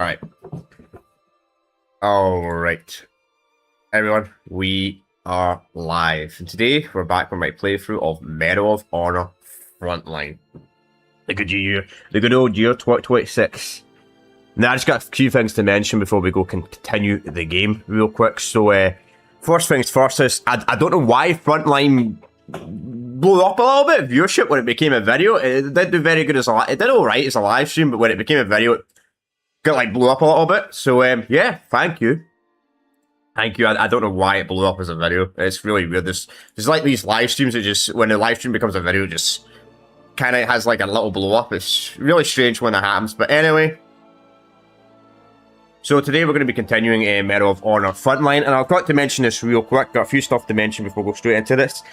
Alright. Alright. Everyone, we are live. And today, we're back with my playthrough of Medal of Honor Frontline. The good old year 2026. Now, I just got a few things to mention before we go continue the game real quick. So, first things first is, I don't know why Frontline blew up a little bit of viewership when it became a video. It did do very good as a it did alright as a live stream, but when it became a video, it got like blew up a little bit. So yeah, thank you. Thank you. I don't know why it blew up as a video. It's really weird. There's like these live streams that just, when the live stream becomes a video, just kind of has like a little blow up. It's really strange when that happens. But anyway. So today we're going to be continuing Medal of Honor Frontline, and I've got to mention this real quick. Got a few stuff to mention before we go straight into this.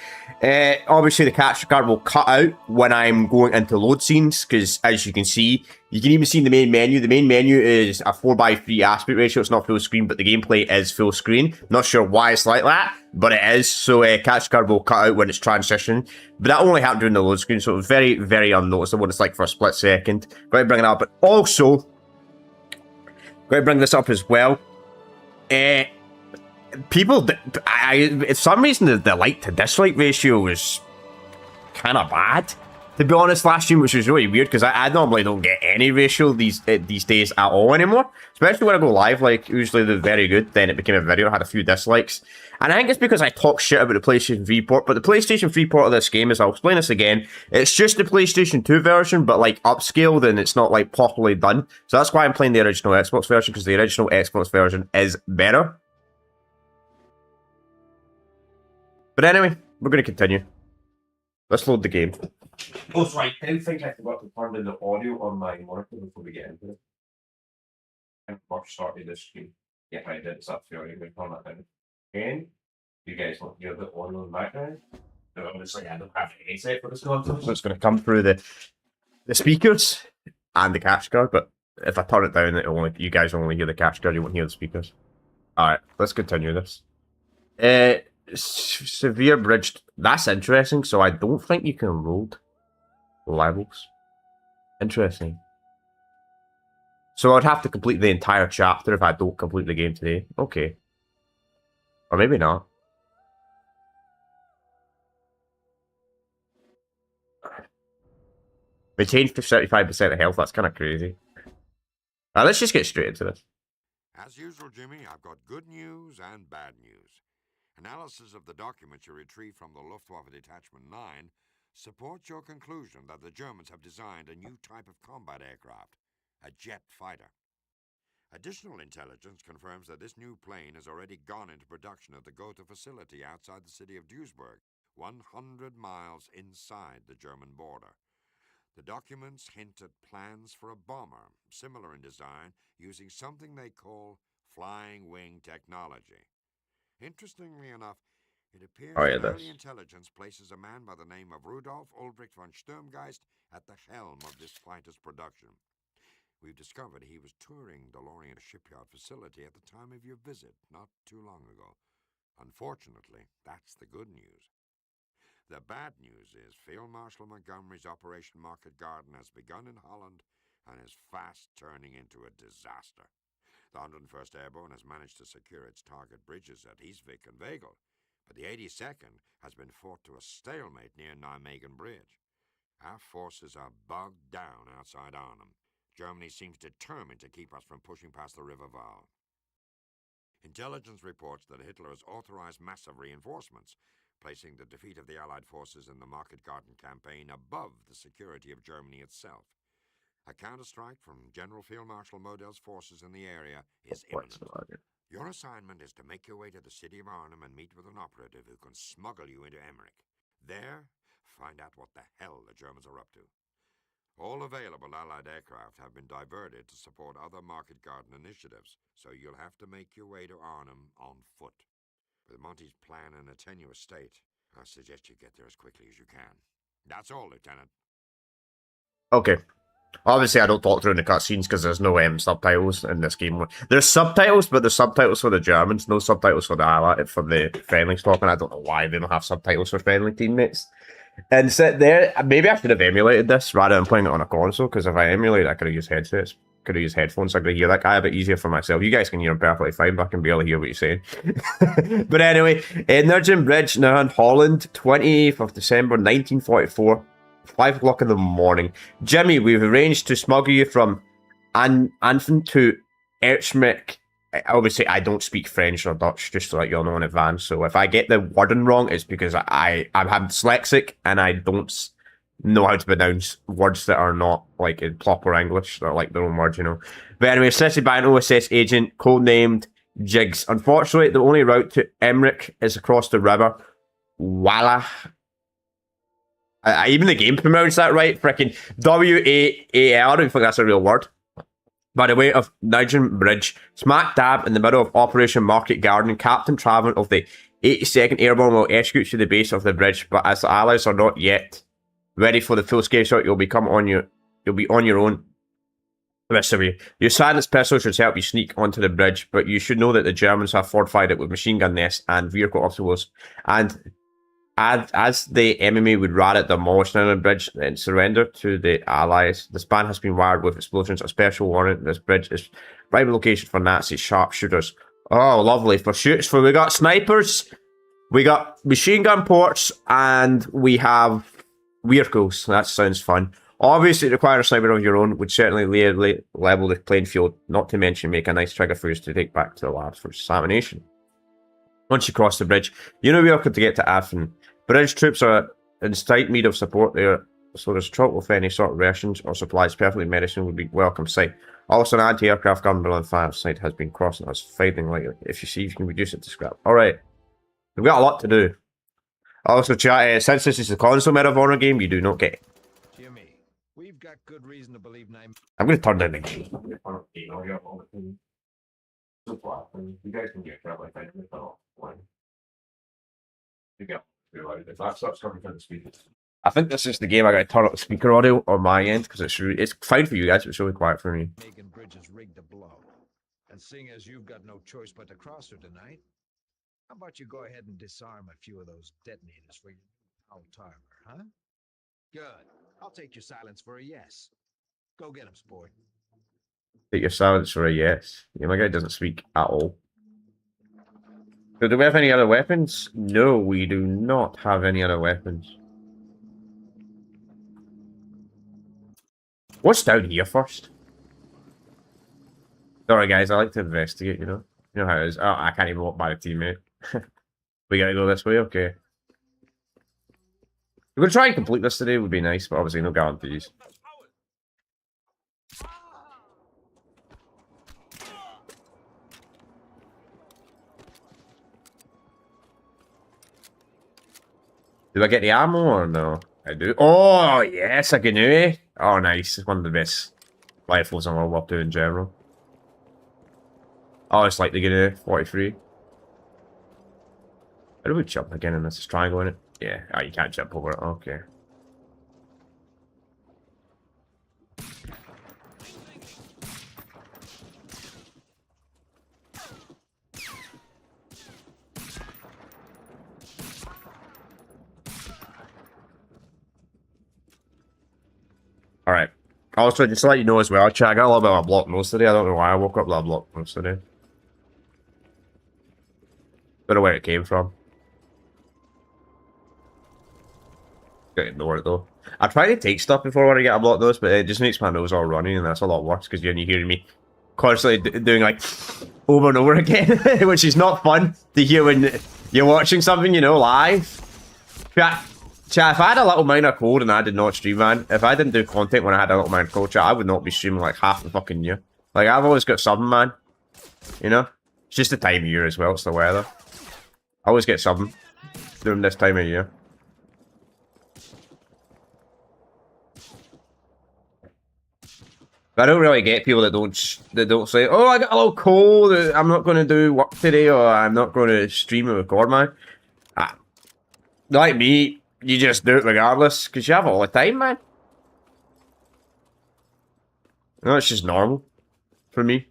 Obviously the capture card will cut out when I'm going into load scenes, because as you can see, you can even see the main menu. The main menu is a 4:3 aspect ratio. It's not full screen, but the gameplay is full screen. Not sure why it's like that, but it is. So capture card will cut out when it's transitioning. But that only happened during the load screen, so it was very, very unnoticeable what it's like for a split second. Got to bring it up, but also going to bring this up as well. People, for some reason, the like to dislike ratio was kind of bad, to be honest, last stream, which was really weird, because I normally don't get any ratio these days at all anymore. Especially when I go live, like, usually they're very good. Then it became a video, I had a few dislikes. And I think it's because I talk shit about the PlayStation 3 port, but the PlayStation 3 port of this game is, I'll explain this again, it's just the PlayStation 2 version, but like upscaled, and it's not like properly done. So that's why I'm playing the original Xbox version, because the original Xbox version is better. But anyway, we're going to continue. Let's load the game. Oh, sorry, I think I forgot to turn in the audio on my monitor before we get into it. I first started this screen. Yeah, I did. It's up here. I'm going to turn that down. Again, you guys don't hear the audio in the background. So obviously, I don't have any set for this content, so it's going to come through the speakers and the capture card. But if I turn it down, you guys will only hear the capture card. You won't hear the speakers. All right, let's continue this. Severe bridged. That's interesting. So I don't think you can load levels. Interesting. So I'd have to complete the entire chapter if I don't complete the game today. Okay. Or maybe not. Maintain 75% of health. That's kind of crazy. Let's just get straight into this. As usual, Jimmy, I've got good news and bad news. Analysis of the documents you retrieved from the Luftwaffe Detachment 9 supports your conclusion that the Germans have designed a new type of combat aircraft, a jet fighter. Additional intelligence confirms that this new plane has already gone into production at the Gotha facility outside the city of Duisburg, 100 miles inside the German border. The documents hint at plans for a bomber, similar in design, using something they call flying wing technology. Interestingly enough, it appears that early intelligence places a man by the name of Rudolf Ulbricht von Sturmgeist at the helm of this fighter's production. We've discovered he was touring the Lorient shipyard facility at the time of your visit, not too long ago. Unfortunately, that's the good news. The bad news is Field Marshal Montgomery's Operation Market Garden has begun in Holland and is fast turning into a disaster. The 101st Airborne has managed to secure its target bridges at Eastwick and Wegel, but the 82nd has been fought to a stalemate near Nijmegen Bridge. Our forces are bogged down outside Arnhem. Germany seems determined to keep us from pushing past the River Vaal. Intelligence reports that Hitler has authorized massive reinforcements, placing the defeat of the Allied forces in the Market Garden campaign above the security of Germany itself. A counterstrike from General Field Marshal Model's forces in the area is imminent. Your assignment is to make your way to the city of Arnhem and meet with an operative who can smuggle you into Emmerich. There, find out what the hell the Germans are up to. All available Allied aircraft have been diverted to support other Market Garden initiatives, so you'll have to make your way to Arnhem on foot. With Monty's plan in a tenuous state, I suggest you get there as quickly as you can. That's all, Lieutenant. Okay. Obviously, I don't talk through the cutscenes because there's no subtitles in this game. There's subtitles, but there's subtitles for the Germans, no subtitles for the Allied, for the friendlies talking. I don't know why they don't have subtitles for friendly teammates. And sit there, maybe I should have emulated this rather than playing it on a console, because if I emulated it, I could have used headsets. could have used headphones. I could hear that guy a bit easier for myself. You guys can hear him perfectly fine, but I can barely hear what he's saying. But anyway, Nurgent Bridge now in Holland, 20th of December 1944, 5 o'clock in the morning. Jimmy, we've arranged to smuggle you from Anfen to Erchmich. Obviously, I don't speak French or Dutch, just to let you all know in advance. So if I get the wording wrong, it's because I'm dyslexic and I don't know how to pronounce words that are not like in proper English. They're like their own words, you know. But anyway, assisted by an OSS agent codenamed Jigs. Unfortunately, the only route to Emmerich is across the river Walla. Even the game pronounced that right. Freaking W-A-A-L. I don't think that's a real word. By the way of Nurgent Bridge, smack dab in the middle of Operation Market Garden, Captain Traven of the 82nd Airborne will escort to the base of the bridge, but as the Allies are not yet ready for the full-scale shot, you'll be on your own. The rest of you. Your silenced pistol should help you sneak onto the bridge, but you should know that the Germans have fortified it with machine gun nests and vehicle obstacles, and as the enemy would rather demolish the bridge and surrender to the Allies. The span has been wired with explosions. A special warning: this bridge is prime location for Nazi sharpshooters. Oh, lovely. For shoots, for we got snipers, we got machine gun ports, and we have vehicles. That sounds fun. Obviously, to acquire a sniper of your own would certainly level the playing field, not to mention make a nice trigger for you to take back to the labs for examination. Once you cross the bridge, you know we are to get to Affen. British troops are in tight need of support there, so there's trouble with any sort of rations or supplies. Perfectly medicine would be welcome sight. Also, an anti-aircraft gun on fire site has been crossing us, fighting lightly. If you see, you can reduce it to scrap. Alright, we've got a lot to do. Also, chat, since this is the console Medal of Honor game, you do not get. Jimmy, we've got good reason to believe I'm going to turn down the game. You guys can get probably if that starts coming from the speakers. I think this is the game I got to turn up the speaker audio on my end because it's fine for you guys, but it's really quiet for me. Megan Bridges rigged to blow. And seeing as you've got no choice but to cross her tonight, how about you go ahead and disarm a few of those detonators for your old timer, huh? Good. I'll take your silence for a yes. Go get him, sport. Take your silence for a yes. Yeah, my guy doesn't speak at all. So do we have any other weapons? No, we do not have any other weapons. What's down here first? Sorry guys, I like to investigate, you know? You know how it is. Oh, I can't even walk by the teammate. We gotta go this way? Okay. We're gonna try and complete this today, would be nice, but obviously no guarantees. Do I get the ammo or no? I do. Oh, yes, a GNU. Oh, nice. It's one of the best rifles in World War II in general. Oh, it's like the GNU 43. How do we jump again in this? Is triangle in it? Yeah. Oh, you can't jump over it. Okay. Alright. Also, just to let you know as well, I got a little bit of a blocked nose today. I don't know why I woke up with a blocked nose today. Don't know where it came from. Gotta ignore it though. I try to take stuff before when I get a blocked nose, but it just makes my nose all runny, and that's a lot worse because you're hearing me constantly doing like over and over again, which is not fun to hear when you're watching something, you know, live. Chat, if I had a little minor cold and I did not stream, man, if I didn't do content when I had a little minor cold, chat, I would not be streaming like half the fucking year. Like, I've always got something, man. You know? It's just the time of year as well, it's the weather. I always get something during this time of year. But I don't really get people that don't say, oh, I got a little cold, I'm not going to do work today, or I'm not going to stream and record, man. Like me, you just do it regardless, because you have it all the time, man. No, it's just normal for me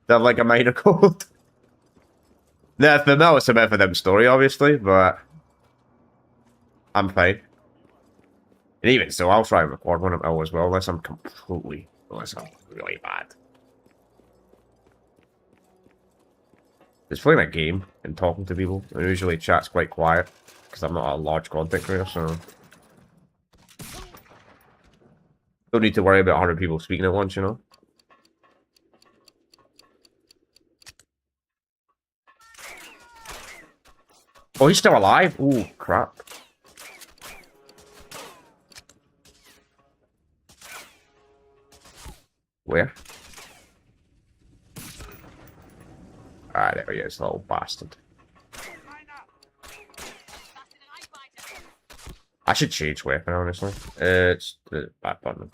to have like a minor cold. Now, for me, it's a bit of a dim story, obviously, but I'm fine. And even so, I'll try and record when I'm ill as well, unless I'm completely Oh, it's really bad. Just playing a game and talking to people. And usually chat's quite quiet because I'm not a large content creator, so don't need to worry about 100 people speaking at once, you know. Oh, he's still alive? Oh, crap. Where? Ah, there he is, little bastard. I should change weapon, honestly. It's the back button.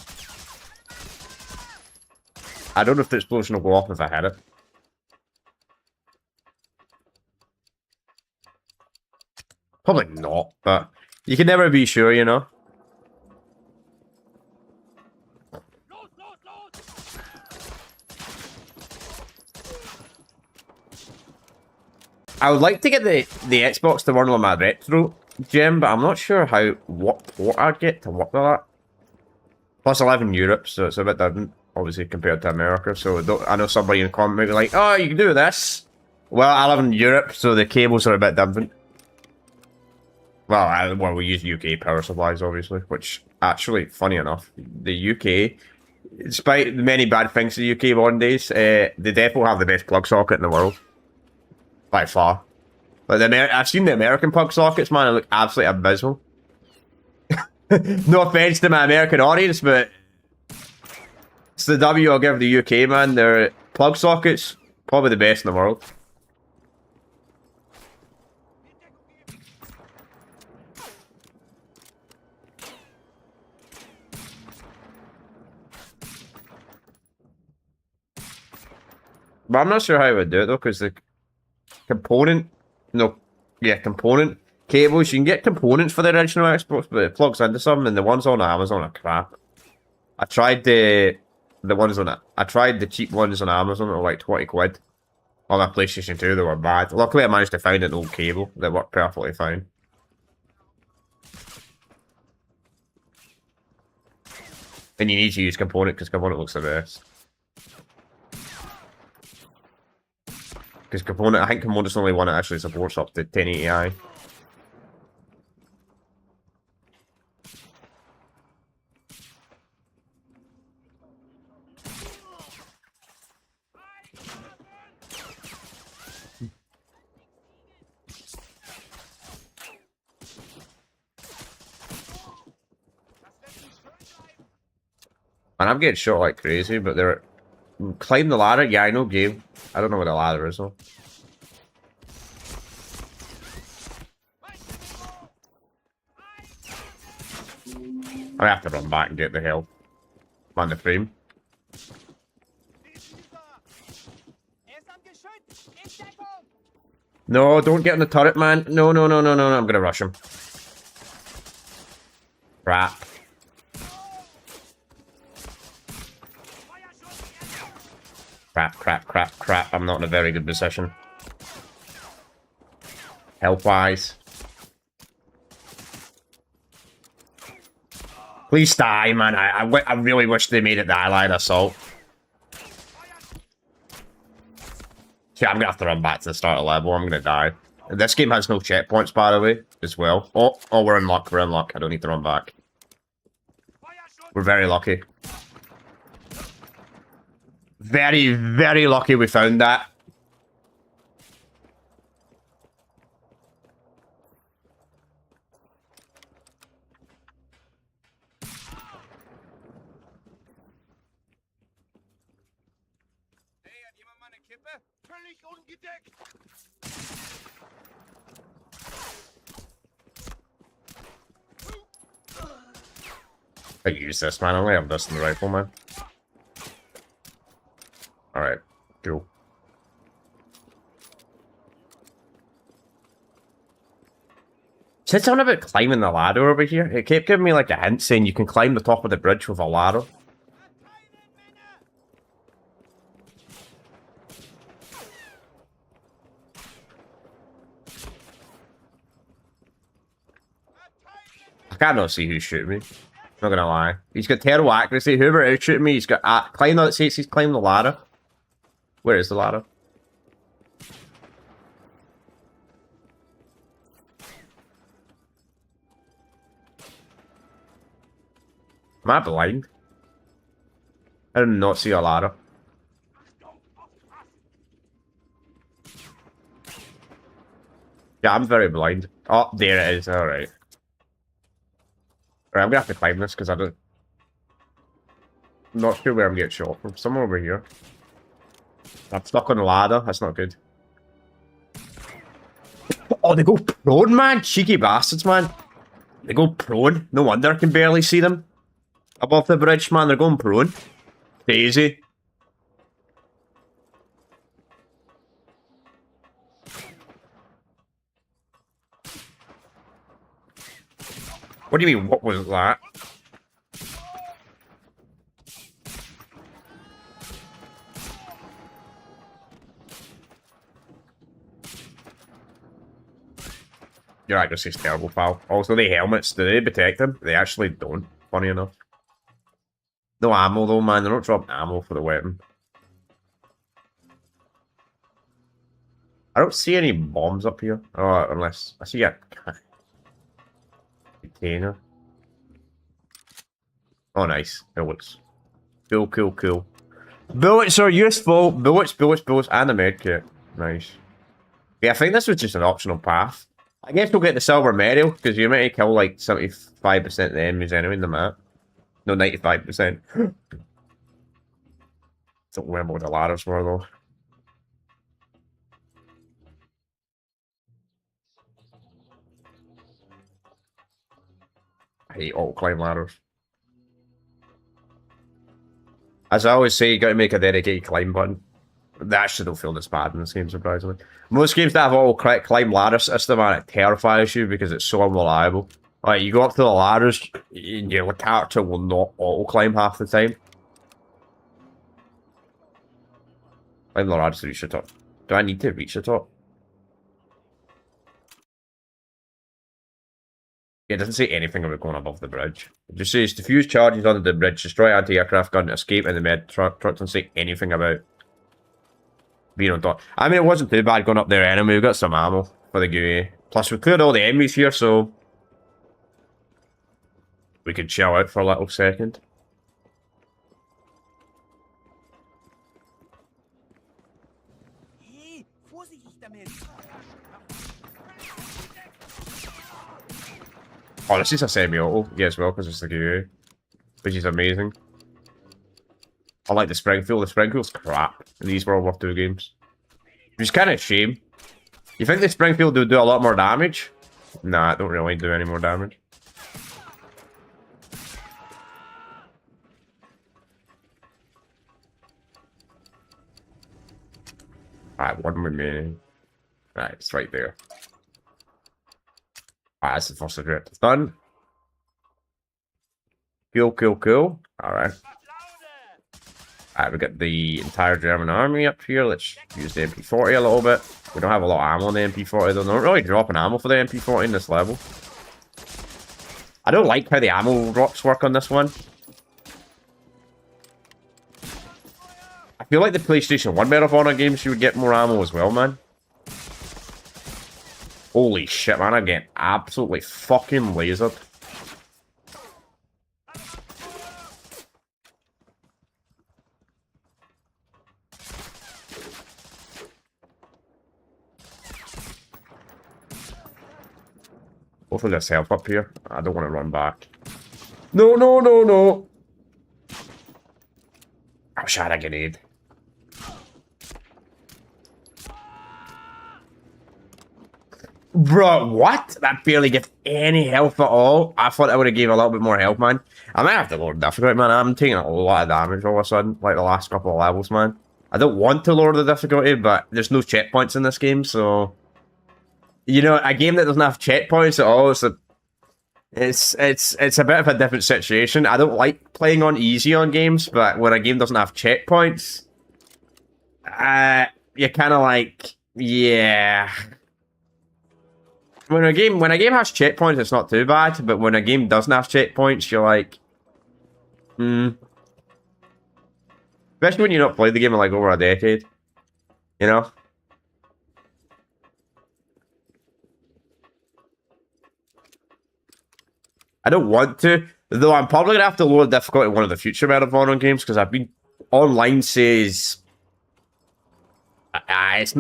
I don't know if the explosion will go off if I hit it. Probably not, but you can never be sure, you know. I would like to get the Xbox to run on my retro gem, but I'm not sure what port I'd get to work with that. Plus, I live in Europe, so it's a bit different, obviously, compared to America. So I know somebody in the comment might be like, "Oh, you can do this." Well, I live in Europe, so the cables are a bit different. Well, we use UK power supplies, obviously, which actually, funny enough, the UK, despite the many bad things to the UK modern days, they definitely have the best plug socket in the world. By far. Like I've seen the American plug sockets, man, they look absolutely abysmal. No offense to my American audience, but it's the W I'll give the UK, man. Their plug sockets, probably the best in the world. But I'm not sure how I would do it though, because the component cables, you can get components for the original Xbox, but it plugs into some, and the ones on Amazon are crap. I tried the cheap ones on Amazon that were like 20 quid. On my PlayStation 2, they were bad. Luckily, I managed to find an old cable that worked perfectly fine. And you need to use component because component looks the best. Because component, I think component's the only one that actually supports up to 1080i. And I'm getting shot like crazy, but they're... Climb the ladder? Yeah, I know game. I don't know where the ladder is, though. I have to run back and get the hell. Man, the frame. No, don't get on the turret, man. No, no, no, no, no, no. I'm gonna rush him. Crap. Crap, crap, crap, crap. I'm not in a very good position. Health-wise. Please die, man. I really wish they made it the Allied Assault. Yeah, I'm gonna have to run back to the start of level. I'm gonna die. This game has no checkpoints, by the way, as well. Oh, we're in luck. We're in luck. I don't need to run back. We're very lucky. Very, very lucky we found that. I use this, man. I only have this in the rifle, man. Alright, cool. Said something about climbing the ladder over here. It kept giving me like a hint saying you can climb the top of the bridge with a ladder. I cannot see who's shooting me. Not gonna lie. He's got terrible accuracy. Whoever is shooting me, he's got climb that says he's climbing the ladder. Where is the ladder? Am I blind? I did not see a ladder. Yeah, I'm very blind. Oh, there it is. Alright. Right, I'm gonna have to climb this because I don't... I'm not sure where I'm getting shot from. Somewhere over here. I'm stuck on the ladder. That's not good. Oh, they go prone, man! Cheeky bastards, man. They go prone. No wonder I can barely see them. Above the bridge, man. They're going prone. Crazy. What do you mean, what was that? Your accuracy's terrible, pal. Also, the helmets, do they protect them? They actually don't, funny enough. No ammo though, man. They don't drop ammo for the weapon. I don't see any bombs up here. Oh, unless... I see a... container. Oh, nice. Bullets. Cool, cool, cool. Bullets are useful. Bullets, bullets, bullets, and a medkit. Nice. Yeah, I think this was just an optional path. I guess we'll get the silver medal, because you might kill like 75% of the enemies anyway in the map. No, 95%. Don't remember what the ladders were, though. I hate auto-climb ladders. As I always say, you gotta make a dedicated climb button. That actually don't feel this bad in this game, surprisingly. Most games that have auto-climb ladder system, man, it terrifies you because it's so unreliable. Like, you go up to the ladders, and your character will not auto-climb half the time. Climb the ladders to reach the top. Do I need to reach the top? Yeah, it doesn't say anything about going above the bridge. It just says, defuse charges under the bridge, destroy anti-aircraft gun, escape in the med truck. Doesn't say anything about being on top. I mean, it wasn't too bad going up there anyway. We got some ammo for the GUI. Plus, we cleared all the enemies here, so we could chill out for a little second. Oh, this is a semi-auto, yeah, as well, because it's the GUI, which is amazing. I like the Springfield. The Springfield's crap in these World War II games. Which is kind of a shame. You think the Springfield would do a lot more damage? Nah, it don't really do any more damage. Alright, one remaining. Alright, it's right there. Alright, that's the first objective done. Cool, cool, cool. Alright. Alright, we got the entire German army up here. Let's use the MP40 a little bit. We don't have a lot of ammo on the MP40 though. They're not really dropping ammo for the MP40 in this level. I don't like how the ammo drops work on this one. I feel like the PlayStation 1 Medal of Honor games you would get more ammo as well, man. Holy shit, man. I'm getting absolutely fucking lasered. Hopefully there's help up here. I don't want to run back. No, no, no, no. I wish I had a grenade. Bro, what? That barely gives any health at all. I thought that would have gave a little bit more health, man. I might have to lower the difficulty, man. I'm taking a lot of damage all of a sudden, like the last couple of levels, man. I don't want to lower the difficulty, but there's no checkpoints in this game, so... You know, a game that doesn't have checkpoints at all, it's a bit of a different situation. I don't like playing on easy on games, but when a game doesn't have checkpoints, you're kind of like, yeah. When a game has checkpoints, it's not too bad, but when a game doesn't have checkpoints, you're like, Especially when you're not playing the game in like over a decade. You know? I don't want to, though I'm probably going to have to lower the difficulty in one of the future Medal of Honor games, because I've been... Online says... it's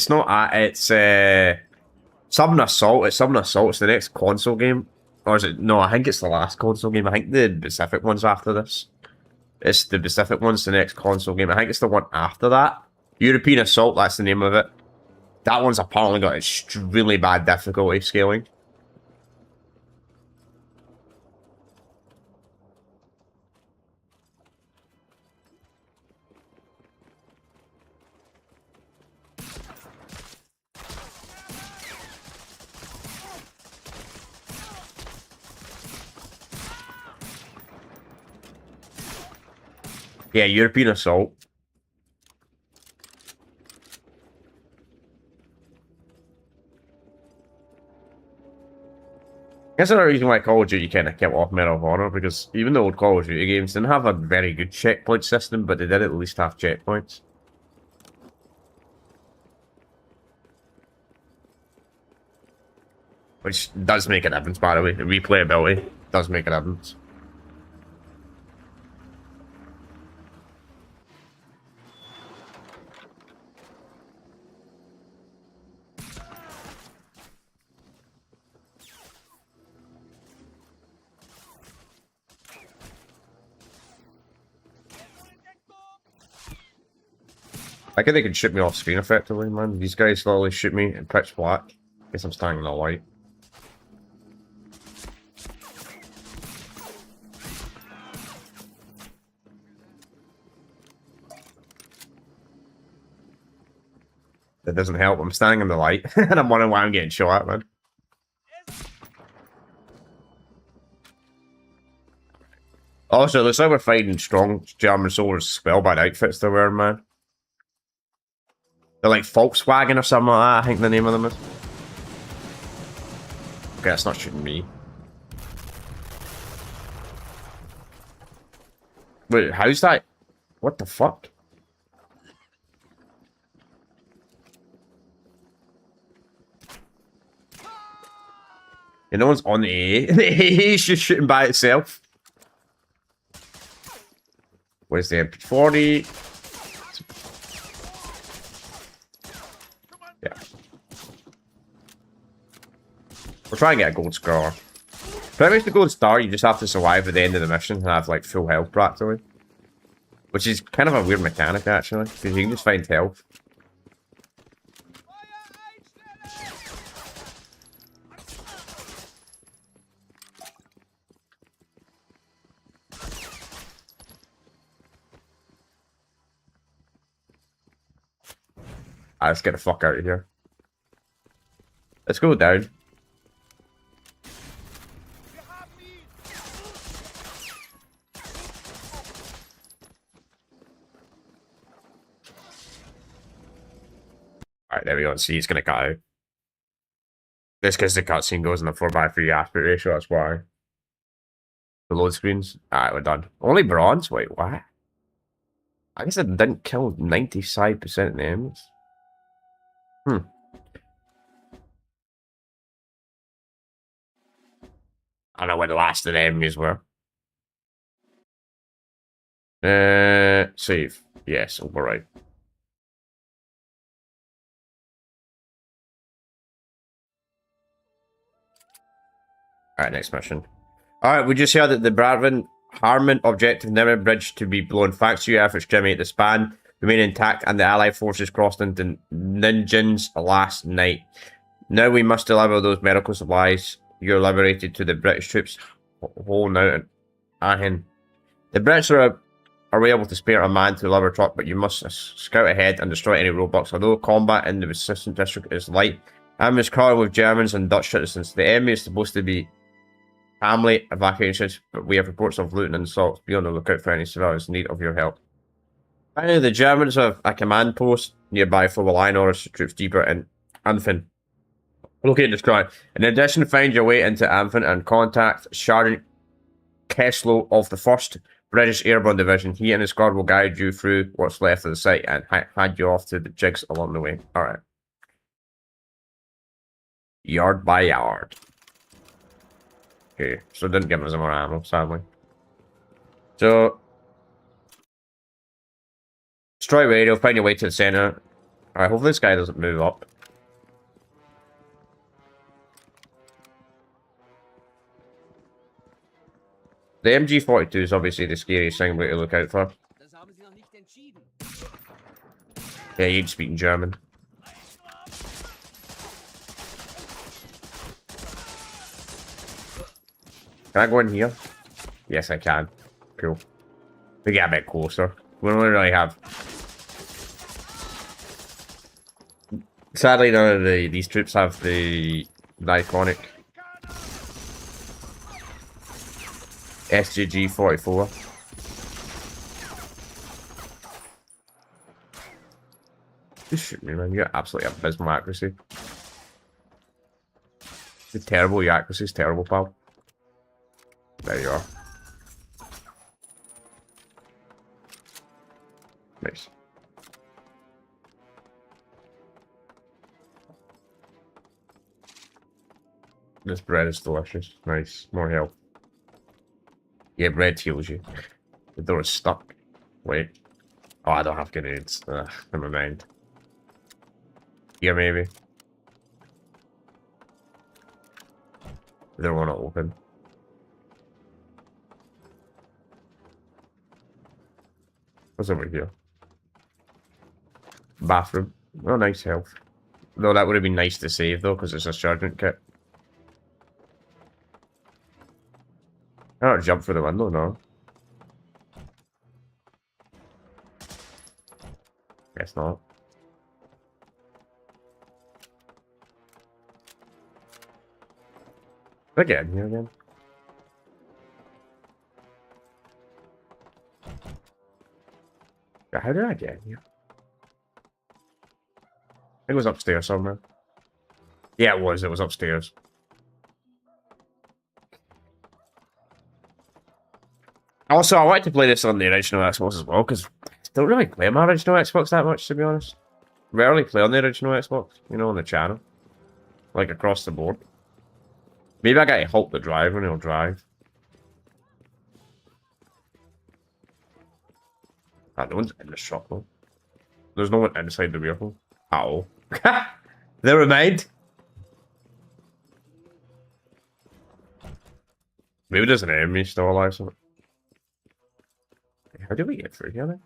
not... It's... Southern Assault. It's Southern Assault. It's the next console game. Or is it... No, I think it's the last console game. I think the Pacific one's after this. It's the Pacific one's the next console game. I think it's the one after that. European Assault, that's the name of it. That one's apparently got extremely bad difficulty scaling. Yeah, European Assault. That's another reason why Call of Duty kind of kept off Medal of Honor, because even the old Call of Duty games didn't have a very good checkpoint system, but they did at least have checkpoints. Which does make a difference, by the way. The replayability does make a difference. I think they can shoot me off screen effectively, man. These guys slowly shoot me in pitch black. Guess I'm standing in the light. That doesn't help. I'm standing in the light, and I'm wondering why I'm getting shot at, man. Also, it looks like we're fighting strong German soldiers spellbound outfits they're wearing, man. They're like Volkswagen or something like that, I think the name of them is. Okay, that's not shooting me. Wait, how's that? What the fuck? Yeah, no one's on the A. The A is just shooting by itself. Where's the MP40? Yeah. We're trying to get a gold scar. Pretty much the gold star, you just have to survive at the end of the mission and have like full health practically. Which is kind of a weird mechanic actually, because you can just find health. Let's get the fuck out of here. Let's go down. Alright, there we go. See, he's gonna cut out. This because the cutscene goes in the 4:3 aspect ratio, that's why. The load screens. Alright, we're done. Only bronze? Wait, what? I guess it didn't kill 95% of the enemies. I don't know where the last of the enemies were. Save. Yes, override. Alright, next mission. Alright, we just heard that the Bradvin Harmon objective never bridge to be blown. Thanks to your efforts, Jimmy. The span remain intact and the Allied forces crossed into Ninjins last night. Now we must deliver those medical supplies you're liberated to the British troops holding out in Aachen. The Brits are able to spare a man to deliver a truck, but you must scout ahead and destroy any roadblocks. Although combat in the resistance district is light, and is crowded with Germans and Dutch citizens. The enemy is supposed to be family evacuations, but we have reports of looting and assaults. Be on the lookout for any civilians in need of your help. Finally, the Germans have a command post nearby for relying orders to troops deeper in Anfin. Locate and destroy. In addition, find your way into Anfin and contact Sergeant Keslow of the 1st British Airborne Division. He and his squad will guide you through what's left of the site and hand you off to the jigs along the way. Alright. Yard by yard. Okay, so it didn't give us more ammo, sadly. So, destroy radio, find your way to the center. Alright, hopefully this guy doesn't move up. The MG42 is obviously the scariest thing to look out for. Yeah, you'd speak in German. Can I go in here? Yes, I can. Cool. We get a bit closer. We don't really have... Sadly, none of these troops have the iconic SGG-44. Just shoot me, man. You got absolutely abysmal accuracy. It's terrible. Your accuracy is terrible, pal. There you are. Nice. This bread is delicious. Nice. More health. Yeah, bread heals you. The door is stuck. Wait. Oh, I don't have grenades. Ugh, never mind. Here, maybe. They don't want to open. What's over here? Bathroom. Oh, nice health. Though that would have been nice to save, though, because it's a sergeant kit. I don't jump for the window, no. Guess not. Did I get in here again? Yeah, how did I get in here? I think it was upstairs somewhere. Yeah, it was. It was upstairs. Also, I wanted to play this on the original Xbox as well, because I don't really play my original Xbox that much, to be honest. Rarely play on the original Xbox, you know, on the channel. Like, across the board. Maybe I gotta halt the drive when it'll drive. Ah, no one's in the shop, though. There's no one inside the vehicle. At all. Never mind. Maybe there's an enemy still alive somewhere. How do we get through here then?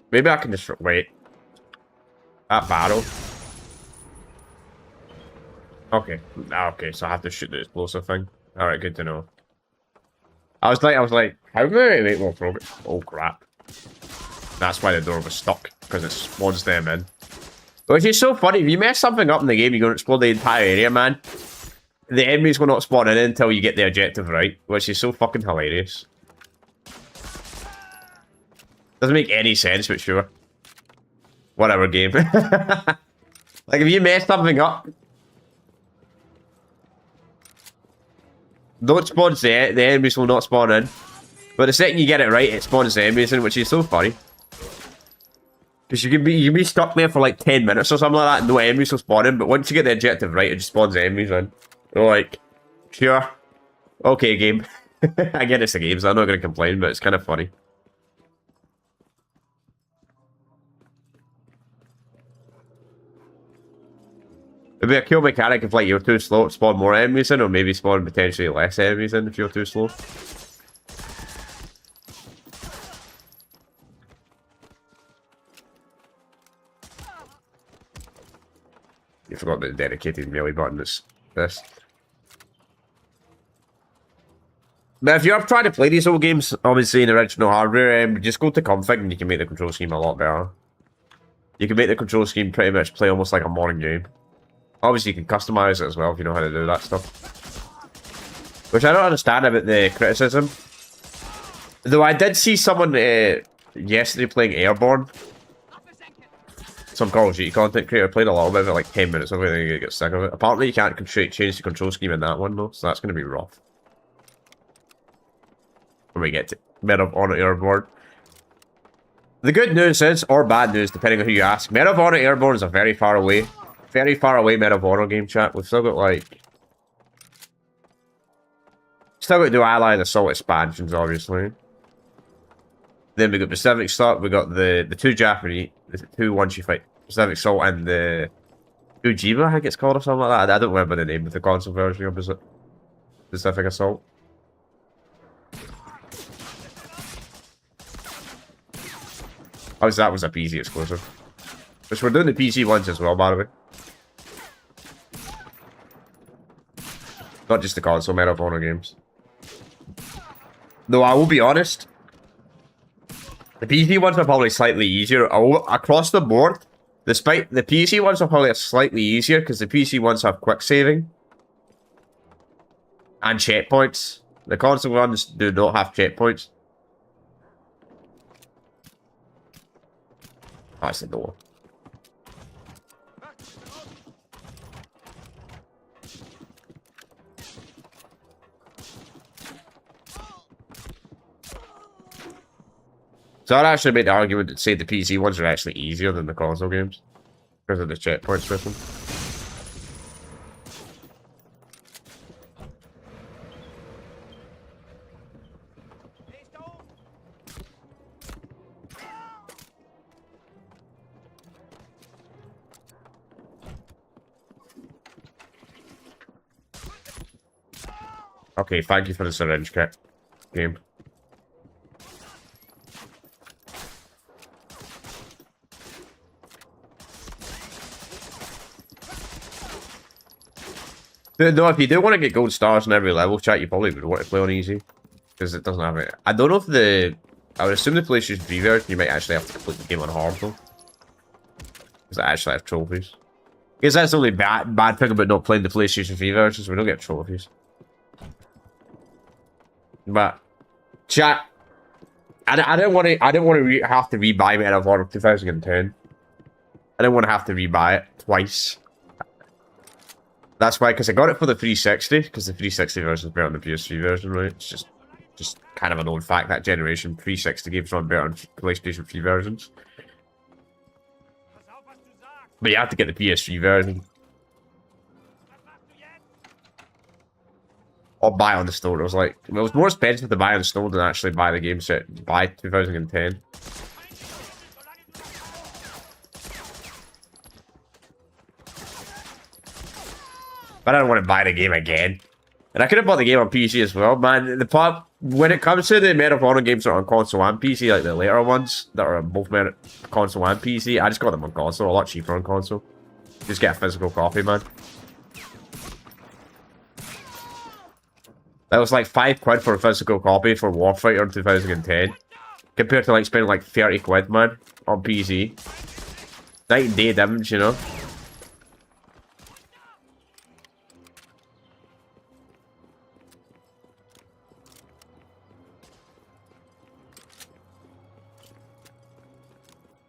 Maybe I can just wait. That battle. Okay. Okay, so I have to shoot the explosive thing. Alright, good to know. I was like, how do I make more progress? Oh crap. That's why the door was stuck, because it spawns them in. Which is so funny, if you mess something up in the game, you're going to explode the entire area, man. The enemies will not spawn in until you get the objective right, which is so fucking hilarious. Doesn't make any sense, but sure. Whatever, game. Like, if you mess something up, don't spawn the enemies will not spawn in. But the second you get it right, it spawns the enemies in, which is so funny. Because you can be stuck there for like 10 minutes or something like that, and no enemies will spawn in, but once you get the objective right, it just spawns the enemies in. You're like, sure. Okay, game. I get it's a game, so I'm not going to complain, but it's kind of funny. It'd be a cool mechanic if like you're too slow to spawn more enemies in, or maybe spawn potentially less enemies in if you're too slow. You forgot the dedicated melee button is this. But if you're trying to play these old games, obviously in original hardware, just go to config and you can make the control scheme a lot better. You can make the control scheme pretty much play almost like a modern game. Obviously, you can customize it as well if you know how to do that stuff. Which I don't understand about the criticism. Though I did see someone yesterday playing Airborne. some Call of Duty content creator. Played a little bit of it, like 10 minutes of it, and then you get sick of it. Apparently, you can't change the control scheme in that one, though, so that's going to be rough. When we get to Medal of Honor Airborne. The good news is, or bad news, depending on who you ask, Medal of Honor Airborne is a very far away Medal of Honor game, chat. We've still got, like... Still got to do Allied Assault expansions, obviously. Then we got Pacific Assault, we got the two Japanese, the two ones you fight, Pacific Assault and the Ujima, I think it's called, or something like that. I don't remember the name of the console version of Pacific Assault. Obviously, that was a PC exclusive. Which we're doing the PC ones as well, by the way. Not just the console Medal of Honor games. Though I will be honest, the PC ones are probably slightly easier. Across the board, despite the PC ones are probably slightly easier because the PC ones have quick saving and checkpoints. The console ones do not have checkpoints. That's the door. So I'd actually make the argument that say the PC ones are actually easier than the console games because of the checkpoint system. Okay, thank you for the syringe kit game. No, if you do want to get gold stars in every level, chat, you probably would want to play on easy. Because it doesn't have it. I don't know if the... I would assume the PlayStation 3 version, you might actually have to complete the game on hard, though. Because I actually have trophies. I guess that's the only bad thing about not playing the PlayStation 3 versions, we don't get trophies. But, chat, I didn't want to have to rebuy Medal of Honor 2010. I didn't want to have to rebuy it twice. That's why, because I got it for the 360, because the 360 version is better than the PS3 version, right? It's just kind of a known fact that generation 360 games run better on PlayStation 3 versions. But you have to get the PS3 version. Or buy on the store. It was more expensive to buy on the store than actually buy the game set by 2010. But I don't want to buy the game again. And I could have bought the game on PC as well, man. The problem, when it comes to the Medal of Honor games that are on console and PC, like the later ones that are both console and PC, I just got them on console, a lot cheaper on console. Just get a physical copy, man. That was like £5 for a physical copy for Warfighter in 2010. Compared to like spending like 30 quid, man, on PC. Night and day difference, you know?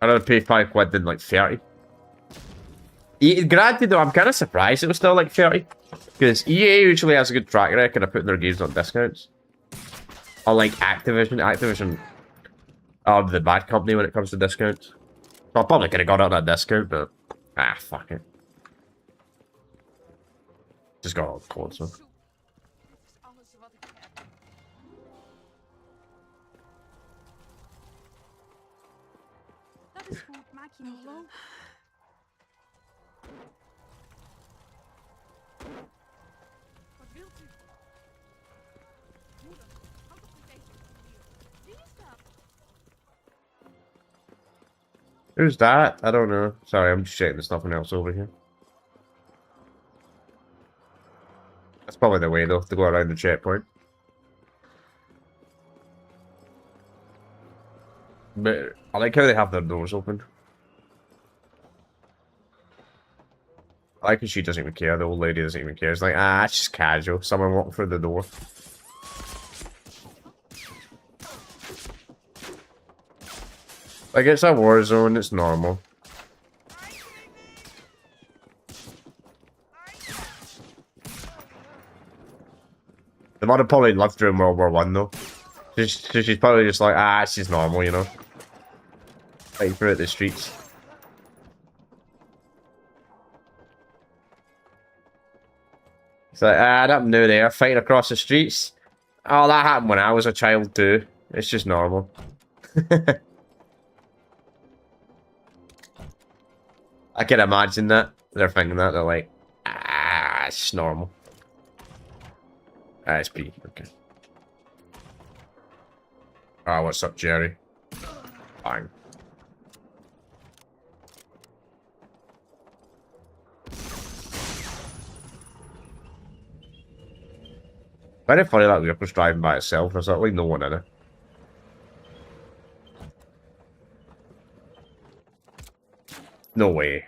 I'd rather pay £5 than like 30. Granted though, I'm kind of surprised it was still like 30. Because EA usually has a good track record of putting their games on discounts. Unlike Activision. Activision are the bad company when it comes to discounts. So I probably could have got it on a discount, but... Ah, fuck it. Just got all cold, so... Who's that? I don't know. Sorry, I'm just checking there's nothing else over here. That's probably the way though, to go around the checkpoint. But I like how they have their doors open. I like how she doesn't even care, the old lady doesn't even care. It's like, ah, it's just casual. Someone walking through the door. Like, it's a war zone, it's normal. mother probably lived during World War One though. She's probably just like, ah, she's normal, you know. Fighting through the streets. It's like, ah, nothing new there. Fighting across the streets. Oh, that happened when I was a child too. It's just normal. I can imagine that. They're thinking that. They're like, ah, it's normal. Ah, it's B. Okay. Ah, what's up, Jerry? Bang. Very funny that vehicle's driving by itself. There's like no one in it. No way.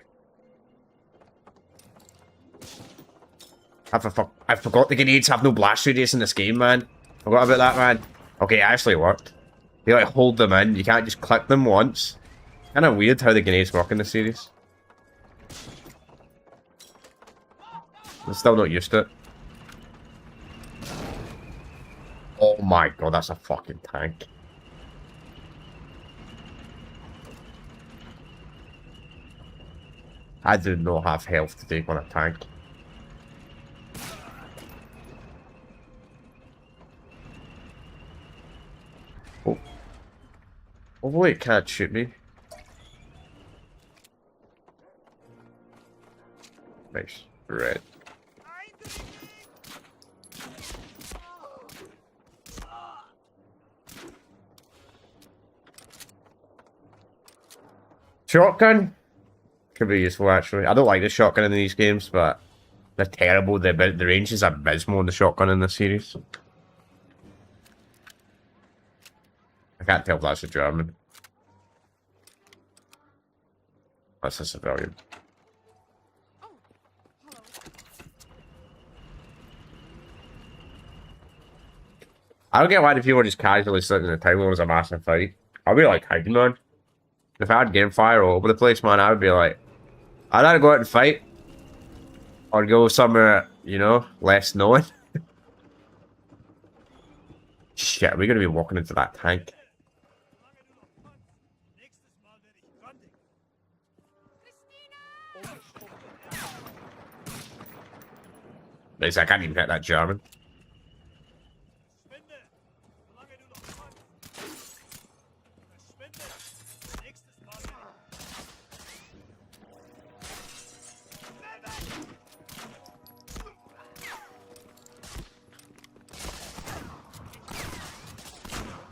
I forgot the grenades have no blast radius in this game, man. Forgot about that, man. Okay, it actually worked. You like hold them in. You can't just click them once. Kind of weird how the grenades work in the series. I'm still not used to it. Oh my god, that's a fucking tank. I do not have health to take on a tank. Oh. Hopefully it can't shoot me. Nice. Red. Shotgun? Could be useful, actually. I don't like the shotgun in these games, but they're terrible. The range is abysmal in the shotgun in this series. I can't tell if that's a German. That's a civilian. I don't get why the people are just casually sitting in the time when there's a massive fight. I'll be like hiding, man. If I had game fire all over the place, man, I would be like, I'd either go out and fight or go somewhere, you know, less known. Shit, are we going to be walking into that tank? Nice, I can't even hit that German.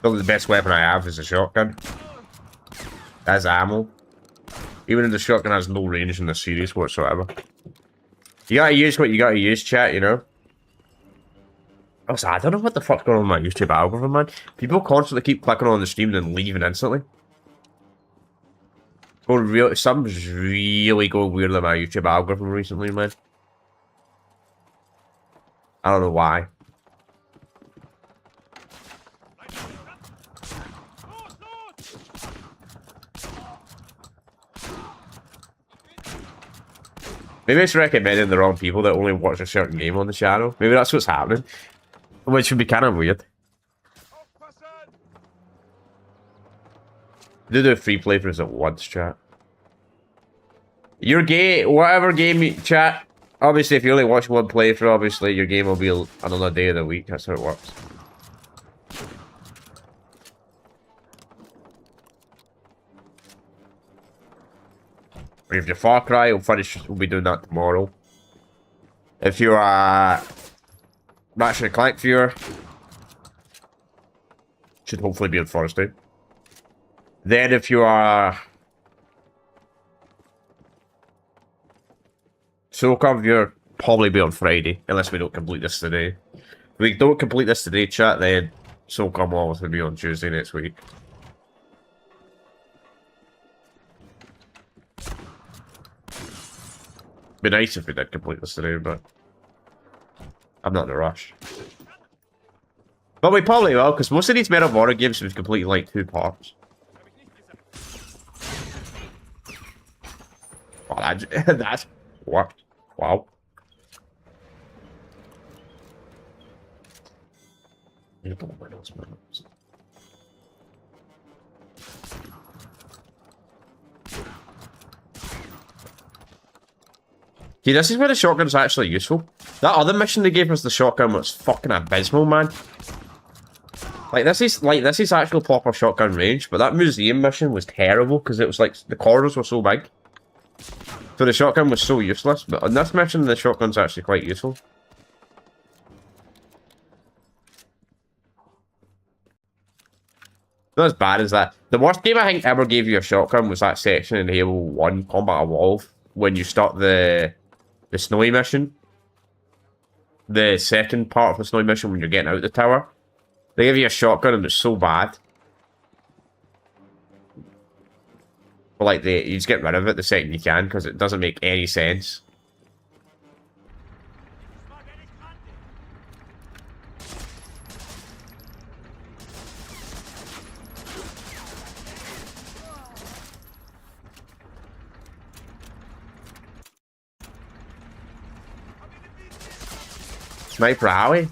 Probably the best weapon I have is a shotgun. That's ammo. Even if the shotgun has no range in the series whatsoever. You gotta use what you gotta use, chat, you know? Also, I don't know what the fuck's going on with my YouTube algorithm, man. People constantly keep clicking on the stream and then leaving instantly. Something's really going weird on my YouTube algorithm recently, man. I don't know why. Maybe it's recommending the wrong people that only watch a certain game on the channel. Maybe that's what's happening. Which would be kind of weird. Do free playthroughs at once, chat. Your game, whatever game you chat, obviously if you only watch one playthrough, obviously your game will be another day of the week. That's how it works. If you're Far Cry, we'll be doing that tomorrow. If you're Ratchet & Clank viewer, should hopefully be on Thursday. Then if you are SOCOM viewer, probably be on Friday, unless we don't complete this today. If we don't complete this today, chat, then SOCOM will obviously be on Tuesday next week. Be nice if we did complete this today, but I'm not in a rush. But we probably will, because most of these Medal of Honor games we've completed like 2 parts. Oh, that worked. Wow. See, this is where the shotgun's actually useful. That other mission they gave us the shotgun was fucking abysmal, man. Like this is actual proper shotgun range, but that museum mission was terrible because it was like the corridors were so big. So the shotgun was so useless, but on this mission the shotgun's actually quite useful. Not as bad as that. The worst game I think ever gave you a shotgun was that section in Halo 1 Combat Evolved when you start the snowy mission. The second part of the snowy mission when you're getting out the tower. They give you a shotgun and it's so bad. But like you just get rid of it the second you can because it doesn't make any sense. Sniper alley.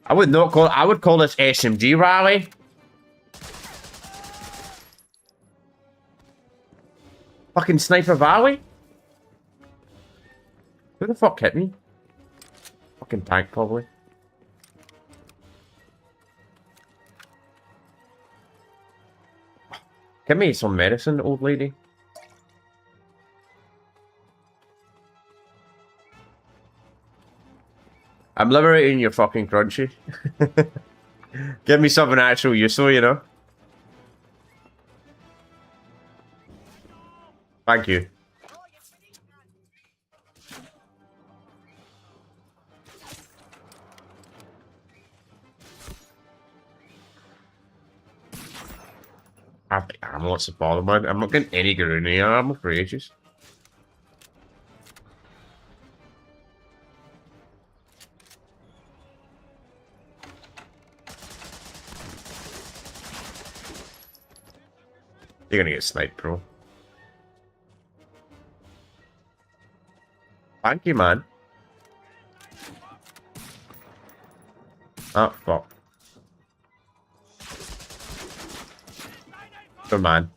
I would call this SMG rally. Fucking Sniper Valley? Who the fuck hit me? Fucking tank, probably. Give me some medicine, old lady. I'm liberating your fucking crunchy. Give me something actual useful, you know? Thank you. I have the ammo, what's the bother, man? I'm not getting any grenade ammo for ages. You're gonna get sniped, bro. Thank you, man. Oh, fuck. Good man.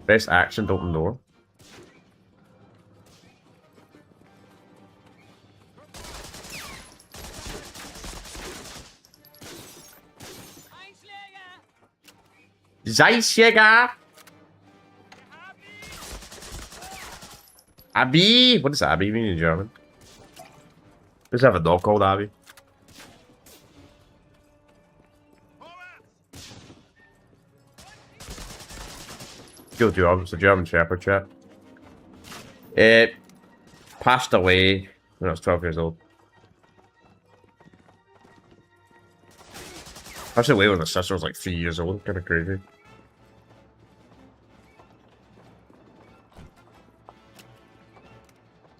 Best action to open door. Zeitjäger! Abby! What does Abby mean in German? Does have a dog called Abby? Good job, it's a German Shepherd chat. It passed away when I was 12 years old. Passed away when my sister was like 3 years old, kinda crazy.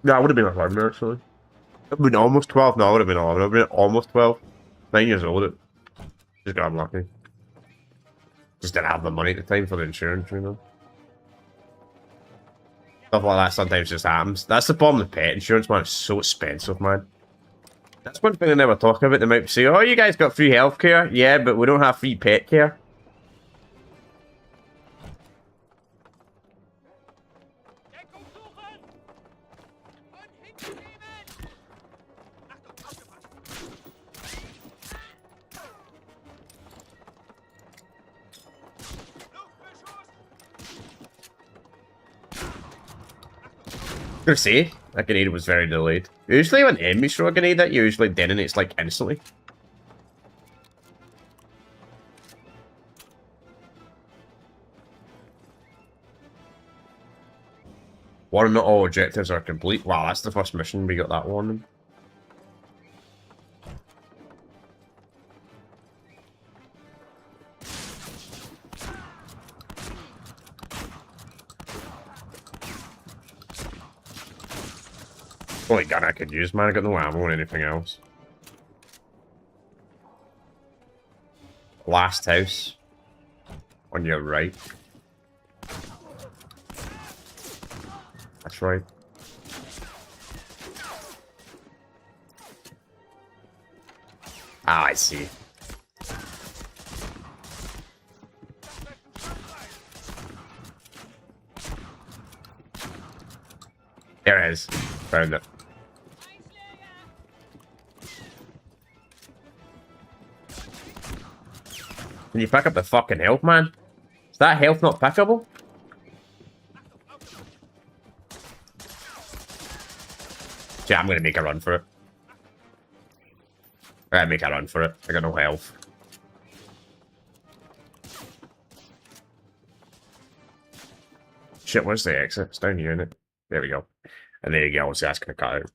Yeah, I would have been 11 actually. I've been almost 12. No, I would have been 11. I've been almost 12. 9 years old. Just got unlucky. Just didn't have the money at the time for the insurance, you know. Stuff like that sometimes just happens. That's the problem with pet insurance, man. It's so expensive, man. That's one thing they never talk about. They might say, oh, you guys got free healthcare. Yeah, but we don't have free pet care. I was gonna say, that grenade was very delayed. Usually when enemies throw a grenade at you, usually detonates like instantly. Warning, not all objectives are complete. Wow, that's the first mission we got that warning. Only gun I could use, man. I got no ammo or anything else. Last house. On your right. That's right. Ah, I see. There it is. Found it. Can you pick up the fucking health, man? Is that health not pickable? Yeah, I'm gonna make a run for it. I gotta make a run for it. I got no health. Shit, where's the exit? It's down here, isn't it? There we go. And there you go, so that's gonna cut out.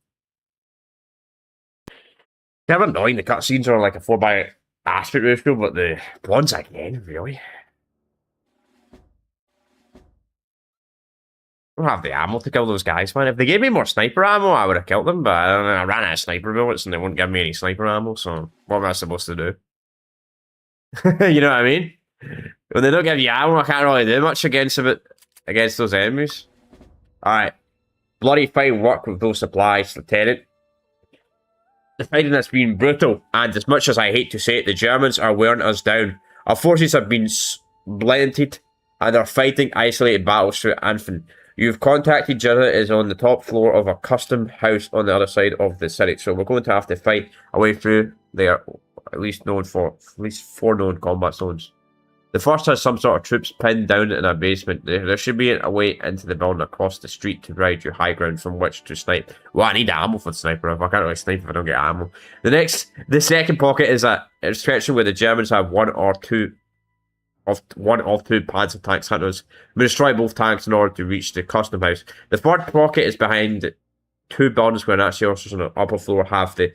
Kind of annoying, the cutscenes are like a 4x aspect ratio, but the ones again, really. I don't have the ammo to kill those guys, man. If they gave me more sniper ammo, I would have killed them, but I don't know, I ran out of sniper bullets and they wouldn't give me any sniper ammo, so what am I supposed to do? You know what I mean? When they don't give you ammo, I can't really do much against those enemies. Alright. Bloody fine work with those supplies, Lieutenant. The fighting has been brutal, and as much as I hate to say it, the Germans are wearing us down. Our forces have been blended and are fighting isolated battles through Anfin. You've contacted Jetta is on the top floor of a custom house on the other side of the city, so we're going to have to fight our way through there, at least 4 known combat zones. The first has some sort of troops pinned down in a basement. There should be a way into the building across the street to provide you high ground from which to snipe. Well, I need ammo for the sniper. If I can't really snipe if I don't get ammo. The second pocket is a section where the Germans have one of two Panzer tanks hunters. We destroy both tanks in order to reach the custom house. The third pocket is behind 2 buildings where Nazi officers on the upper floor have the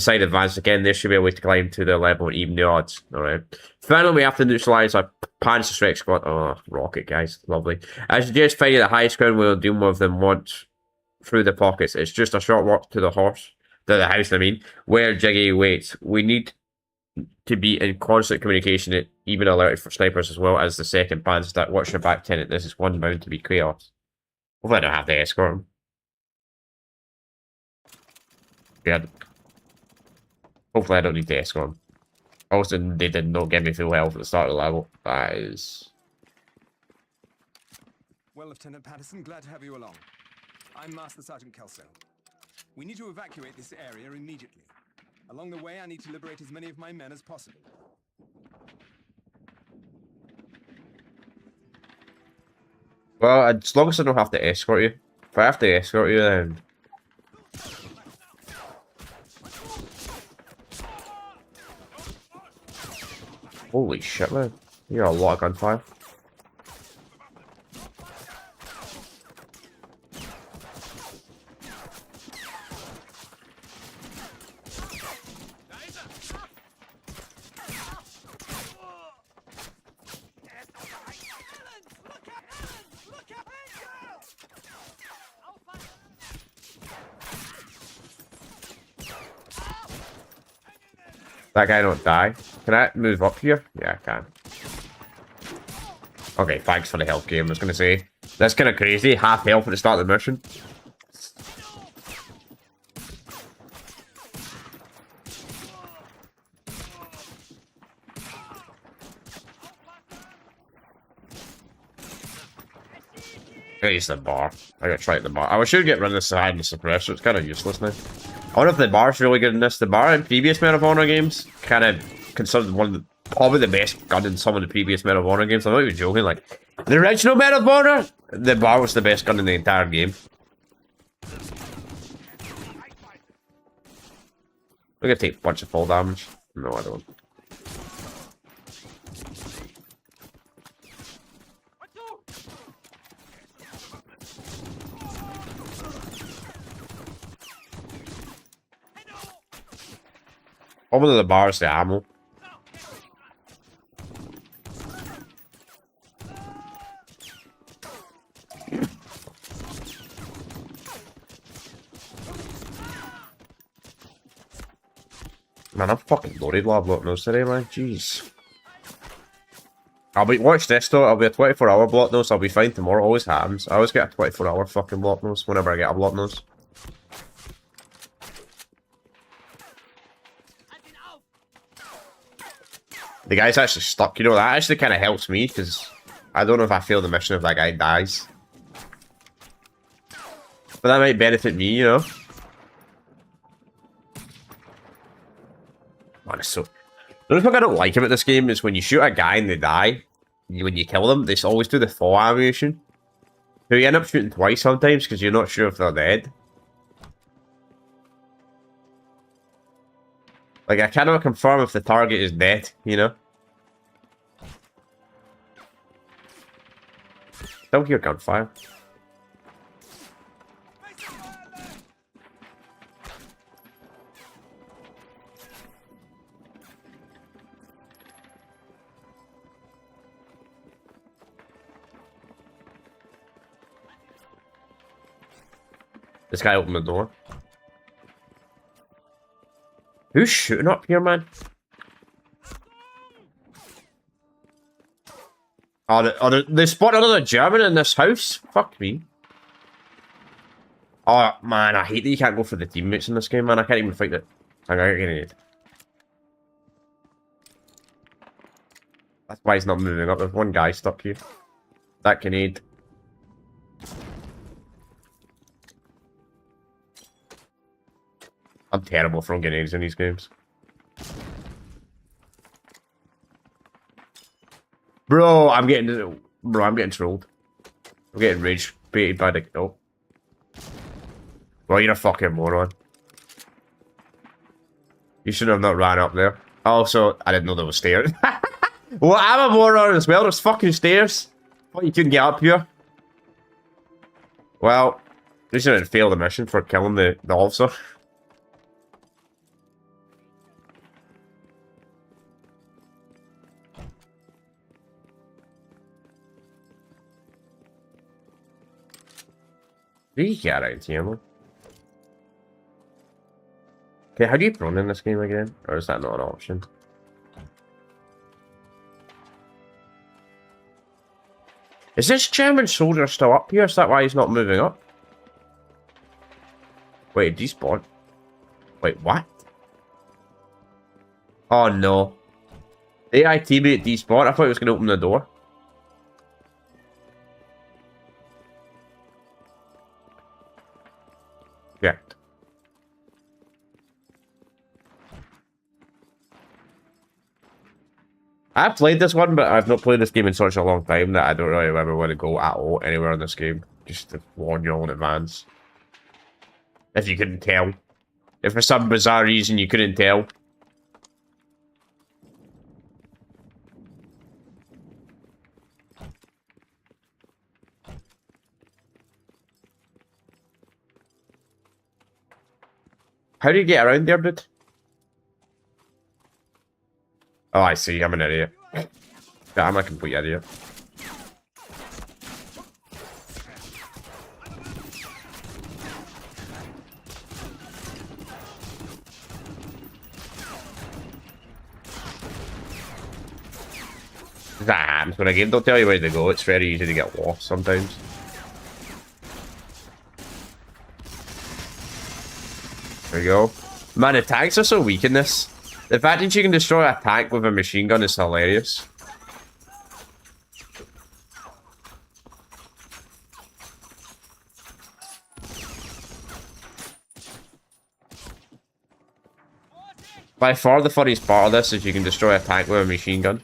side advance. Again, there should be a way to climb to their level and even the odds. Alright. Finally, we have to neutralize our Panzer Strike Squad. Oh, rocket, guys. Lovely. I suggest fighting the highest ground we'll deal with them once through the pockets. It's just a short walk to the house, where Jiggy waits. We need to be in constant communication, even alerted for snipers as well as the second Panzer Stack. Watch your back, Tenant. This is one bound to be chaos. Hopefully I don't have to escort him. Yeah. Hopefully I don't need to escort him. Also, they did not give me full health at the start of the level. That is... Well, Lieutenant Patterson, glad to have you along. I'm Master Sergeant Kelso. We need to evacuate this area immediately. Along the way, I need to liberate as many of my men as possible. Well, as long as I don't have to escort you. If I have to escort you, then... Holy shit, man. You got a lot of gunfire. That guy don't die. Can I move up here? Yeah, I can. Okay, thanks for the health game. I was going to say. That's kind of crazy. Half health at the start of the mission. I use the bar. I gotta try the bar. I should get rid of the side and the suppressor. It's kind of useless now. I wonder if the bar's really good in this. The bar in previous Medal of Honor games kind of considered one of the, probably the best gun in some of the previous Medal of Honor games. I'm not even joking. Like the original Medal of Honor, the bar was the best gun in the entire game. I'm gonna take a bunch of fall damage. No, I don't. Over to the bar is the ammo. Man, I'm fucking loaded while I'm block nose today, man. Jeez. Watch this though, I'll be a 24-hour block nose, I'll be fine tomorrow, always happens. I always get a 24-hour fucking block nose whenever I get a block nose. The guy's actually stuck, you know, that actually kind of helps me, because I don't know if I fail the mission if that guy dies. But that might benefit me, you know? Man, it's so... The only thing I don't like about this game is when you shoot a guy and they die, when you kill them, they always do the fall animation. So you end up shooting twice sometimes, because you're not sure if they're dead. Like, I cannot confirm if the target is dead, you know? Still hear gunfire. This guy opened the door. Who's shooting up here, man? Oh, they spotted another German in this house? Fuck me. Oh, man, I hate that you can't go for the teammates in this game, man. I can't even fight it. Hang on, I get a grenade. That's why he's not moving up. There's one guy stuck here. That grenade. I'm terrible throwing grenades in these games. Bro, I'm getting trolled. I'm getting rage baited by the... Oh. Well, you're a fucking moron. You should have not ran up there. Also, I didn't know there was stairs. Well, I'm a moron as well. There's fucking stairs. Thought you couldn't get up here. Well, at least I didn't fail the mission for killing the officer. Do you get out here, man? Okay, how do you run in this game again? Or is that not an option? Is this German soldier still up here? Is that why he's not moving up? Wait, despawn? Wait, what? Oh no. AI teammate despawn? I thought he was going to open the door. Yeah. I've played this one, but I've not played this game in such a long time that I don't really ever want to go at all anywhere in this game. Just to warn you all in advance. If you couldn't tell. If for some bizarre reason you couldn't tell. How do you get around there, dude? Oh, I see. I'm an idiot. Yeah, I'm a complete idiot. That happens when a game don't tell you where to go. It's very easy to get lost sometimes. There you go. Man, the tanks are so weak in this. The fact that you can destroy a tank with a machine gun is hilarious. By far the funniest part of this is you can destroy a tank with a machine gun.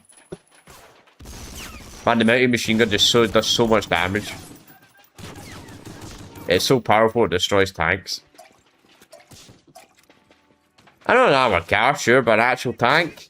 Man, the mounted machine gun just does so much damage. It's so powerful it destroys tanks. I don't have a car, sure, but an actual tank.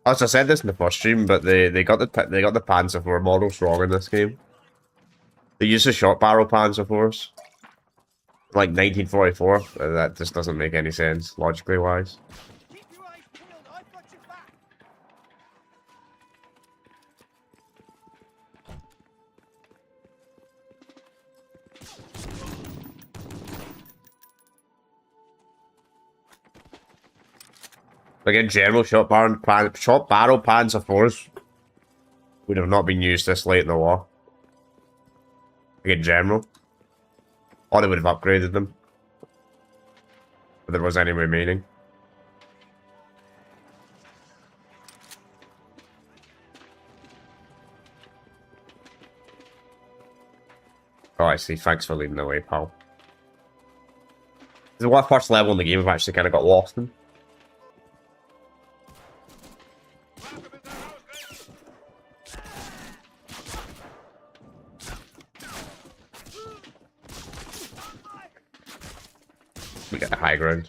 As I said this in the first stream, but they got the Panzer IV models wrong in this game. They use the shot barrel Panzer IVs. like 1944. That just doesn't make any sense, logically wise. Keep your eyes peeled. I've got your back. Like in general, shot barrel Panzer IVs would have not been used this late in the war. Like in general. Or they would have upgraded them. If there was any remaining. Oh, I see. Thanks for leading the way, pal. This is what first level in the game I've actually kind of got lost in. We get the high ground.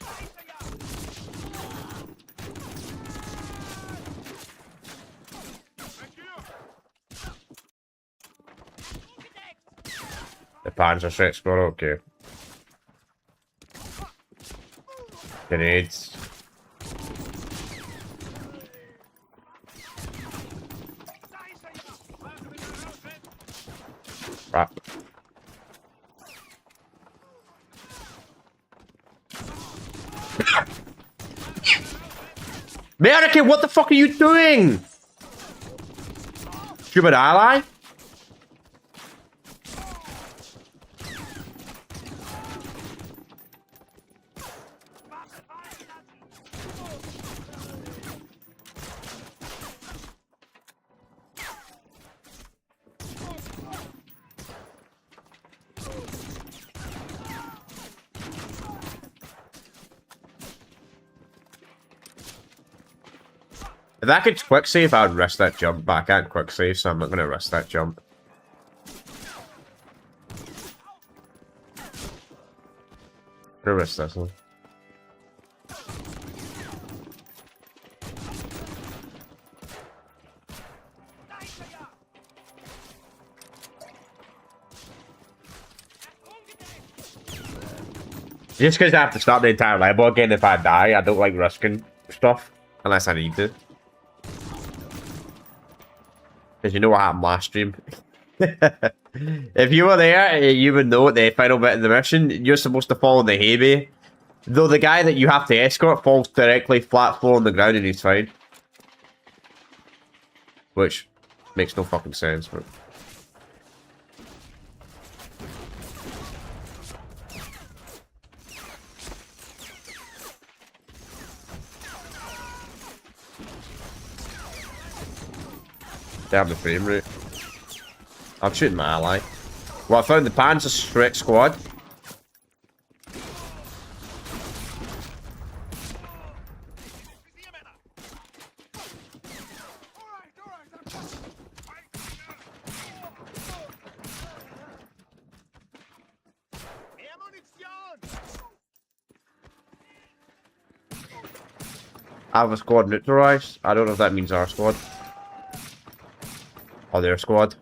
The Panzer straight squad, okay. Grenades. Crap. American, what the fuck are you doing? Stupid ally? If I could quick save, I'd risk that jump, but I can't quick save, so I'm not going to risk that jump. I'm going to risk this one. Just because I have to start the entire level again if I die, I don't like risking stuff, unless I need to. Because you know what happened last stream. If you were there, you would know at the final bit of the mission, you're supposed to fall in the hay bay. Though the guy that you have to escort falls directly flat floor on the ground and he's fine. Which makes no fucking sense, but... Damn the frame rate. I'm shooting my ally. Well, I found the Panzer straight squad. I have a squad neutralized. I don't know if that means our squad. Or their squad.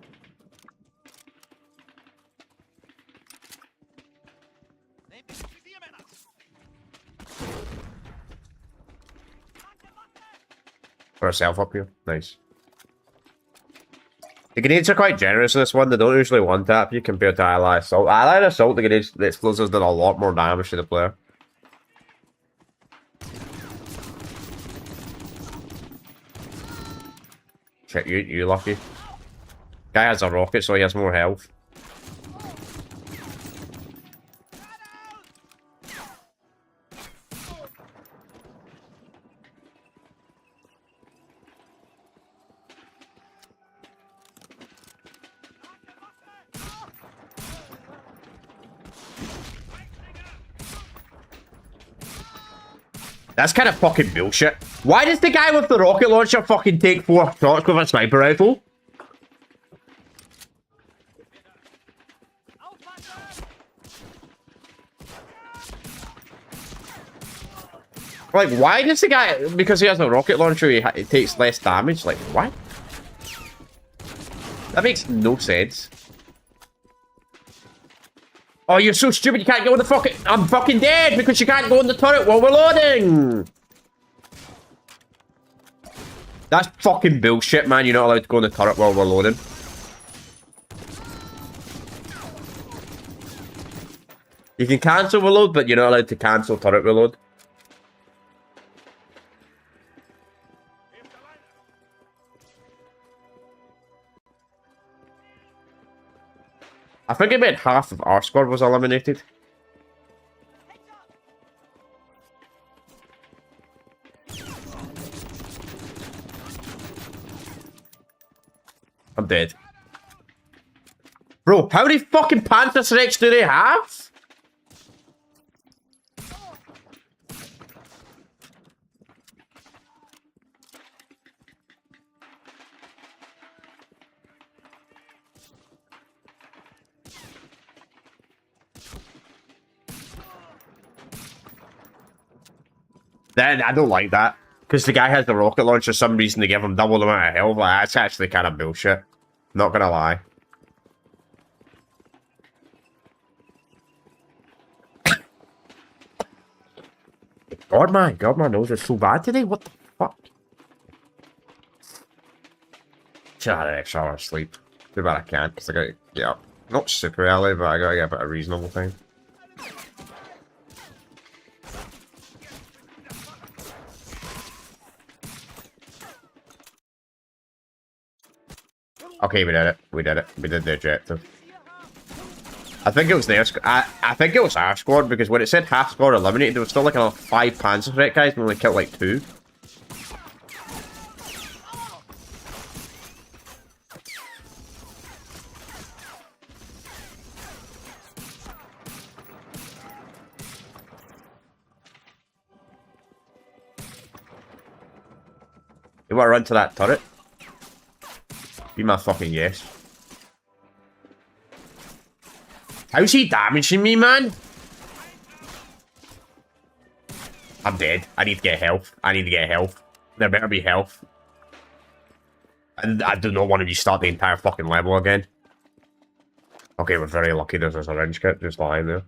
For herself up here. Nice. The grenades are quite generous in this one. They don't usually one-tap you compared to Ally Assault. Ally Assault, the grenades, the explosives did a lot more damage to the player. Check you lucky. Guy has a rocket, so he has more health. That's kind of fucking bullshit. Why does the guy with the rocket launcher fucking take 4 shots with a sniper rifle? Like, why does the guy... Because he has a rocket launcher, he takes less damage? Like, what? That makes no sense. Oh, you're so stupid. You can't go in the fucking... I'm fucking dead because you can't go in the turret while we're loading. That's fucking bullshit, man. You're not allowed to go in the turret while we're loading. You can cancel reload, but you're not allowed to cancel turret reload. I think about half of our squad was eliminated. I'm dead. Bro, how many fucking Panther Rex do they have? Then I don't like that. Because the guy has the rocket launcher, for some reason they give him double the amount of health. Like, that's actually kind of bullshit. Not gonna lie. God, my nose is so bad today. What the fuck? Should have had an extra hour of sleep. Too bad I can't, because I gotta get up. Not super early, but I gotta get up at a reasonable time. Okay, we did it. We did it. We did the objective. I think it was their I think it was our squad, because when it said half squad eliminated, there was still like another 5 Panzer Threat guys, and we only killed like 2. You wanna run to that turret? Be my fucking yes. How's he damaging me, man? I'm dead. I need to get health. I need to get health. There better be health. And I do not want to restart the entire fucking level again. Okay, we're very lucky there's a syringe kit just lying there.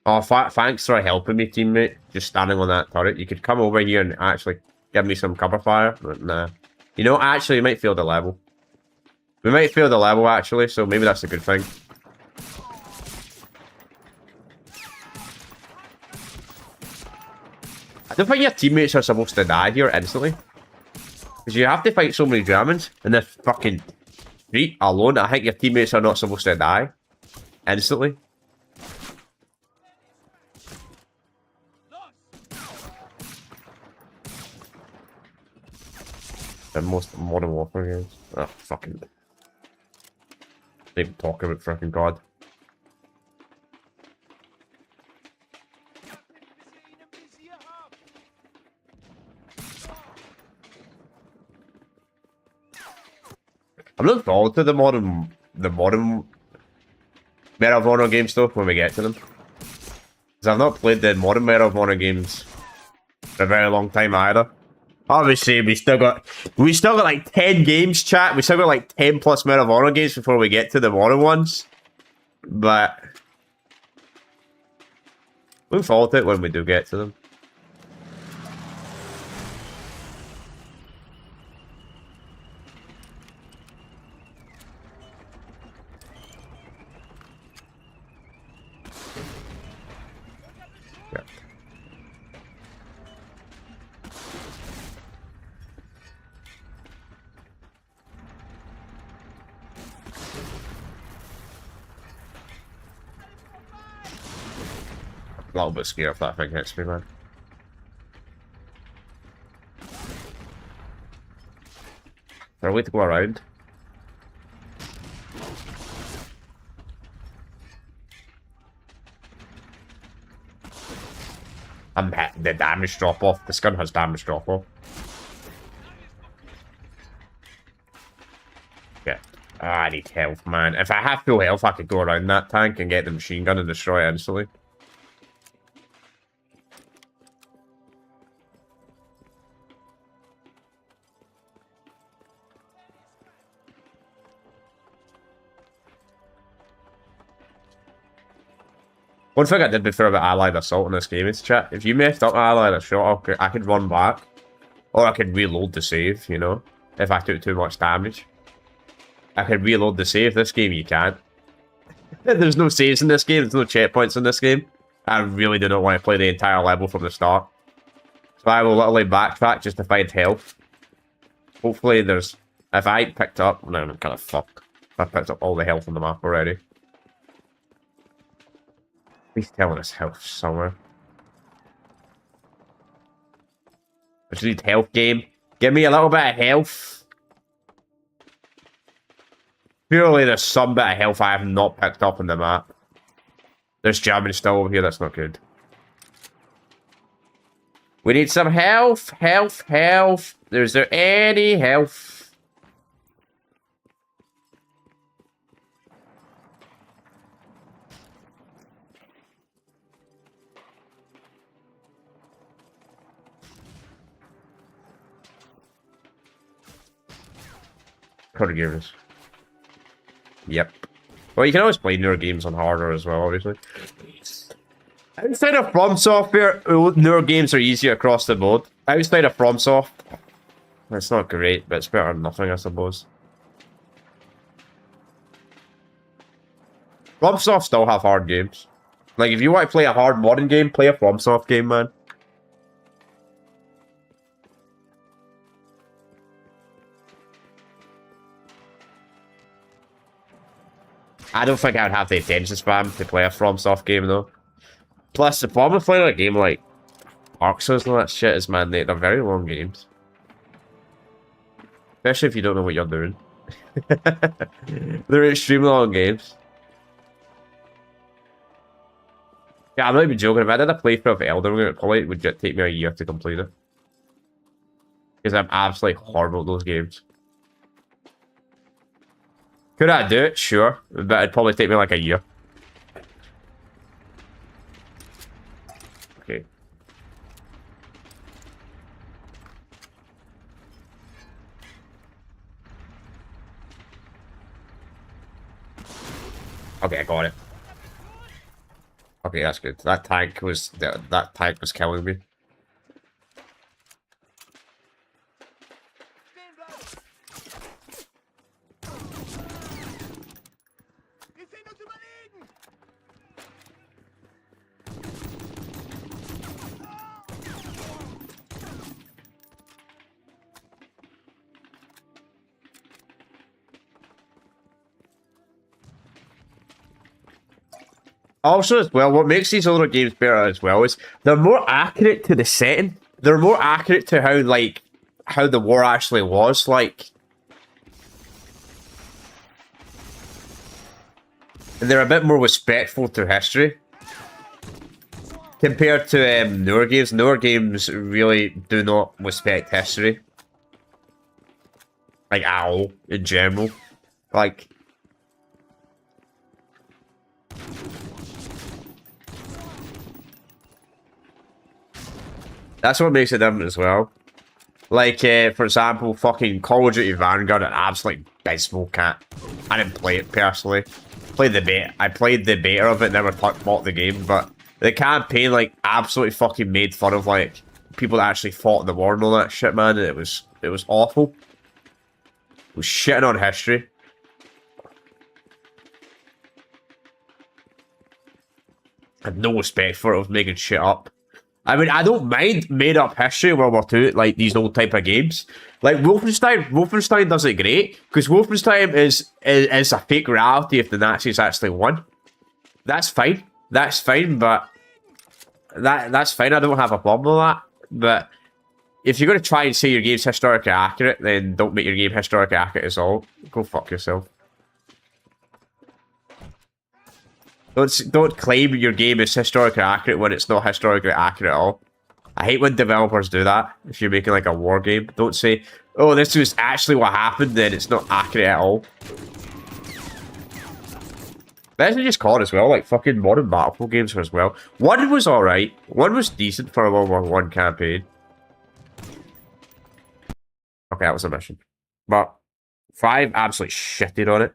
Oh, thanks for helping me, teammate. Just standing on that turret. You could come over here and actually give me some cover fire, but nah. You know, actually, you might fail the level. We might fail the level, actually, so maybe that's a good thing. I don't think your teammates are supposed to die here instantly. Because you have to fight so many Germans in this fucking street alone. I think your teammates are not supposed to die instantly. The most Modern Warfare games. Oh, fucking... Don't even talk about freaking God. I'm looking forward to the modern Medal of Honor games though when we get to them. Because I've not played the modern Medal of Honor games for a very long time either. Obviously, we still got like 10 games, chat. We still got like 10 plus Medal of Honor games before we get to the modern ones. But looking forward to it when we do get to them. Yeah. A little bit scared if that thing hits me, man. Is there a way to go around? I'm hitting the damage drop off. This gun has damage drop off. Yeah. Ah, I need health, man. If I have full health, I could go around that tank and get the machine gun and destroy it instantly. One thing I did before about Allied Assault in this game is, chat, if you messed up Allied Assault, I could run back. Or I could reload the save, you know, if I took too much damage. I could reload the save. This game, you can't. There's no saves in this game. There's no checkpoints in this game. I really do not want to play the entire level from the start. So I will literally backtrack just to find health. Hopefully there's... If I picked up... No, I'm kind of fucked. I picked up all the health on the map already. He's telling us health somewhere. I just need health, game. Give me a little bit of health. Surely there's some bit of health I have not picked up on the map. There's German still over here. That's not good. We need some health. Health, health. Is there any health? Card games. Yep. Well, you can always play newer games on harder as well, obviously. Outside of From Software, newer games are easier across the board. Outside of FromSoft, it's not great, but it's better than nothing, I suppose. FromSoft still have hard games. Like, if you want to play a hard modern game, play a FromSoft game, man. I don't think I'd have the attention span to play a FromSoft game, though. Plus, the problem with playing a game like Dark Souls and all that shit is, man, they're very long games. Especially if you don't know what you're doing. They're extremely long games. Yeah, I'm not even joking. If I did a playthrough of Elden Ring, it probably would just take me a year to complete it. Because I'm absolutely horrible at those games. Could I do it? Sure. But it'd probably take me like a year. Okay. Okay, I got it. Okay, that's good. That tank was killing me. Also, as well, what makes these older games better as well is they're more accurate to the setting. They're more accurate to how, like, how the war actually was, like. And they're a bit more respectful to history. Compared to newer games. Newer games really do not respect history. Like, at all, in general. Like... That's what makes it different as well. Like, for example, fucking Call of Duty Vanguard, an absolute abysmal cat. I didn't play it personally. I played the beta of it, never bought the game, but the campaign, like, absolutely fucking made fun of, like, people that actually fought in the war and all that shit, man. It was awful. It was shitting on history. I had no respect for it. I was making shit up. I mean, I don't mind made-up history in World War II, like these old type of games. Like Wolfenstein does it great, because Wolfenstein is a fake reality if the Nazis actually won. That's fine. That's fine, but... That's fine, I don't have a problem with that. But if you're going to try and say your game's historically accurate, then don't make your game historically accurate at all. Go fuck yourself. Don't claim your game is historically accurate when it's not historically accurate at all. I hate when developers do that. If you're making like a war game, don't say, "Oh, this was actually what happened," then it's not accurate at all. That's just COD as well. Like fucking modern Battlefield games as well. One was alright. One was decent for a World War I campaign. Okay, that was a mission, but 5 absolutely shitted on it.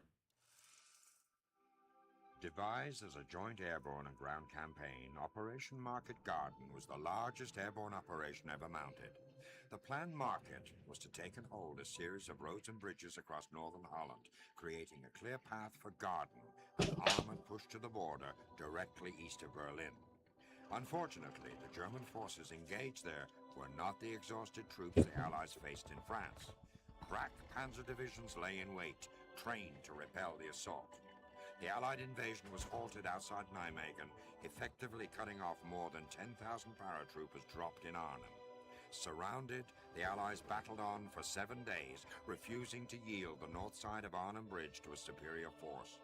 Devised as a joint airborne and ground campaign, Operation Market Garden was the largest airborne operation ever mounted. The planned market was to take and hold a series of roads and bridges across northern Holland, creating a clear path for Garden, an armored push to the border directly east of Berlin. Unfortunately, the German forces engaged there were not the exhausted troops the Allies faced in France. Crack panzer divisions lay in wait, trained to repel the assault. The Allied invasion was halted outside Nijmegen, effectively cutting off more than 10,000 paratroopers dropped in Arnhem. Surrounded, the Allies battled on for 7 days, refusing to yield the north side of Arnhem Bridge to a superior force.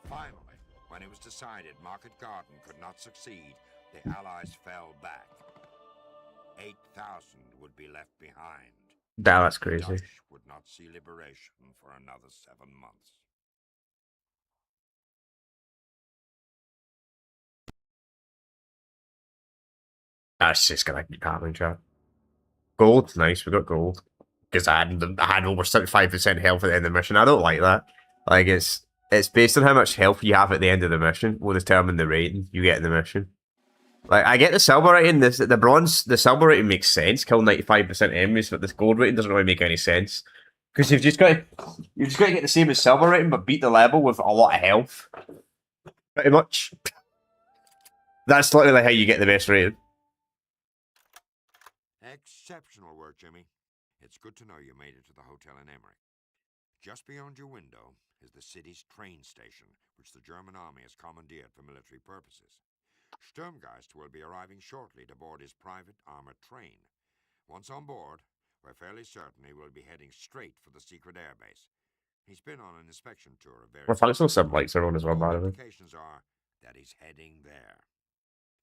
Finally, when it was decided Market Garden could not succeed, the Allies fell back. 8,000 would be left behind. That's The crazy. Dutch would not see liberation for another 7 months. That's just gonna keep happening, chat. Gold, nice. We got gold because I had over 75% health at the end of the mission. I don't like that. Like it's based on how much health you have at the end of the mission will determine the rating you get in the mission. Like I get the silver rating, the silver rating makes sense. Kill 95% enemies, but this gold rating doesn't really make any sense because you've just got to get the same as silver rating, but beat the level with a lot of health. Pretty much. That's literally how you get the best rating. Exceptional work, Jimmy. It's good to know you made it to the hotel in Emmerich. Just beyond your window is the city's train station, which the German army has commandeered for military purposes. Sturmgeist will be arriving shortly to board his private armored train. Once on board, we're fairly certain he will be heading straight for the secret airbase. He's been on an inspection tour of various... Well, functional sim likes everyone as well, by All the way. indications are that he's heading there.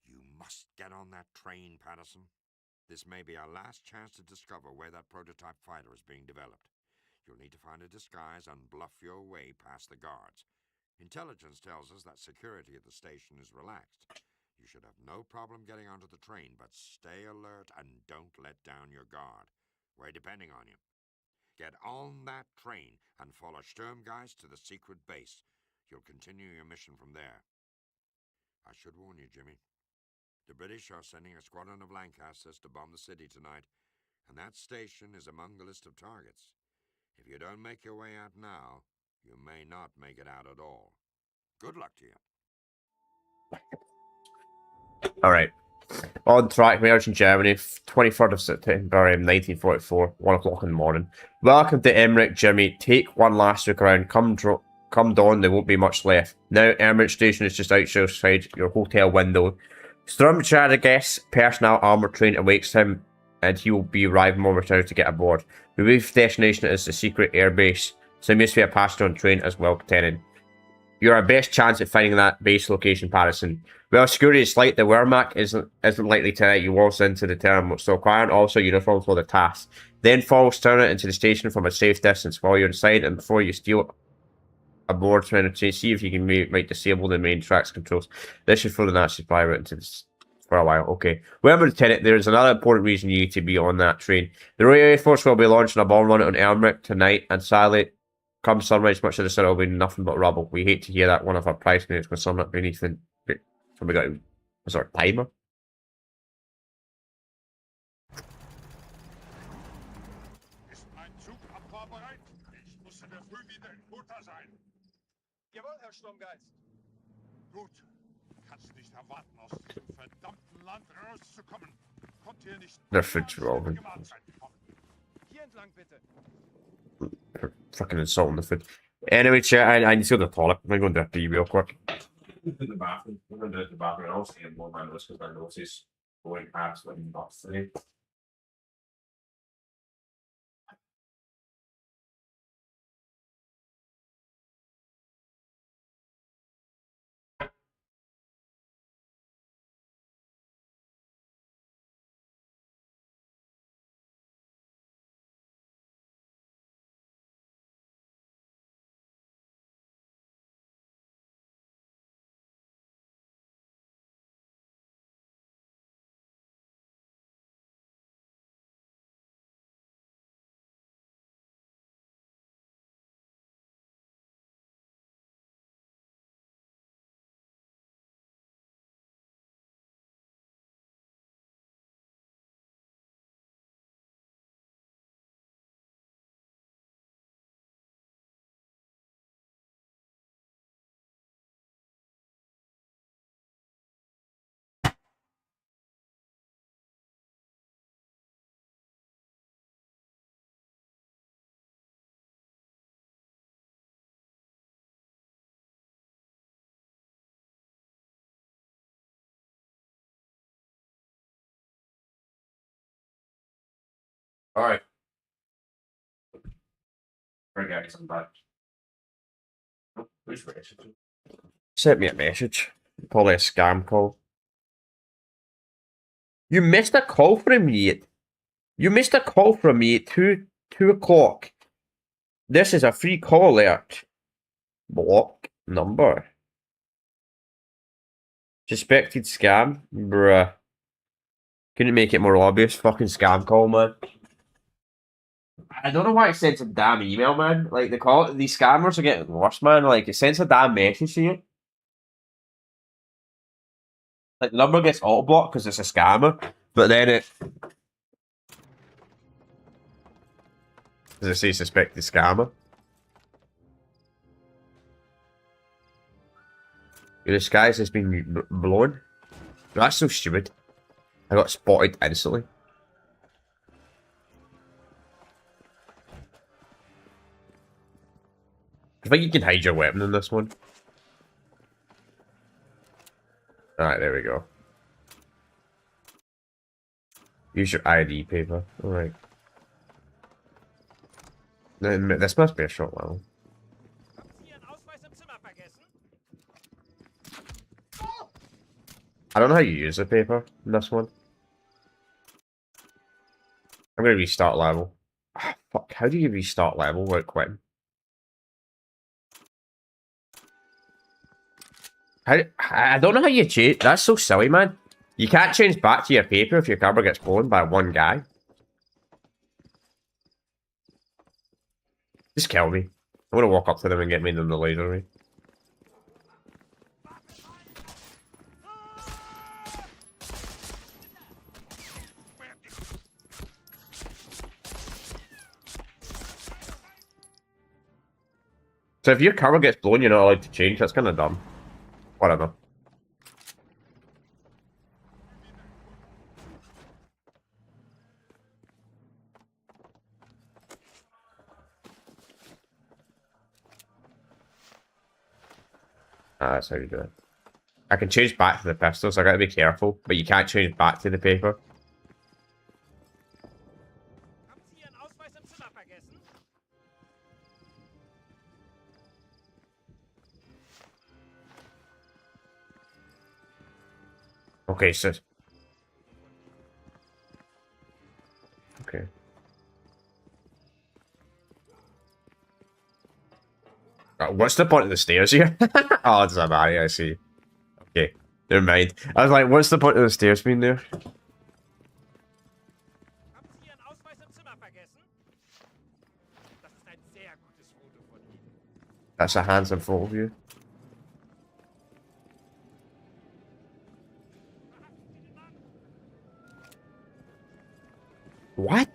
You must get on that train, Patterson. This may be our last chance to discover where that prototype fighter is being developed. You'll need to find a disguise and bluff your way past the guards. Intelligence tells us that security at the station is relaxed. You should have no problem getting onto the train, but stay alert and don't let down your guard. We're depending on you. Get on that train and follow Sturmgeist to the secret base. You'll continue your mission from there. I should warn you, Jimmy. The British are sending a squadron of Lancasters to bomb the city tonight, and that station is among the list of targets. If you don't make your way out now, you may not make it out at all. Good luck to you. Alright. On track, marriage in Germany, 23rd of September, 1944, 1 o'clock in the morning. Welcome to Emmerich, Jimmy. Take one last look around. Come dawn, there won't be much left. Now, Emmerich Station is just outside your hotel window. Sturmgeist personnel armored train awaits him, and he will be arriving momentarily to get aboard. The brief destination is the secret airbase, so there must be a passenger on train as well, Lieutenant. You're our best chance at finding that base location, Patterson. Well, security is slight. The Wehrmacht isn't likely to let you waltz into the terminal, so acquire and also uniform for the task. Then follow Sterner into the station from a safe distance while you're inside, and before you steal aboard, trying to see if you can might disable the main tracks controls. This should throw the Nazi spy route into this for a while. Okay. Remember, Lieutenant, there is another important reason you need to be on that train. The Royal Air Force will be launching a bomb run on Emmerich tonight, and sadly, come sunrise, much of the city will be nothing but rubble. We hate to hear that one of our prize units was summed up beneath the... So we got... Was there a timer? Ist mein Zug abfahrbereit? Ich muss in der Früh wieder in Gotha sein. Jawohl, Herr Sturmgeist. Gut. Kannst nicht erwarten, aus diesem verdammten Land rauszukommen. Kommt hier nicht... They're food rolling. Hier entlang, bitte. Fucking insulting the food. Anyway, chat, I need to go to the toilet. I'm going to pee real quick. In the bathroom. I'm going to the bathroom. I'll stay in one of my notes because my notes is going absolutely nuts today. Alright. Forget some back. Who's messaging? Sent me a message. Probably a scam call. You missed a call from me. You missed a call from me at 2 o'clock. This is a free call alert. Block number. Suspected scam? Bruh. Couldn't make it more obvious. Fucking scam call, man. I don't know why it sends a damn email, man. Like, these scammers are getting worse, man. Like, it sends a damn message to you. Like, the number gets auto-blocked because it's a scammer. But then it... Does it say suspected scammer? Your disguise has been blown. That's so stupid. I got spotted instantly. I think you can hide your weapon in this one. Alright, there we go. Use your ID paper. Alright. This must be a short level. I don't know how you use the paper in this one. I'm gonna restart level. Ah, fuck, how do you restart level without quitting? I don't know how you change. That's so silly, man. You can't change back to your paper if your camera gets blown by one guy. Just kill me. I want to walk up to them and get me in the laser ray. So if your camera gets blown, you're not allowed to change. That's kind of dumb. Whatever. Ah, that's how you do it. I can change back to the pistol, so I gotta be careful. But you can't change back to the paper. Okay, so... Okay. What's the point of the stairs here? Oh, it's a matter, I see. Okay, never mind. I was like, what's the point of the stairs being there? That's a handsome photo of you. What?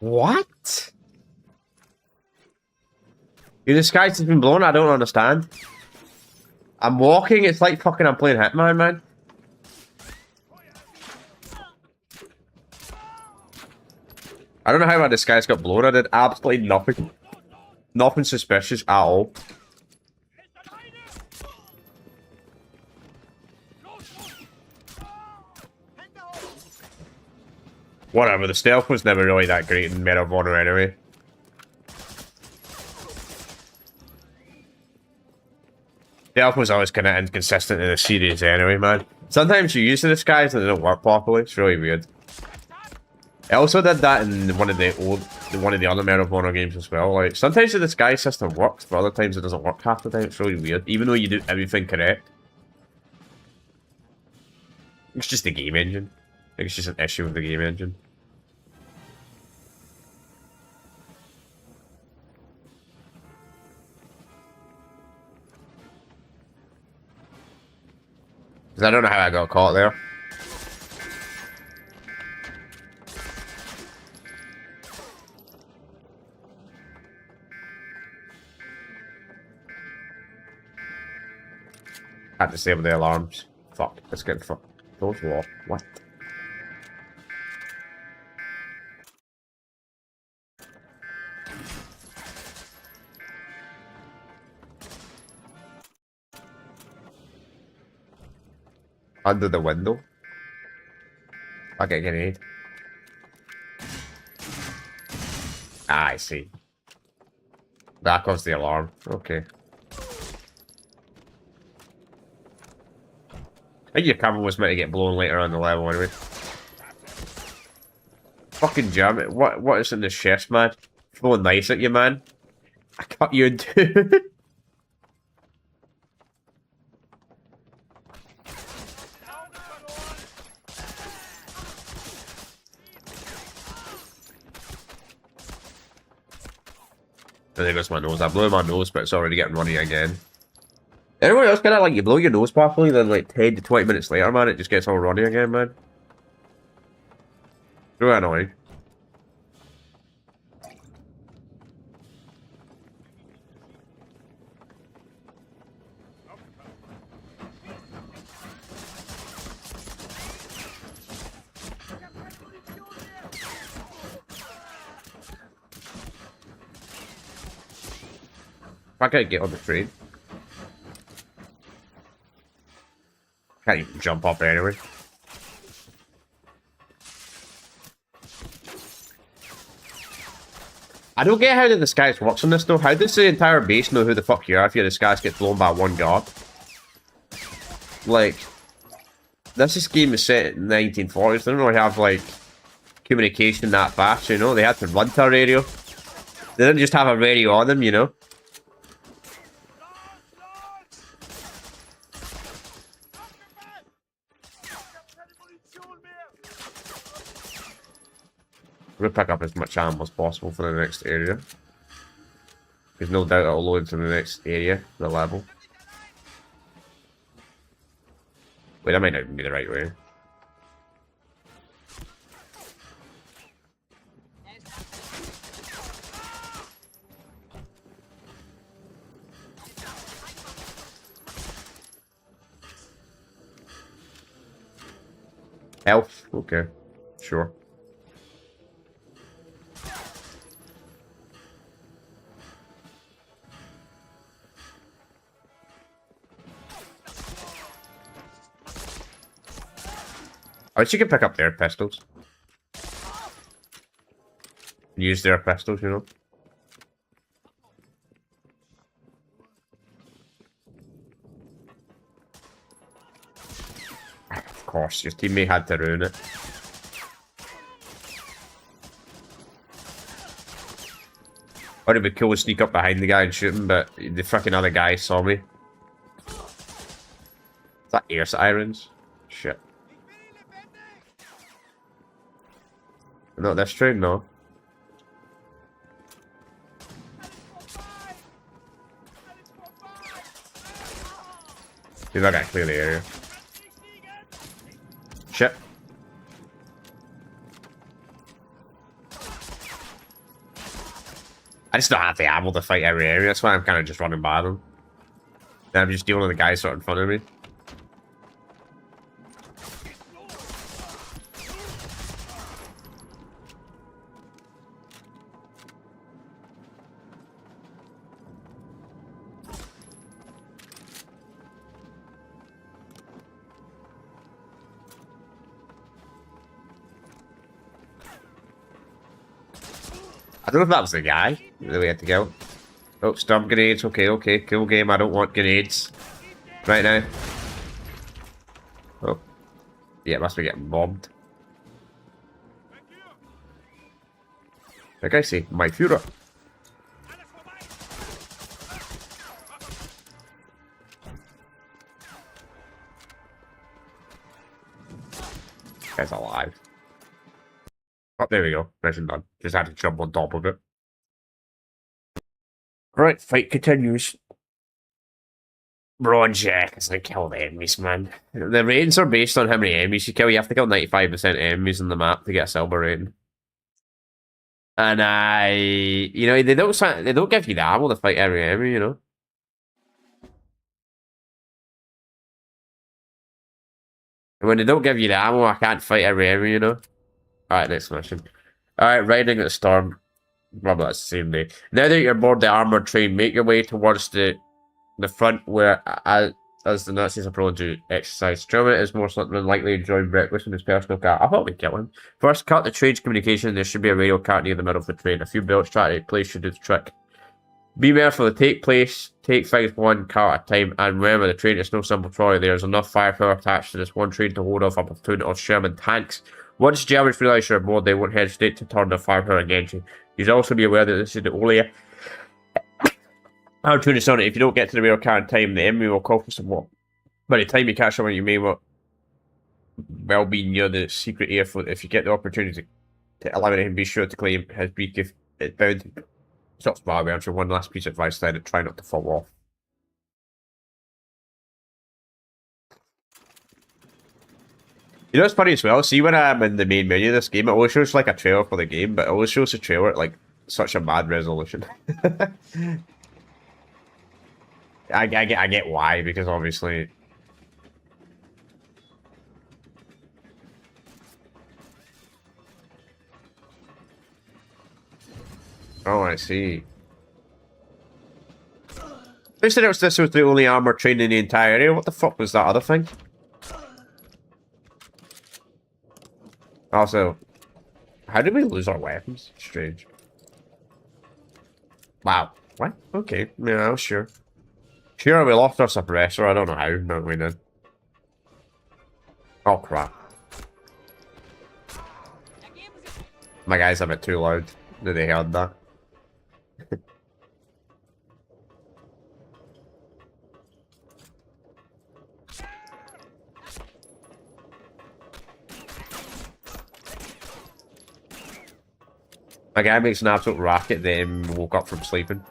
What? Your disguise has been blown? I don't understand. I'm walking, it's like fucking I'm playing Hitman, man. I don't know how my disguise got blown. I did absolutely nothing. Nothing suspicious at all. Whatever, the stealth was never really that great in Medal of Honor anyway. Stealth was always kind of inconsistent in the series anyway, man. Sometimes you use the disguise and they don't work properly. It's really weird. I also did that in one of the other Medal of Honor games as well. Like, sometimes the disguise system works, but other times it doesn't work half the time. It's really weird, even though you do everything correct. It's just the game engine. I think it's just an issue with the game engine. Because I don't know how I got caught there. I had to disable the alarms. Fuck, let's get fucked. Those what? What? Under the window. I get a grenade. Ah, I see. That caused the alarm. Okay. I think your cover was meant to get blown later on the level anyway. Fucking German. What is in the chest, man? Throwing nice at you, man. I cut you in two. There goes my nose. I blew my nose, but it's already getting runny again. Everyone else kind of like you blow your nose properly, then like 10 to 20 minutes later, man, it just gets all runny again, man. Really annoying. I can't get on the train. Can't even jump up anyway. I don't get how the disguise works on this though. How does the entire base know who the fuck you are if your disguise gets blown by one guard? Like, this game is set in the 1940s. They don't really have like communication that fast, you know? They had to run to a radio. They didn't just have a radio on them, you know? We'll pick up as much ammo as possible for the next area. There's no doubt it'll load to the next area, the level. Wait, that might not even be the right way. Health? Okay. Sure. I wish you could pick up their pistols. Use their pistols, you know? Of course, your teammate had to ruin it. Or it'd be cool to sneak up behind the guy and shoot him, but the fucking other guy saw me. Is that air sirens? Shit. Not this train, no. Maybe I gotta clear the area. Shit. I just don't have the ammo to fight every area, that's why I'm kind of just running by them. Then I'm just dealing with the guys sort of in front of me. I don't know if that was the guy that we had to go. Oh, storm grenades. Okay, okay. Cool game. I don't want grenades right now. Oh. Yeah, must be getting bombed. Like I say, my Führer. Guy's alive. Oh, there we go. Mission done. Just had to jump on top of it. Right, fight continues. Bronze, yeah, because I kill the enemies, man. The ratings are based on how many enemies you kill. You have to kill 95% enemies on the map to get a silver rating. And you know, they don't give you the ammo to fight every enemy, you know. And when they don't give you the ammo, I can't fight every enemy, you know. Alright, next mission. Alright, riding at the storm. Probably that's the same day. Now that you're aboard the armored train, make your way towards the front where as the Nazis are prone to exercise. Truman is more than likely enjoying breakfast in his personal car. I thought we'd kill him. First, cut the train's communication. There should be a radio cart near the middle of the train. A few belts try to take place should do the trick. Be careful to take things one car at a time, and remember the train is no simple trolley. There's enough firepower attached to this one train to hold off a platoon of Sherman tanks. Once Germans realise you're aboard, they won't hesitate to turn their firepower against you. You should also be aware that this is the only opportunity on it. If you don't get to the rail car in time, the enemy will call for some more. By the time you catch someone, you may well be near the secret airfield. If you get the opportunity to eliminate him, be sure to claim his briefcase. It's bound. Stop spyware. For one last piece of advice there, try not to fall off. You know, it's funny as well. See, when I'm in the main menu of this game, it always shows like a trailer for the game, but it always shows the trailer at like such a mad resolution. I get why, because obviously. Oh, I see. They said this was the only armor train in the entire area. What the fuck was that other thing? Also, how did we lose our weapons? Strange. Wow. What? Okay. Yeah, sure. Sure, we lost our suppressor. I don't know how, but we did. Oh, crap. My guy's a bit too loud. Did they heard that? My guy makes an absolute racket, then woke up from sleeping.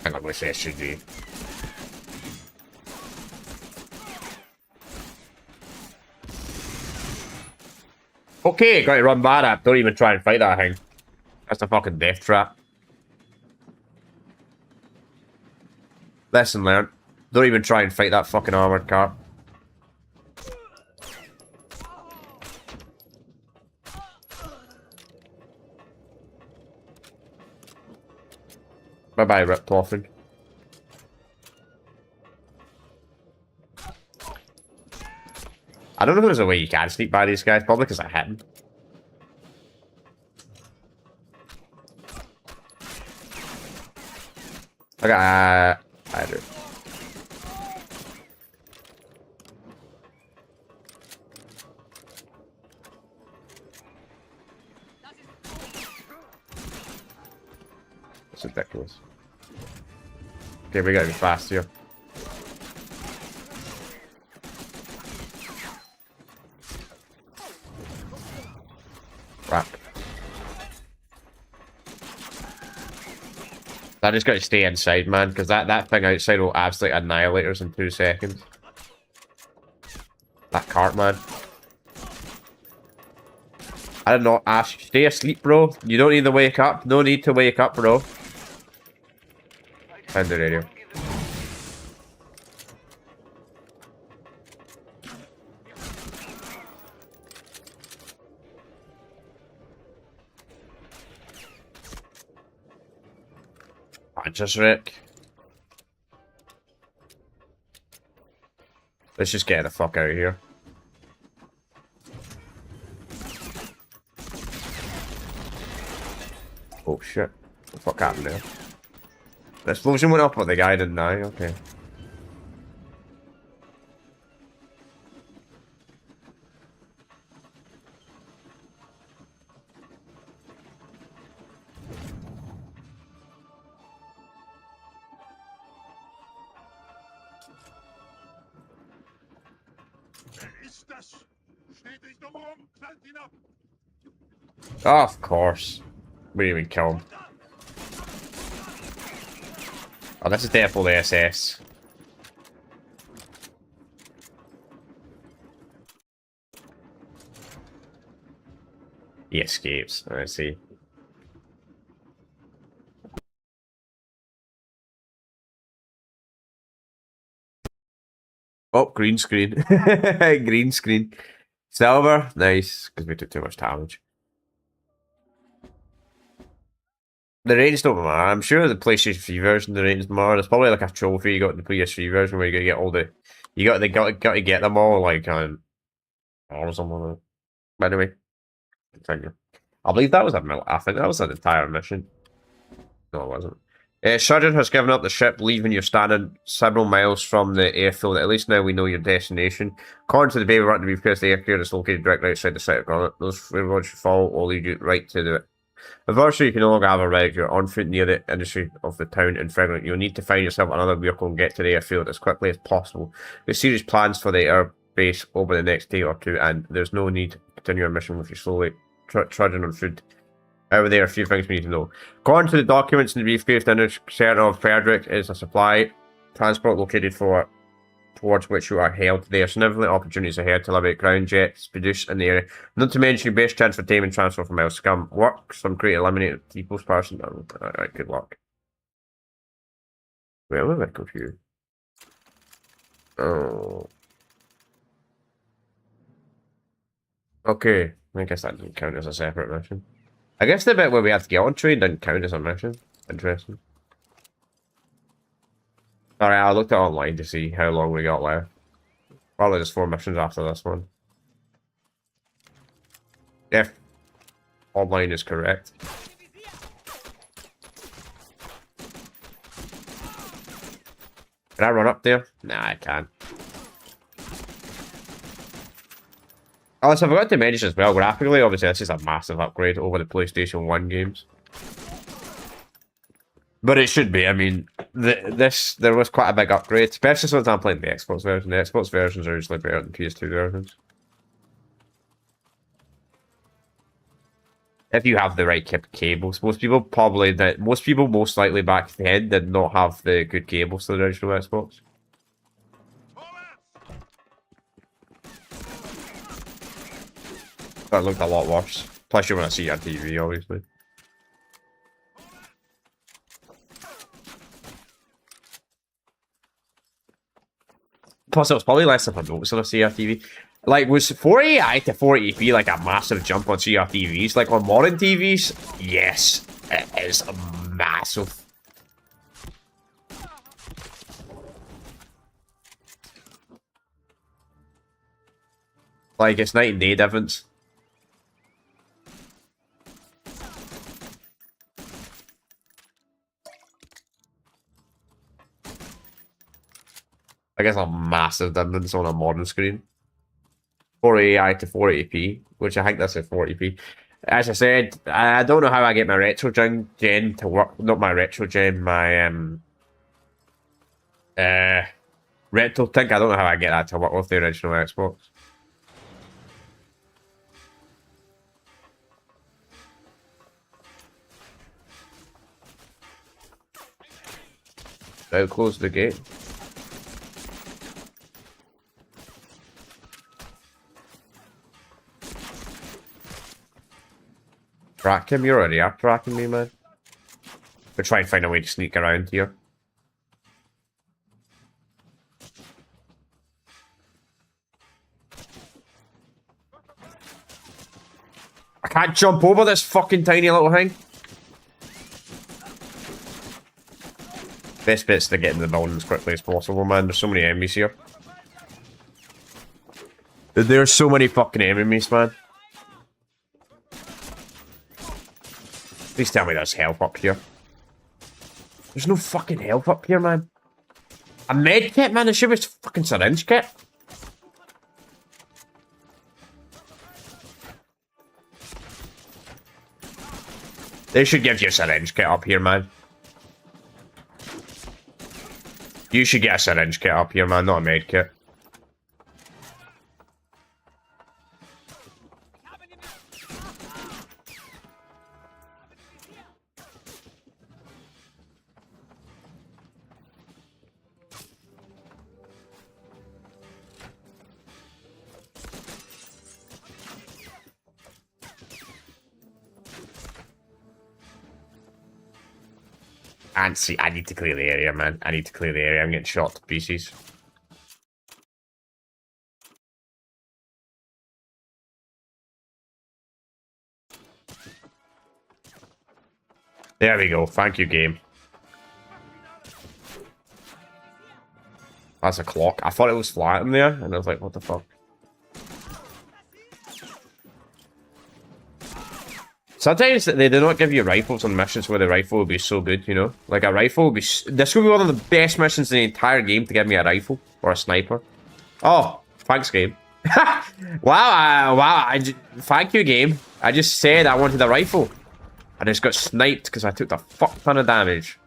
Hang on, what's SG? Okay, got to run bad up. Don't even try and fight that thing. That's a fucking death trap. Lesson learned. Don't even try and fight that fucking armored car. Bye-bye, Rip Toffin. I don't know if there's a way you can sneak by these guys, probably because I hit them. Okay, I do. That's ridiculous. Okay, we gotta be fast here. Crap. I just gotta stay inside, man, because that thing outside will absolutely annihilate us in 2 seconds. That cart, man. I don't know, Ash, stay asleep, bro. You don't need to wake up. No need to wake up, bro. Find the radio. Just Rick. Let's just get the fuck out of here. Oh shit. What the fuck happened there? The explosion went up, but the guy didn't die. Okay. Oh, of course. We didn't even kill him. Oh, this is definitely SS. He escapes. I see. Oh, green screen. Green screen. Silver. Nice, because we took too much damage. The range don't matter. I'm sure the PlayStation 3 version, the range matter. There's probably like a trophy you got in the PS3 version where you gotta get all the... got to get them all, like, on... or something like that. But anyway, continue. I believe that was I think that was an entire mission. No, it wasn't. Surgeon has given up the ship, leaving you standing several miles from the airfield. At least now we know your destination. According to the Baby Run to be first, the airfield is located directly outside the site of Garnet. Those roads you follow will lead you right to the... Eventually, you can no longer have a ride. You're on foot near the industry of the town in Frontline. You'll need to find yourself another vehicle and get to the airfield as quickly as possible. There's serious plans for the air base over the next day or two, and there's no need to continue your mission with you slowly trudging on foot. However, there are a few things we need to know. According to the documents in the briefcase, the inner center of Frederick is a supply transport located towards which you are held. There are significant opportunities ahead to liberate ground jets produced in the area. Not to mention your best chance for time and transfer from Miles Scum. Work some great eliminated people's person. Alright, good luck. Wait, I'm a bit confused. Oh. Okay, I guess that doesn't count as a separate mission. I guess the bit where we have to get on train didn't count as a mission. Interesting. Alright, I looked it online to see how long we got left. Probably just 4 missions after this one. If online is correct. Can I run up there? Nah, I can't. Oh, so I forgot to mention as well, graphically, obviously this is a massive upgrade over the PlayStation 1 games. But it should be, I mean, there was quite a big upgrade, especially since I'm playing the Xbox version. The Xbox versions are usually better than PS2 versions. If you have the right cables. Most people most likely back then did not have the good cables to the original Xbox. That looked a lot worse. Plus you want to see it on TV, obviously. Plus it was probably less of a notice on a CRTV. Like, was 480i to 480p like a massive jump on CRTVs? Like, on modern TVs? Yes, it is massive. Like, it's night and day difference. I guess a massive difference on a modern screen. 480i to 480p, which I think that's at 40p. As I said, I don't know how I get my retro gen to work. Not my retro gen, my retro think. I don't know how I get that to work with the original Xbox. I'll close the gate. Track him? You already are tracking me, man. We'll try and find a way to sneak around here. I can't jump over this fucking tiny little thing. Best bit's to get in the building as quickly as possible, man. There's so many enemies here. There's so many fucking enemies, man. Please tell me there's health up here. There's no fucking health up here, man. A med kit, man? There should be a fucking syringe kit. They should give you a syringe kit up here, man. You should get a syringe kit up here, man, not a med kit. And see, I need to clear the area, man. I need to clear the area. I'm getting shot to pieces. There we go. Thank you, game. That's a clock. I thought it was flat in there, and I was like, what the fuck? Sometimes they do not give you rifles on missions where the rifle will be so good, you know? Like, a rifle will be... This will be one of the best missions in the entire game to give me a rifle. Or a sniper. Oh, thanks, game. Wow, thank you, game. I just said I wanted a rifle. I just got sniped because I took the fuck ton of damage.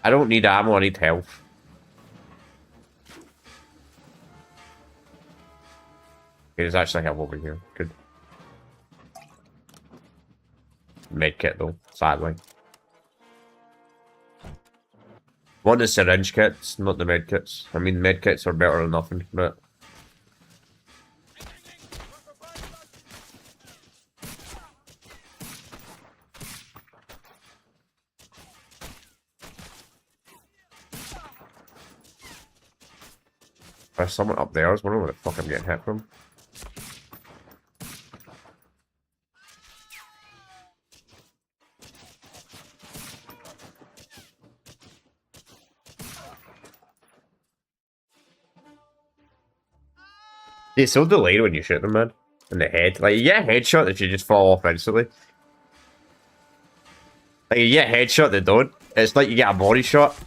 I don't need ammo, I need health. Okay, there's actually help over here. Good. Medkit though, sadly. Want the syringe kits, not the medkits. I mean, medkits are better than nothing, but... There's someone up there. I was wondering where the fuck I'm getting hit from. It's so delayed when you shoot them, man. In the head. Like, you get a headshot that you just fall off instantly. Like, you get a headshot that don't. It's like you get a body shot.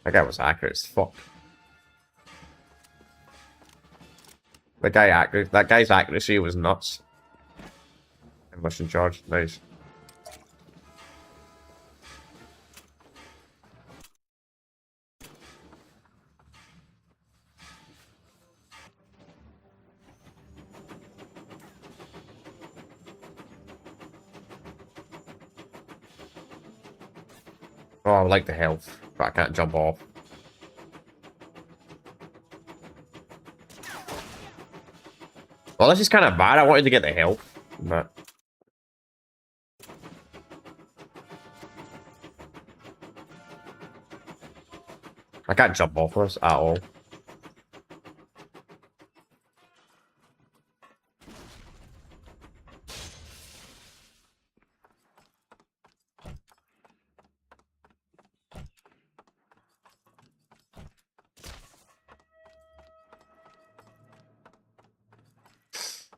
That guy was accurate as fuck. That guy's accuracy was nuts. Mission charge, nice. Oh, I like the health, but I can't jump off. Well, this is kind of bad. I wanted to get the health, but... I can't jump off this at all.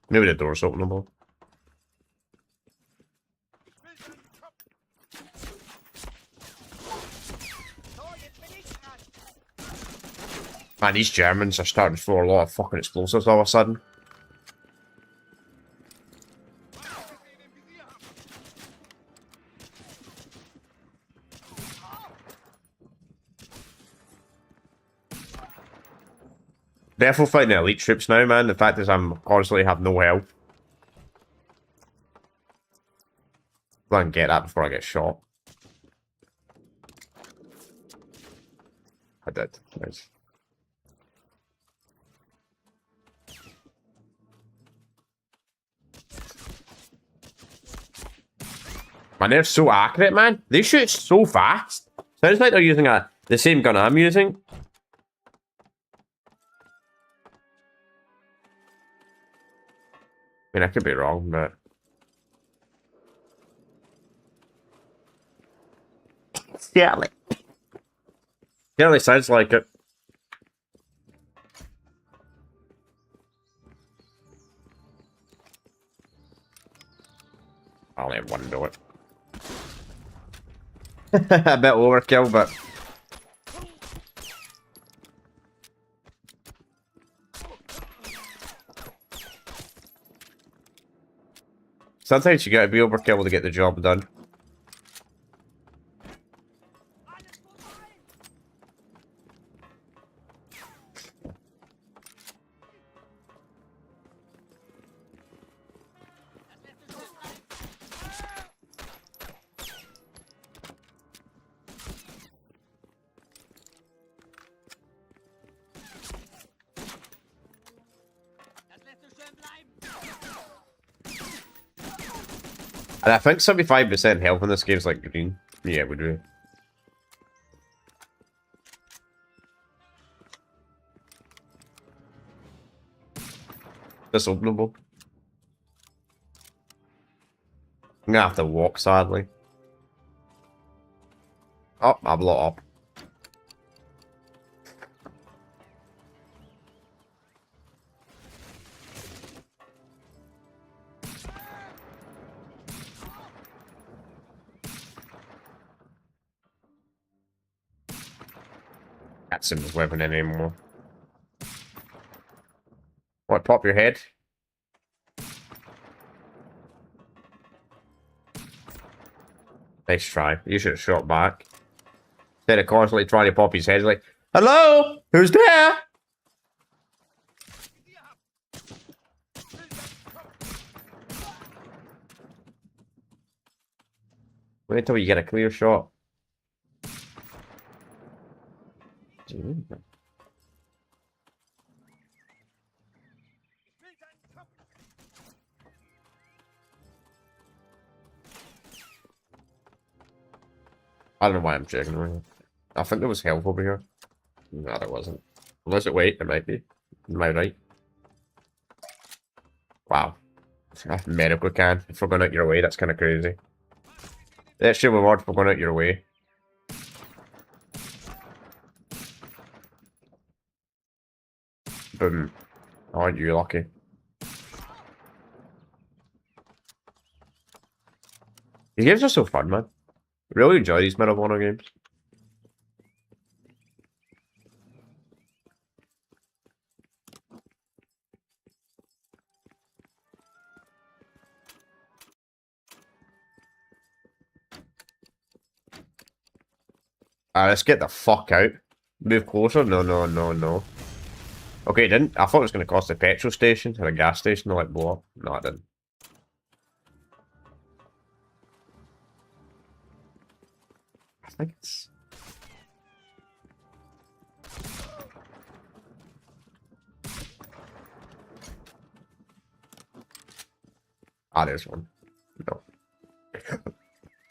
Maybe the door's openable. Man, these Germans are starting to throw a lot of fucking explosives all of a sudden. Definitely fighting the elite troops now, man. The fact is I'm honestly have no health. Go and get that before I get shot. I did. Nice. Man, they're so accurate, man. They shoot so fast. Sounds like they're using the same gun I'm using. I mean, I could be wrong, but... Generally sounds like it. I only have one do it. A bit overkill, but... Sometimes you gotta be overkill to get the job done. And I think 75% health in this game is like green. Yeah, we do. This openable. I'm gonna have to walk, sadly. Oh, I blew it up. Can't see his weapon anymore. What, pop your head? Nice try. You should have shot back. Instead of constantly trying to pop his head, like, hello? Who's there? Wait until you get a clear shot. I don't know why I'm checking right now. I think there was health over here. No, there wasn't. Unless it wait, there might be. Am I right? Wow. Medical can. For going out your way, that's kind of crazy. That's your reward for going out your way. Boom. Aren't you lucky? These games are so fun, man. Really enjoy these Medal of Honor games. Let's get the fuck out. Move closer? No, no, no, no. Okay, it didn't. I thought it was going to cost a petrol station or a gas station to like blow up. No, it didn't. I think it's... Ah, there's one. No.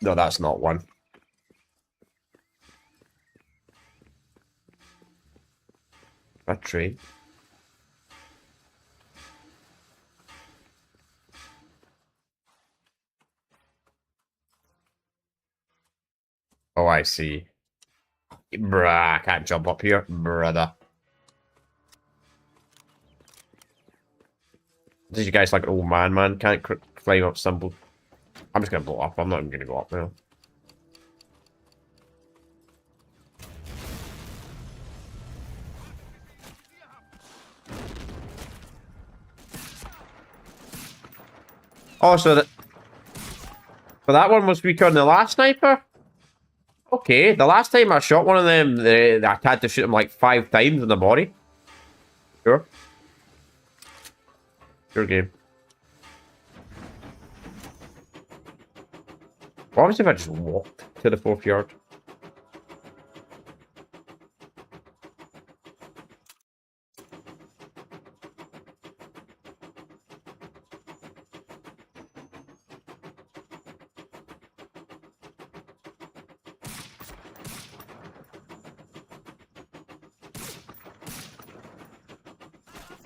No, that's not one. A tree. Oh, I see. Bruh, I can't jump up here, brother. Did you guys like old man? Can't climb up simple. I'm just gonna blow up. I'm not even gonna go up now. Oh, so that one was weaker than the last sniper? Okay, the last time I shot one of them, I had to shoot him like 5 times in the body. Sure. Sure game. What happens if I just walked to the 4th yard?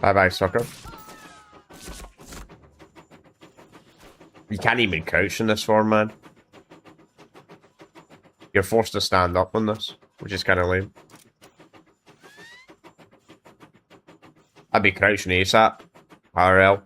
Bye-bye, sucker. You can't even crouch in this form, man. You're forced to stand up on this, which is kind of lame. I'd be crouching ASAP. RL.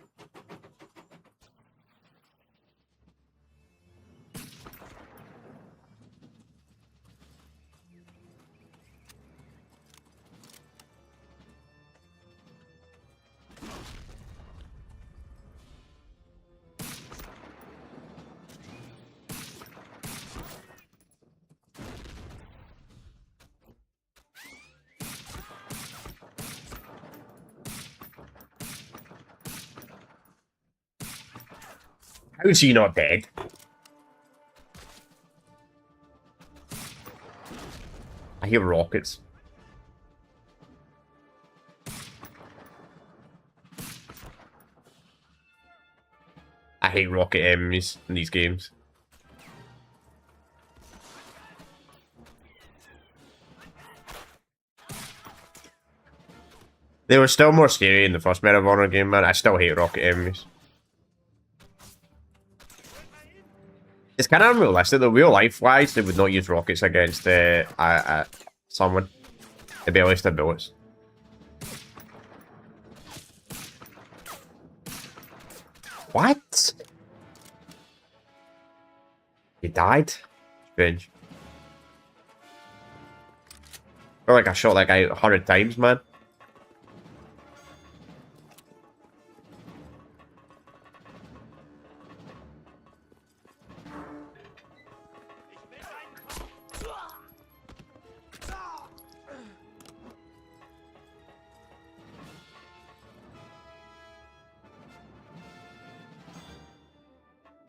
How is he not dead? I hear rockets. I hate rocket enemies in these games. They were still more scary in the first Medal of Honor game, man. I still hate rocket enemies. It's kind of unrealistic though. Real life wise, they would not use rockets against someone. They'd be waste of bullets. What? He died? Strange. I feel like I shot that guy 100 times, man.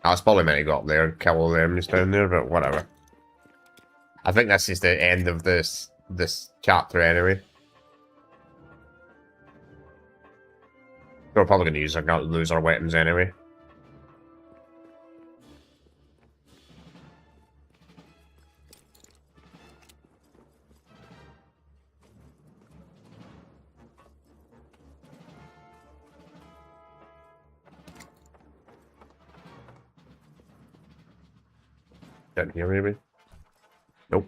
I was probably meant to go up there and kill all the enemies down there, but whatever. I think this is the end of this chapter anyway. We're probably going to lose our weapons anyway. Down here, maybe? Nope.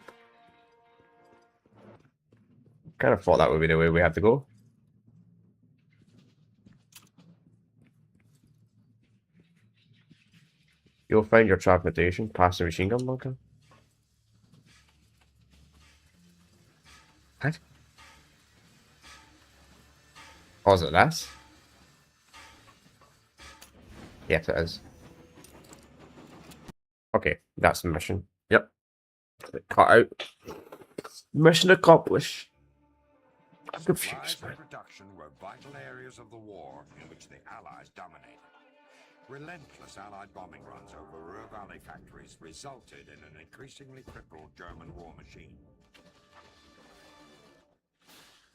Kind of thought that would be the way we had to go. You'll find your transportation past the machine gun bunker. What? Oh, is it this? Yes, it is. Okay, that's the mission. Yep. Cut out. Mission accomplished. I'm confused, Supplies man. and production were vital areas of the war in which the Allies dominated. Relentless Allied bombing runs over Ruhr Valley factories resulted in an increasingly crippled German war machine.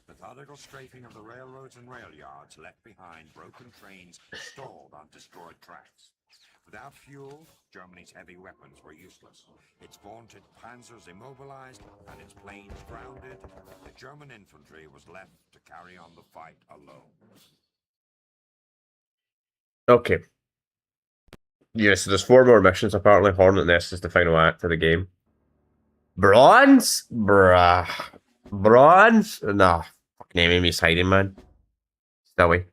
Methodical strafing of the railroads and rail yards left behind broken trains stalled on destroyed tracks. Without fuel, Germany's heavy weapons were useless. Its vaunted panzers immobilized and its planes grounded, the German infantry was left to carry on the fight alone. Okay. Yes, there's 4 more missions. Apparently, Hornet Nest is the final act of the game. Bronze? Bruh. Bronze? Nah. Fucking enemy's hiding, man. Silly.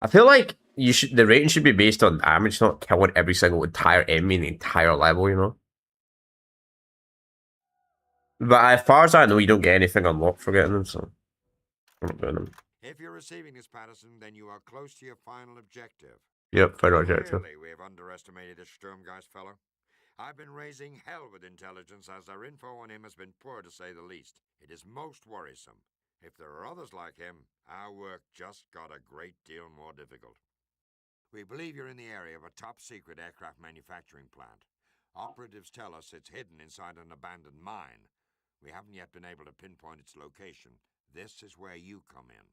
I feel like the rating should be based on damage, not killing every single entire enemy in the entire level, you know? But as far as I know, you don't get anything unlocked for getting them, so I'm not doing them. If you're receiving this, Patterson, then you are close to your final objective. Yep, final objective. Clearly, we have underestimated this Sturmgeist fellow. I've been raising hell with intelligence as our info on him has been poor, to say the least. It is most worrisome. If there are others like him, our work just got a great deal more difficult. We believe you're in the area of a top-secret aircraft manufacturing plant. Operatives tell us it's hidden inside an abandoned mine. We haven't yet been able to pinpoint its location. This is where you come in.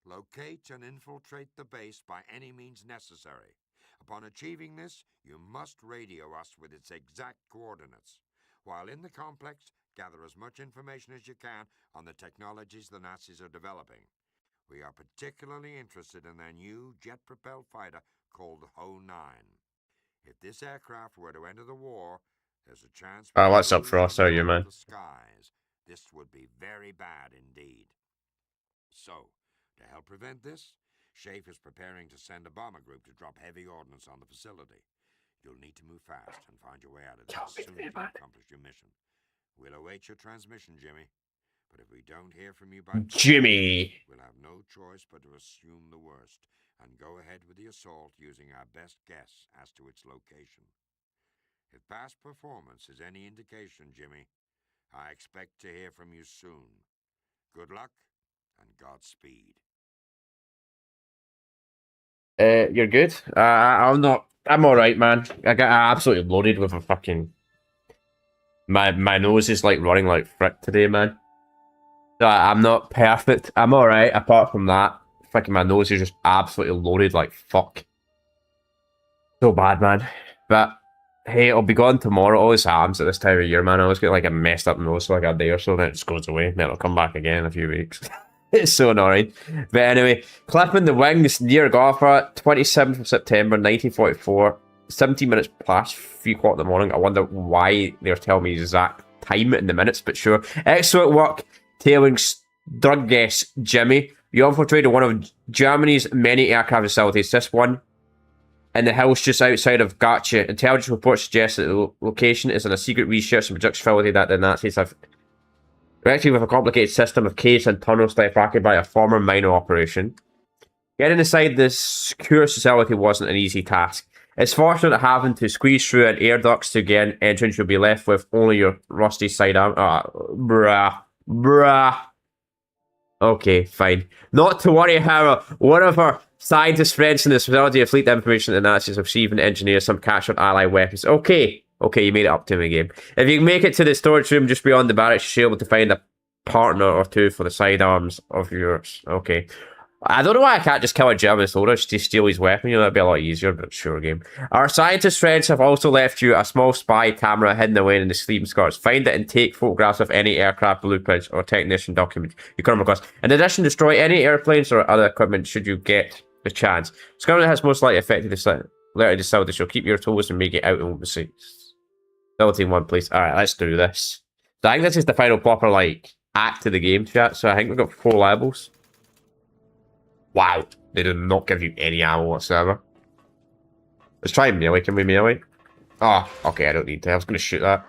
Locate and infiltrate the base by any means necessary. Upon achieving this, you must radio us with its exact coordinates. While in the complex, gather as much information as you can on the technologies the Nazis are developing. We are particularly interested in their new jet-propelled fighter called the Ho-9. If this aircraft were to enter the war, there's a chance... What's up, Frost? How are you, man? The skies. This would be very bad indeed. So, to help prevent this, Schaeff is preparing to send a bomber group to drop heavy ordnance on the facility. You'll need to move fast and find your way out of this as soon as you accomplish your mission. We'll await your transmission, Jimmy. But if we don't hear from you by Jimmy, we'll have no choice but to assume the worst and go ahead with the assault using our best guess as to its location. If past performance is any indication, Jimmy, I expect to hear from you soon. Good luck and Godspeed. you're good. I'm not. I'm all right, man. I got absolutely loaded with a fucking. My nose is like running like frick today, man. I'm not perfect. I'm all right. Apart from that, fucking my nose is just absolutely loaded like fuck. So bad, man. But hey, I'll be gone tomorrow. It always happens at this time of year, man. I always get like a messed up nose for like a day or so, then it just goes away. Then it'll come back again in a few weeks. It's so annoying. But anyway, Clipping the Wings near Gotha, 27th of September, 1944. 17 minutes past 3 o'clock in the morning. I wonder why they're telling me exact time in the minutes, but sure. Excellent work, tailing drug guest Jimmy. You infiltrated one of Germany's many aircraft facilities. This one in the hills just outside of Gotcha. Intelligence reports suggest that the location is in a secret research and production facility that the Nazis have erected with a complicated system of caves and tunnels fabricated by a former minor operation. Getting inside this secure facility wasn't an easy task. It's fortunate that having to squeeze through an air ducts to get an entrance, you'll be left with only your rusty sidearm. Bruh. Okay, fine. Not to worry, however, one of our scientist friends in this facility have leaked information that the Nazis have received and engineered some captured Allied weapons. Okay, you made it up to me, game. If you can make it to the storage room just beyond the barracks, you'll be able to find a partner or two for the sidearms of yours. Okay. I don't know why I can't just kill a German soldier to steal his weapon. You know, that'd be a lot easier, but sure, game. Our scientist friends have also left you a small spy camera hidden away in the sleeping skirts. Find it and take photographs of any aircraft blueprints or technician documents you come across. In addition, destroy any airplanes or other equipment should you get the chance. Scotland has most likely affected the letter decided so keep your toes and make it out in the seats. Double team one, please. Alright, let's do this. So I think this is the final proper, like, act of the game, chat. So I think we've got 4 levels. Wow, they did not give you any ammo whatsoever. Let's try melee. Can we melee? Oh, okay, I don't need to. I was going to shoot that.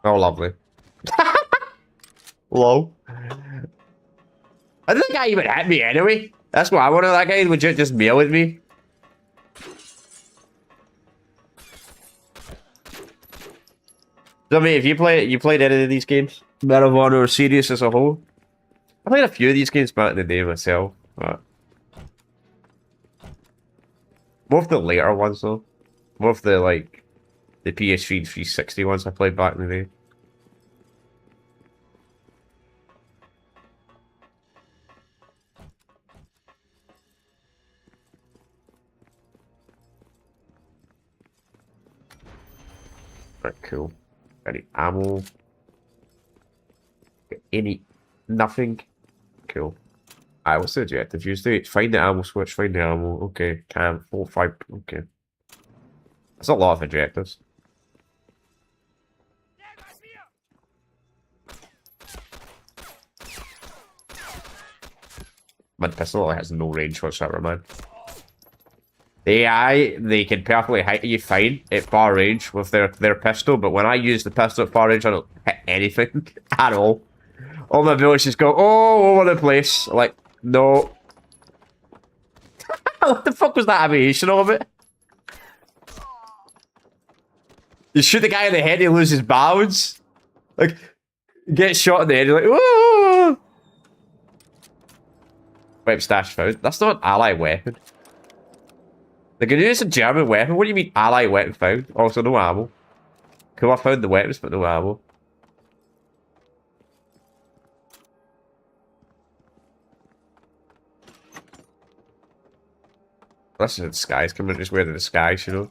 Oh, lovely. Low. I think that guy even hit me anyway. That's what I wanted. That guy legit just meleeed me. So, mate, if you played any of these games? Medal of Honor or Serious as a whole? I played a few of these games back in the day myself, but more of the later ones though. More of the like the PS3 and 360 ones I played back in the day. Right, cool. Any ammo? Any nothing? Cool. Alright, what's the objective? Use the find the ammo switch, find the ammo. Okay, 4, 5. Okay. That's a lot of objectives. My pistol has no range whatsoever, man. The AI, they can perfectly hit you fine at far range with their pistol, but when I use the pistol at far range, I don't hit anything at all. All my bullets just go all over the place. Like, no. What the fuck was that animation of it? You shoot the guy in the head, he loses balance. Like, get shot in the head, you're like, whoa! Weapon stash found. That's not an ally weapon. They're gonna use a German weapon. What do you mean ally weapon found? Also no ammo. Cool, I found the weapons, but no ammo. That's the disguise coming, just wear the disguise, you know.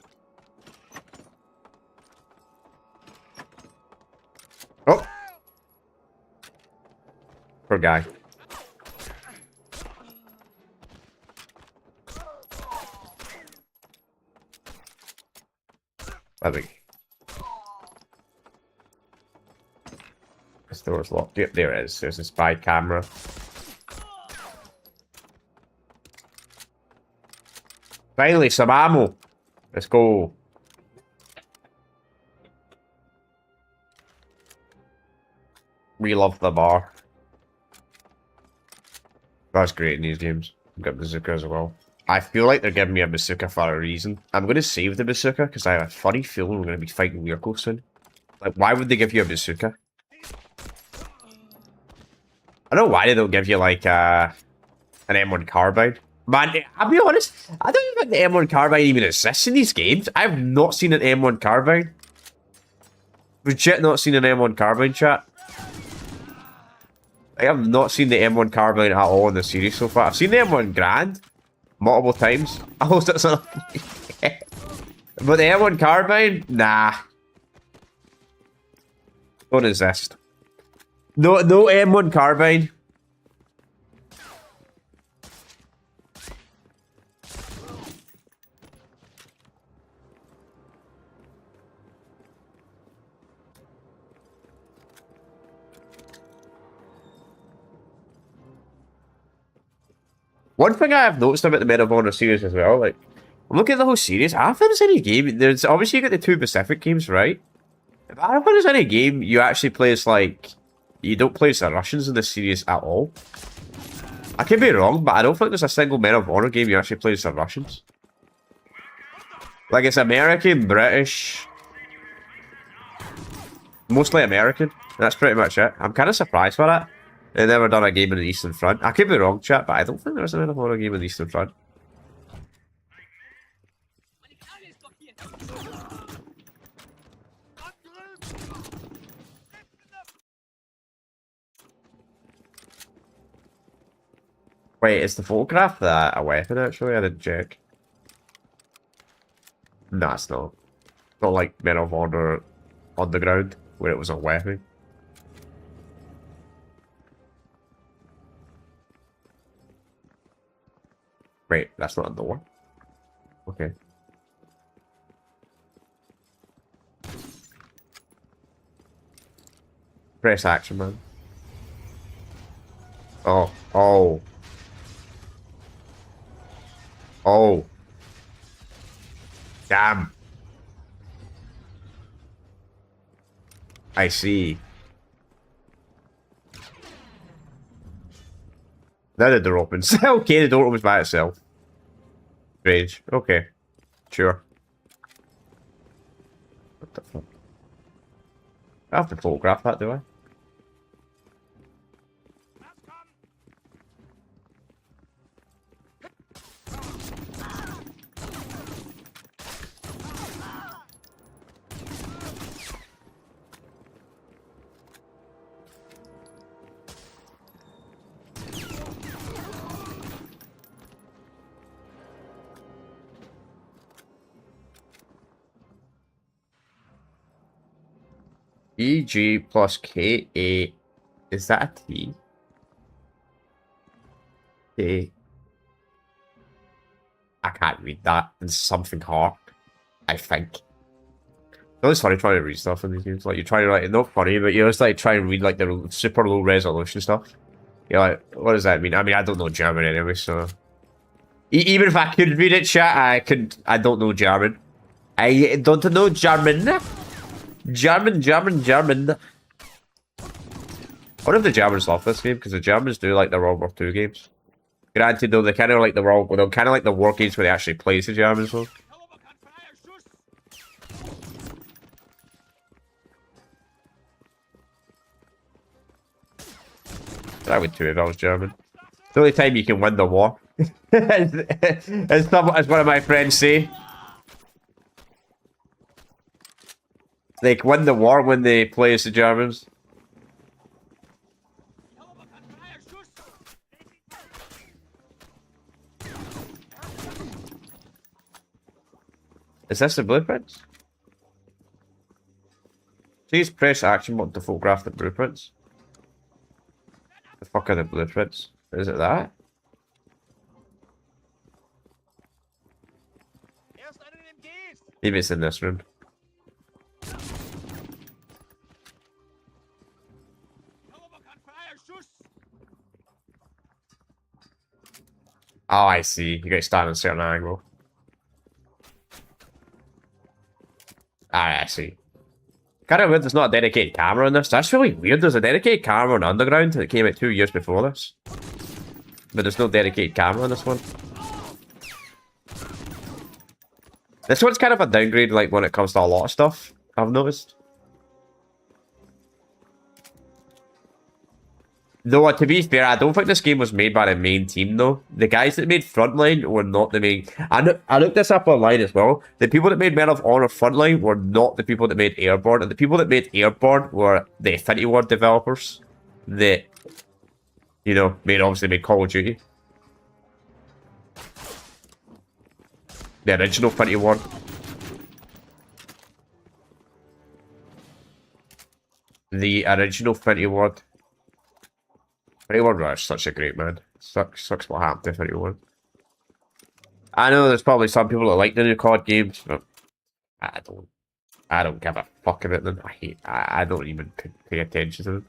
Oh! Poor guy. I think. This door's locked. Yep, there it is. There's a spy camera. Finally, some ammo. Let's go. We love the bar. That's great in these games. I've got bazooka as well. I feel like they're giving me a bazooka for a reason. I'm going to save the bazooka because I have a funny feeling we're going to be fighting Mirko soon. Like, why would they give you a bazooka? I don't know why they don't give you, like, an M1 carbine. Man, I'll be honest, I don't even think the M1 carbine even exists in these games. I've not seen an M1 carbine. Legit not seen an M1 carbine, chat. I have not seen the M1 carbine at all in the series so far. I've seen the M1 Grand, multiple times. Oh, so it's a... But the M1 carbine? Nah. Don't exist. No M1 carbine. One thing I have noticed about the Medal of Honor series as well, like, look at the whole series. I don't think there's any game. There's obviously you got the 2 Pacific games, right? But I don't think there's any game you actually play as like you don't play as the Russians in this series at all. I could be wrong, but I don't think there's a single Medal of Honor game you actually play as the Russians. Like it's American, British, mostly American. That's pretty much it. I'm kind of surprised by that. They've never done a game in the Eastern Front. I could be wrong, chat, but I don't think there's another horror game in the Eastern Front. Wait, is the photograph that a weapon actually? I didn't check. Nah, it's not. It's not like Medal of Honor Underground, where it was a weapon. Wait, that's not a door. Okay. Press action, man. Oh. Oh. Oh. Damn. I see. Now the door opens. Okay, the door opens by itself. Strange. Okay. Sure. What the fuck? I have to photograph that, do I? EG plus KA. Is that a T? K. I can't read that. It's something hard. I think. It's funny trying to read stuff in these games. Like, you're trying to, like, not funny, but you just, like, try and read, like, the super low resolution stuff. You're like, what does that mean? I mean, I don't know German anyway, so... Even if I could read it, chat, I don't know German. I don't know German. German. What if the Germans love this game? Because the Germans do like the World War II games. Granted, though, they kind of like the war games where they actually play the Germans, though. I would too if I was German. The only time you can win the war. as one of my friends say. They win the war when they play as the Germans. Is this the blueprints? Please press action button to photograph the blueprints. The fuck are the blueprints? Is it that? Maybe it's in this room. Oh, I see. You gotta stand at a certain angle. Alright, I see. Kind of weird there's not a dedicated camera on this. That's really weird. There's a dedicated camera on Underground that came out 2 years before this. But there's no dedicated camera on this one. This one's kind of a downgrade, like, when it comes to a lot of stuff, I've noticed. Though, to be fair, I don't think this game was made by the main team, though. The guys that made Frontline were not the main... I looked this up online as well. The people that made Medal of Honor Frontline were not the people that made Airborne. And the people that made Airborne were the Infinity Ward developers that, you know, obviously made Call of Duty. The original 21. The original 21. 21 was such a great man. Sucks what happened to 21. I know there's probably some people that like the new COD games, but I don't give a fuck about them. I don't even pay attention to them.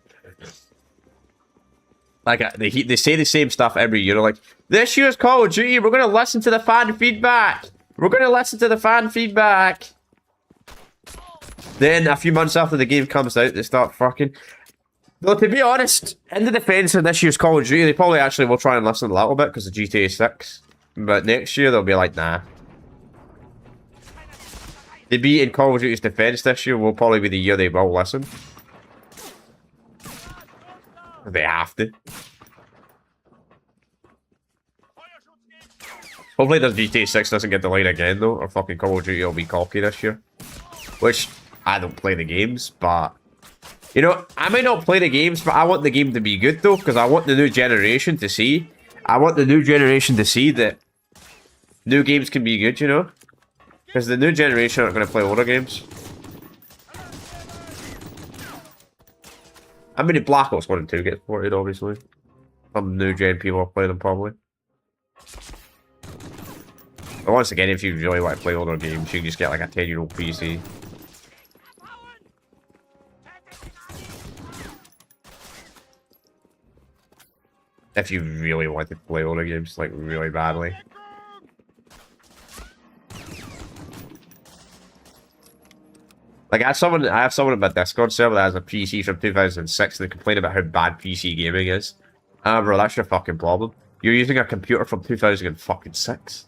Like, they say the same stuff every year. Like, this year's Call of Duty, we're going to listen to the fan feedback. We're going to listen to the fan feedback. Then, a few months after the game comes out, they start fucking... Though, to be honest, in the defense of this year's Call of Duty, they probably actually will try and listen a little bit because of GTA 6. But next year, they'll be like, nah. They be in Call of Duty's defense this year will probably be the year they will listen. They have to. Hopefully this GTA 6 doesn't get delayed again though, or fucking Call of Duty will be cocky this year. Which, I don't play the games, but... You know, I might not play the games, but I want the game to be good though, because I want the new generation to see. I want the new generation to see that new games can be good, you know? Because the new generation aren't going to play older games. I mean, Black Ops 1 and 2 get ported, obviously. Some new gen people are playing them, probably. But once again, if you really want to play older games, you can just get like a 10-year-old PC. If you really want to play older games, like, really badly. Like, I have someone in my Discord server that has a PC from 2006 and they complain about how bad PC gaming is. Bro, that's your fucking problem. You're using a computer from 2006.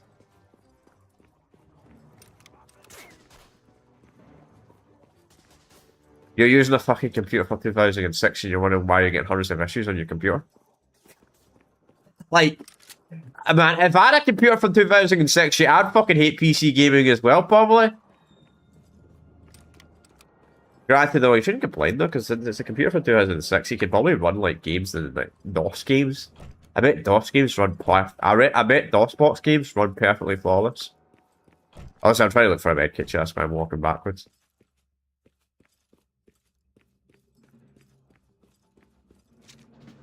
You're using a fucking computer from 2006 and you're wondering why you're getting hundreds of issues on your computer. Like, man, if I had a computer from 2006, yeah, I'd fucking hate PC gaming as well, probably. Granted, though, you shouldn't complain, though, because it's a computer from 2006. You could probably run, like, games and, like, DOS games. I bet DOS games run... I bet DOSBox games run perfectly flawless. Also, I'm trying to look for a medkit chest, but I'm walking backwards.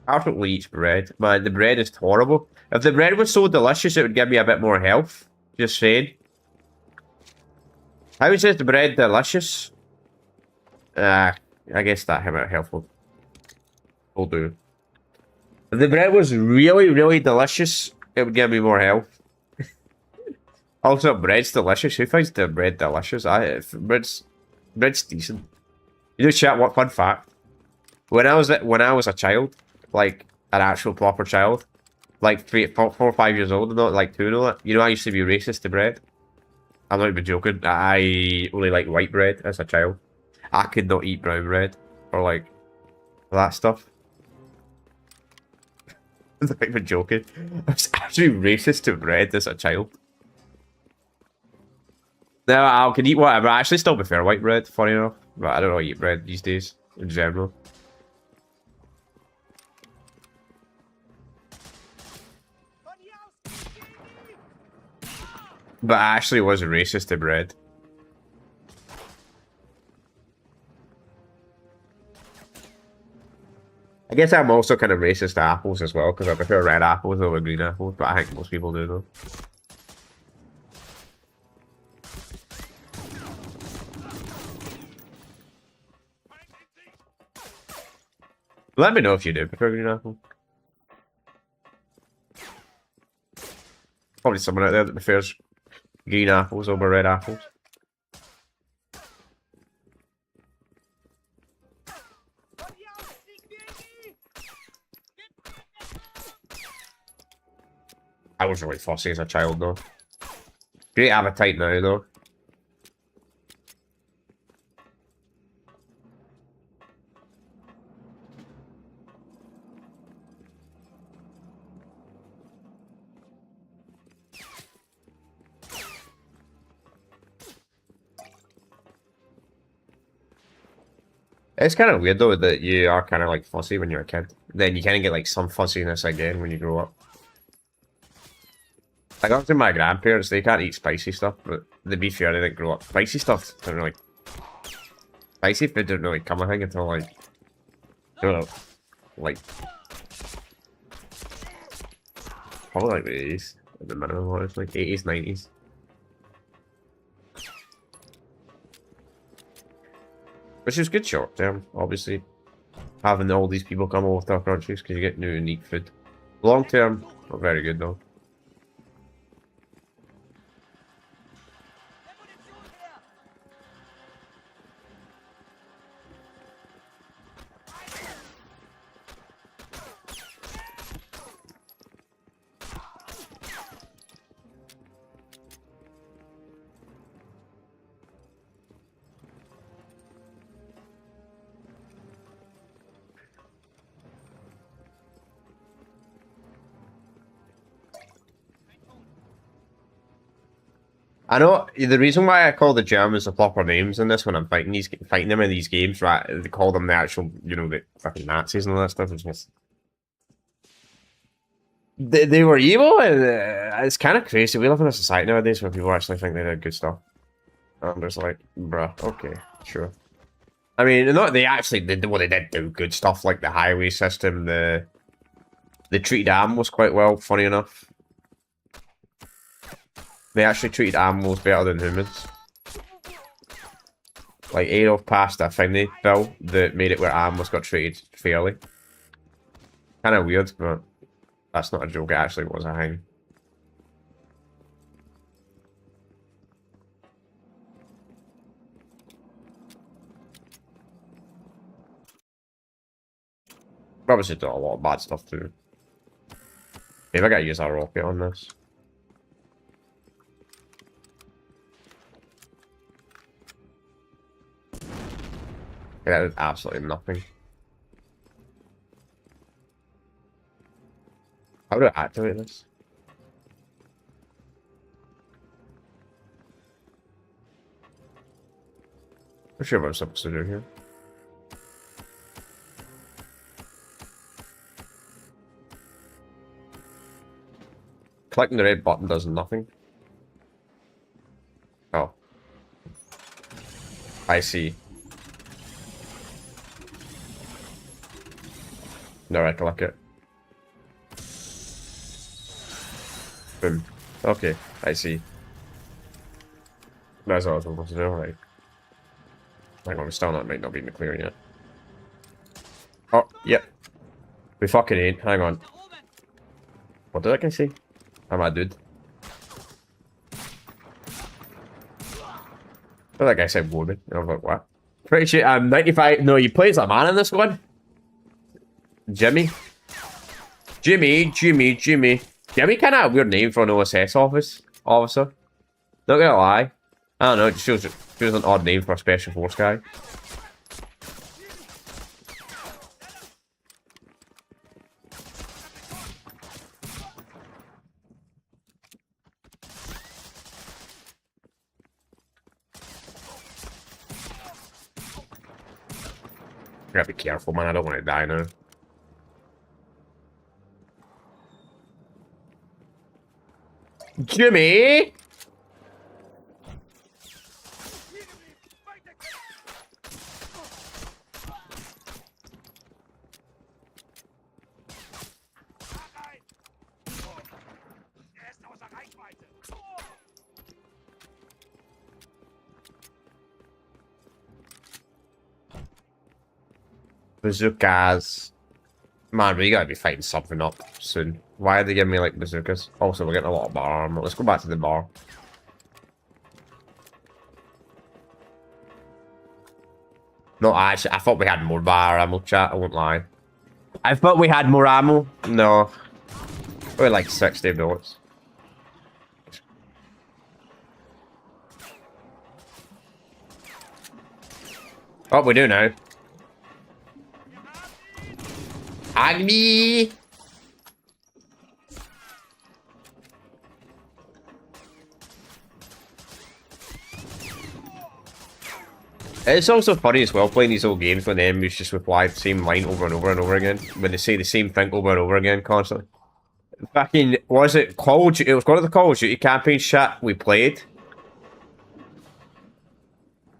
Absolutely eats bread. Man, the bread is horrible. If the bread was so delicious, it would give me a bit more health. Just saying. How is the bread delicious? I guess that amount of health will do. If the bread was really, really delicious, it would give me more health. Also, bread's delicious. Who finds the bread delicious? Bread's decent. You know, chat. What fun fact? When I was a child, like an actual proper child, like 4 or 5 years old, not like 2 and all that. You know, I used to be racist to bread. I'm not even joking. I only like white bread as a child. I could not eat brown bread or like that stuff. I'm not even joking. I was actually racist to bread as a child. Now I can eat whatever. I actually still prefer white bread, funny enough. But I don't really eat bread these days in general. But I actually was racist to bread. I guess I'm also kind of racist to apples as well, because I prefer red apples over green apples, but I think most people do though. Let me know if you do prefer green apple. Probably someone out there that prefers green apples over red apples. I was really fussy as a child though. Great appetite now though. It's kind of weird though that you are kind of like fussy when you're a kid. Then you kind of get like some fussiness again when you grow up. I got to my grandparents, they can't eat spicy stuff, but to be fair, they didn't grow up. Spicy stuff didn't really... Spicy food didn't really come, I think, until like... I don't know. Like... Probably like the 80s, at the minimum, honestly. 80s, 90s. Which is good short term, obviously. Having all these people come over to our countries because you get new unique food. Long term, not very good though. I know the reason why I call the Germans the proper names in this when I'm fighting them in these games, right? They call them the actual, you know, the fucking Nazis and all that stuff. It's just they were evil, and it's kind of crazy. We live in a society nowadays where people actually think they did good stuff. I'm just like, bruh, okay, sure. I mean, not they actually did. Well, they did do good stuff like the highway system. They treated animals quite well. Funny enough. They actually treated animals better than humans. Like, Adolf passed a thingy bill that made it where animals got treated fairly. Kind of weird, but that's not a joke, it actually was a thing. Obviously done a lot of bad stuff too. Maybe I gotta use our rocket on this. That is absolutely nothing. How do I activate this? I'm sure what I'm supposed to do here. Clicking the red button does nothing. Oh. I see. No, I click it. Boom. Okay, I see. That's what I was supposed to do, right? Hang on, we're still not, might not be in the clear yet. Oh, yep. We fucking ain't. Hang on. What did I can see? I'm a dude. I feel like I said woman. I was like, what? Pretty sure I'm 95. No, you play as a man in this one? Jimmy? Jimmy kind of a weird name for an OSS officer. Not gonna lie. I don't know, it just feels an odd name for a special force guy. I gotta be careful, man. I don't want to die now. Jimmy! Bazookas. Man, we gotta be fighting something up soon. Why are they giving me like bazookas? Also, we're getting a lot of bar armor. Let's go back to the bar. No, actually, I thought we had more bar ammo, chat. I won't lie. I thought we had more ammo. No. We're like 60 bullets. Oh, we do now. Agni! It's also funny as well playing these old games when the enemies just reply the same line over and over and over again. When they say the same thing over and over again constantly. Fucking, what is it? Call of Duty. It was one of the Call of Duty campaign shit we played.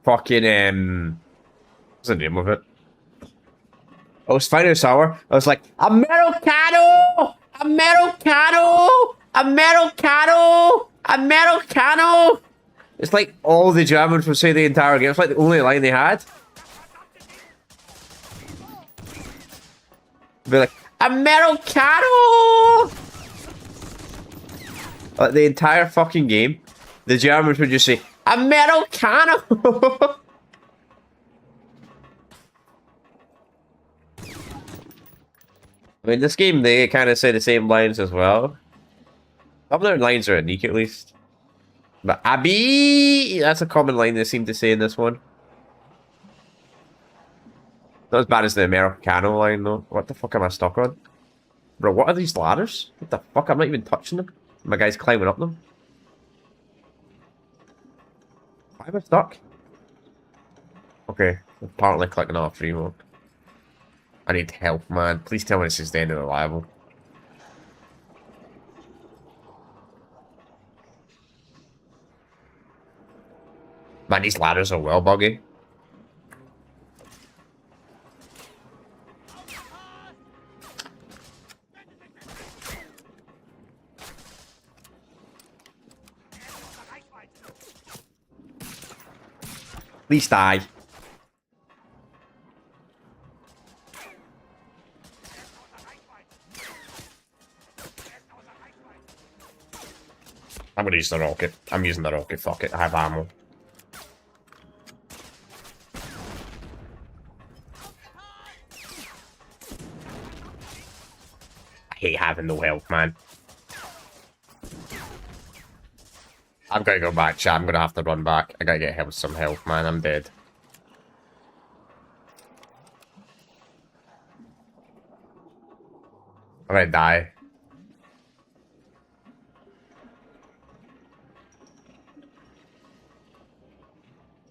Fucking, what's the name of it? I was finding this hour. I was like, Americano! Americano! Americano! Americano! It's like all the Germans would say the entire game. It's like the only line they had. Be like, Americano! Like the entire fucking game, the Germans would just say, Americano! I mean, this game, they kind of say the same lines as well. Some of their lines are unique, at least. But Abby! That's a common line they seem to say in this one. Not as bad as the Americano line, though. What the fuck am I stuck on? Bro, what are these ladders? What the fuck? I'm not even touching them. My guy's climbing up them. Why am I stuck? Okay, apparently clicking off free mode. I need help, man. Please tell me this is the end of the level. Man, these ladders are well buggy. Please die. I'm gonna use the rocket. I'm using the rocket. Fuck it. I have ammo. I hate having no health, man. I've got to go back, chat. I'm gonna have to run back. I gotta get help with some health, man. I'm dead. I'm gonna die.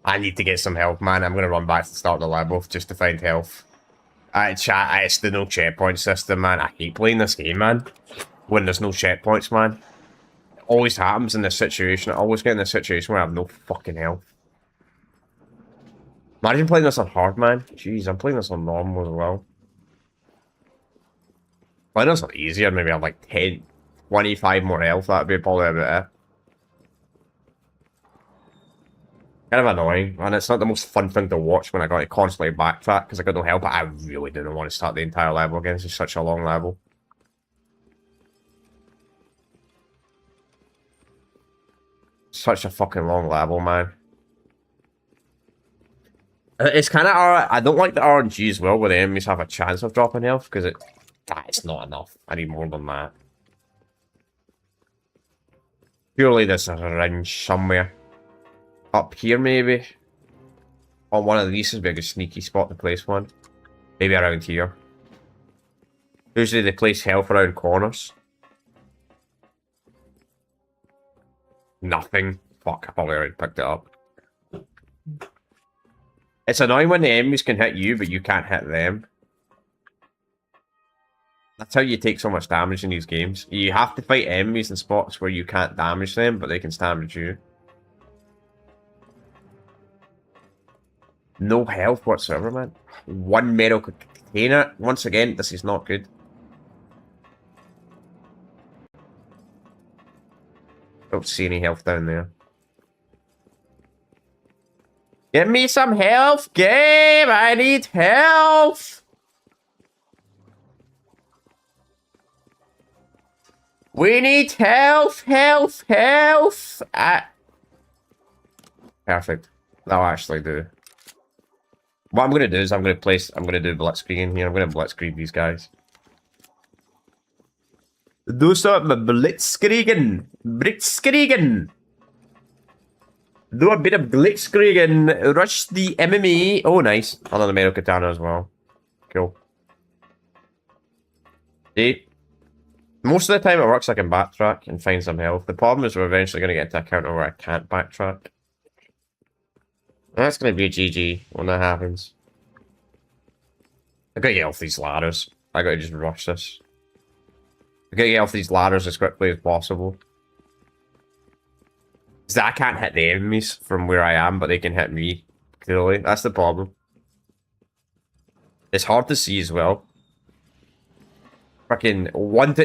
I need to get some health, man. I'm gonna run back to the start of the level just to find health. Chat, it's the no checkpoint system, man. I hate playing this game, man. When there's no checkpoints, man. It always happens in this situation. I always get in this situation where I have no fucking health. Imagine playing this on hard, man. Jeez, I'm playing this on normal as well. Playing this on easier, maybe I have like 10, 25 more health. That'd be probably about it. Kind of annoying, and it's not the most fun thing to watch when I got to constantly backtrack because I got no help, but I really didn't want to start the entire level again. It's just such a long level. Such a fucking long level, man. It's kind of, I don't like the RNG as well, where the enemies have a chance of dropping health, because it's not enough. I need more than that. Surely there's a range somewhere. Up here, maybe? On one of these is a good sneaky spot to place one. Maybe around here. Usually they place health around corners. Nothing. Fuck, I probably already picked it up. It's annoying when the enemies can hit you, but you can't hit them. That's how you take so much damage in these games. You have to fight enemies in spots where you can't damage them, but they can damage you. No health whatsoever, man. One metal container. Once again, this is not good. Don't see any health down there. Give me some health, game! I need health! We need health, health, health! Perfect. That'll actually do. What I'm going to do is I'm going to do blitzkrieg here. I'm going to blitzkrieg these guys. Do some blitzkriegen. Blitzkriegen. Do a bit of blitzkriegen. Rush the enemy. Oh, nice. Another metal katana as well. Cool. See? Most of the time it works, I can backtrack and find some health. The problem is we're eventually going to get to a counter where I can't backtrack. That's going to be a GG when that happens. I gotta get off these ladders. I gotta just rush this. We gotta get off these ladders as quickly as possible. Because I can't hit the enemies from where I am, but they can hit me. Clearly, that's the problem. It's hard to see as well. Fucking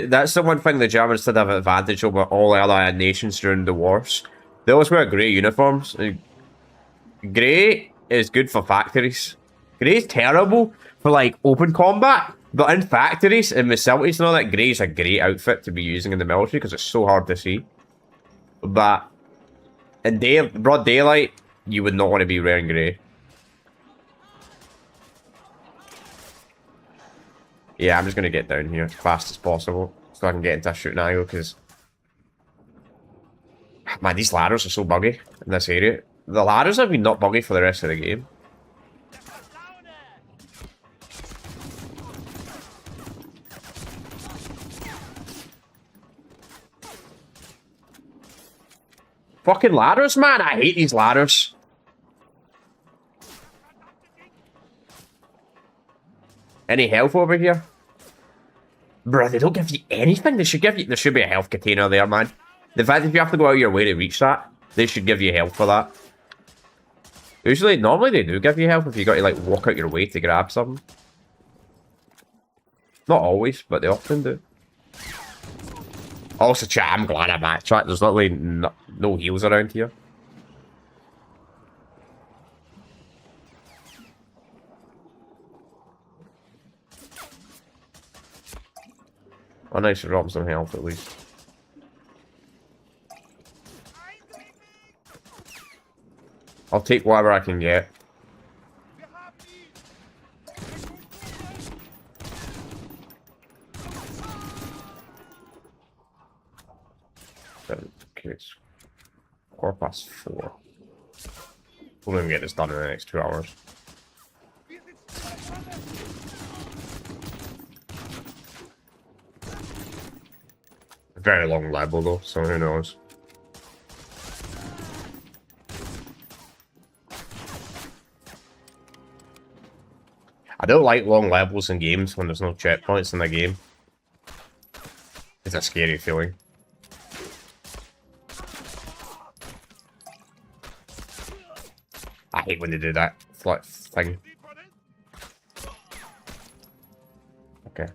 that's the one thing the Germans did have an advantage over all allied nations during the wars. They always wear grey uniforms. Grey is good for factories. Grey is terrible for like open combat, but in factories and facilities and all that, grey is a great outfit to be using in the military because it's so hard to see. But in broad daylight, you would not want to be wearing grey. Yeah, I'm just gonna get down here as fast as possible so I can get into a shooting angle because, man, these ladders are so buggy in this area. The ladders have been not buggy for the rest of the game. Fucking ladders, man! I hate these ladders. Any health over here? Bruh, they don't give you anything. They should give you... There should be a health container there, man. The fact that you have to go out of your way to reach that, they should give you health for that. Normally they do give you health if you got to, like, walk out your way to grab something. Not always, but they often do. Also, chat, I'm glad I'm at chat. There's literally no heals around here. Oh, nice to drop some health at least. I'll take whatever I can get. Okay, it's 4:04. We'll even get this done in the next 2 hours. Very long level though, so who knows. I don't like long levels in games when there's no checkpoints in the game. It's a scary feeling. I hate when they do that flip thing. Okay.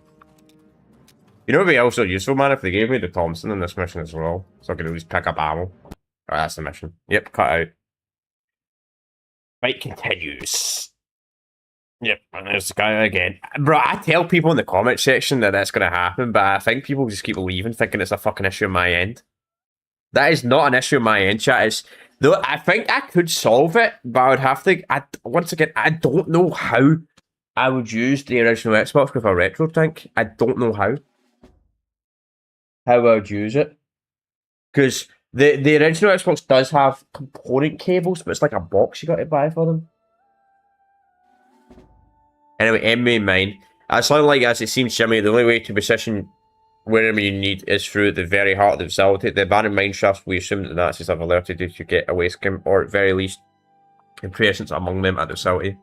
You know what would be also useful, man, if they gave me the Thompson in this mission as well, so I could at least pick up ammo. Alright, that's the mission. Yep, cut out. Fight continues. Yep, and there's the guy again. Bro, I tell people in the comment section that that's going to happen, but I think people just keep leaving thinking it's a fucking issue on my end. That is not an issue on my end, chat. Though I think I could solve it, but I would have to... once again, I don't know how I would use the original Xbox with a retro tank. I don't know how I would use it. Because the original Xbox does have component cables, but it's like a box you got to buy for them. Anyway, end me in mind. As long like as it seems, Jimmy, the only way to position wherever you need is through the very heart of the facility. The abandoned mine shafts, we assume that the Nazis have alerted you to get away from, or at very least, a presence among them at the facility.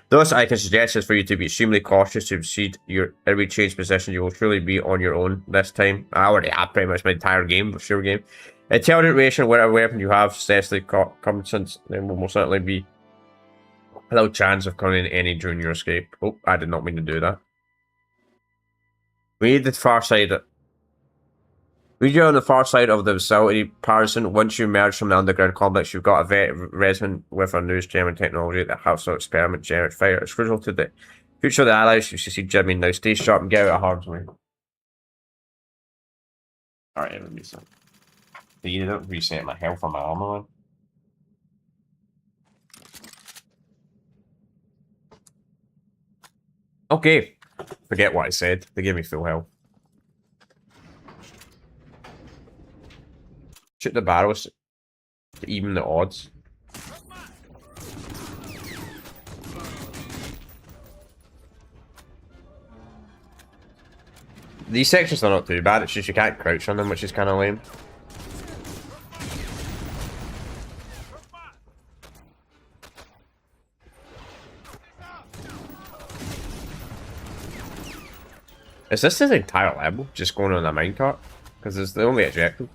Thus, I can suggest is for you to be extremely cautious to proceed every change position. You will truly be on your own this time. I already have pretty much my entire game, for sure game. Intelligent ration, whatever weapon you have, successfully competence, then will most certainly be without chance of coming in any during your escape. Oh, I did not mean to do that. We need the far side. We are on the far side of the facility, Parison. Once you emerge from the underground complex, you've got a vet resident with a newest German technology that helps to experiment generate fire. It's crucial to the future of the Allies. You should see Jimmy now. Stay sharp and get out of harm's way. Alright, let me see. You don't reset my health on my armor line. Okay. Forget what I said. They gave me full health. Shoot the barrels to even the odds. These sections are not too bad, it's just you can't crouch on them, which is kind of lame. Is this the entire level? Just going on a minecart? Because it's the only objective.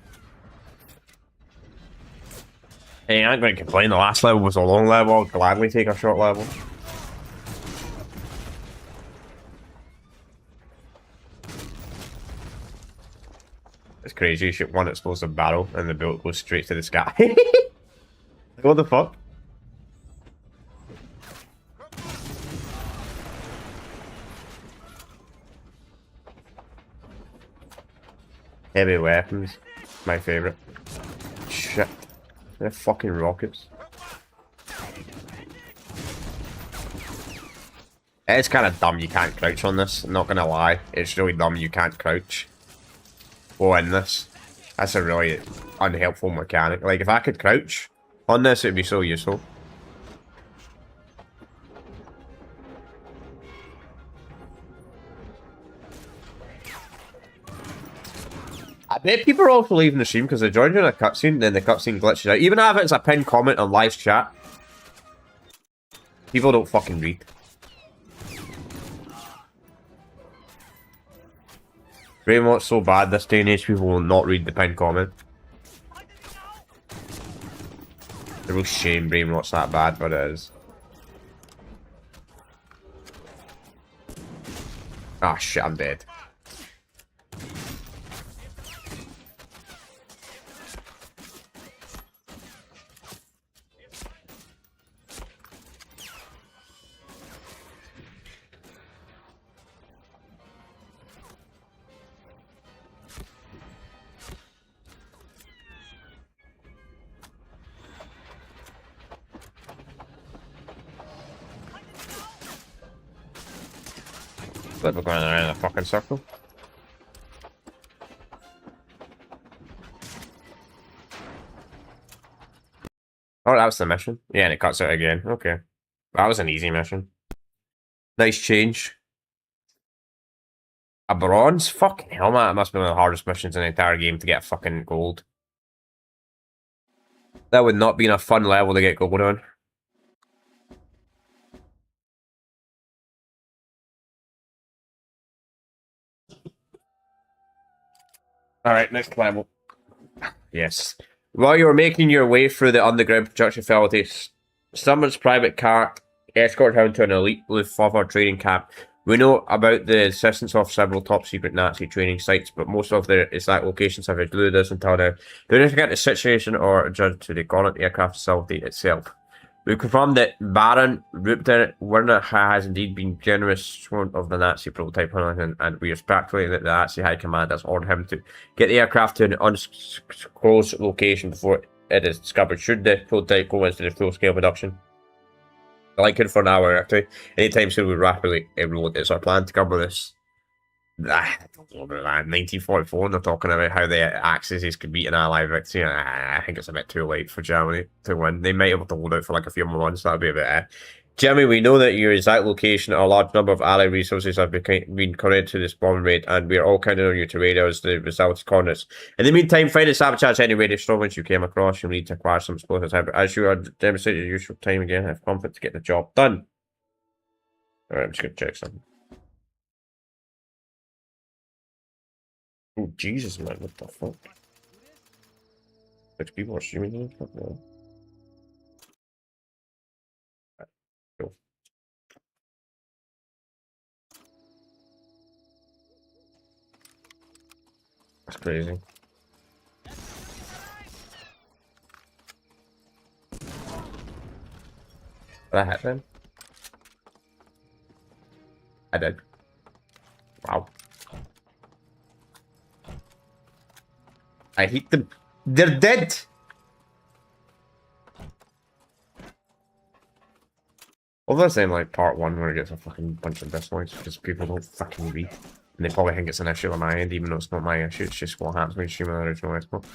Hey, I ain't going to complain. The last level was a long level. I'll gladly take a short level. It's crazy. You shoot one explosive barrel and the bullet goes straight to the sky. What the fuck? Heavy weapons. My favorite. Shit. They're fucking rockets. It's kind of dumb you can't crouch on this. I'm not gonna lie. It's really dumb you can't crouch. Go in this. That's a really unhelpful mechanic. Like, if I could crouch on this, it'd be so useful. I bet people are also leaving the stream because they're joining a cutscene, then the cutscene glitches out. Even if it's a pinned comment on live chat, people don't fucking read. Brainwat's so bad this day and age, people will not read the pinned comment. The real shame Brainwat's that bad, but it is. Ah, shit, I'm dead. But we're going around in a fucking circle. Oh, that was the mission. Yeah, and it cuts out again. Okay. That was an easy mission. Nice change. A bronze? Fucking hell, man. It must be one of the hardest missions in the entire game to get a fucking gold. That would not be a fun level to get gold on. Alright, next level. Yes. While you were making your way through the underground production facilities, someone's private car escorted him to an elite Luftwaffe training camp. We know about the existence of several top-secret Nazi training sites, but most of their exact locations have eluded us until now. We don't get the situation or judge to the current aircraft facility itself. We confirm that Baron Werner has indeed been generous of the Nazi prototype, and we are speculating that the Nazi High Command has ordered him to get the aircraft to an undisclosed location before it is discovered. Should the prototype go into the full-scale production? Like it for an hour or two. Anytime soon, we rapidly enroll. It's our plan to cover this. 1944, and they're talking about how the Axis could beat an Allied victory. I think it's a bit too late for Germany to win. They might be able to hold out for like a few more months. That would be a bit. Germany, we know that your exact location, a large number of Allied resources have been connected to this bomb raid, and we are all counting on you to raid us the results corners. In the meantime, find and sabotage any radio strongholds you came across. You'll need to acquire some explosives. As you are demonstrating your useful time again, have confidence to get the job done. Alright, I'm just going to check something. Oh, Jesus, man, what the fuck? 6 people are streaming here? Fuck no. Cool. That's crazy. Did I hit them? I did. Wow. I hit them. They're dead! Well, that's in like part 1 where it gets a fucking bunch of dislikes because people don't fucking read. And they probably think it's an issue on my end, even though it's not my issue, it's just what happens when you stream an original Xbox.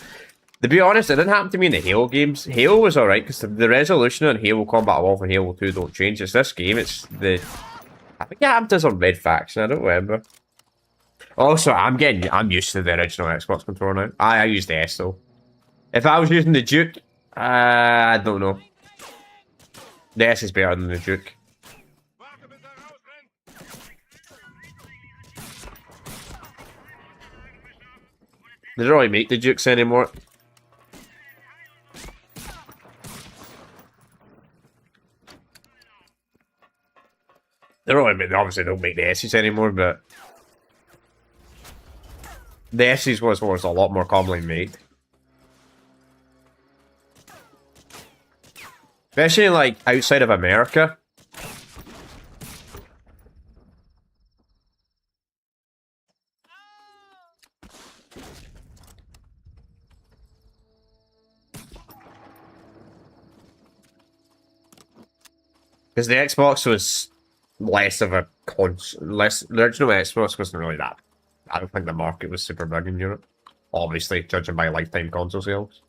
To be honest, it didn't happen to me in the Halo games. Halo was alright because the resolution on Halo Combat Evolved and Halo 2 don't change. It's this game, it's the... I think it happened to some Red Faction, I don't remember. Also, I'm used to the original Xbox controller now. I use the S though. If I was using the Duke, I don't know. The S is better than the Duke. They don't really make the Dukes anymore. They obviously don't make the S's anymore, but the S's was a lot more commonly made. Especially like outside of America. Because the Xbox was less of a the original Xbox wasn't really that. I don't think the market was super big in Europe. Obviously, judging by lifetime console sales.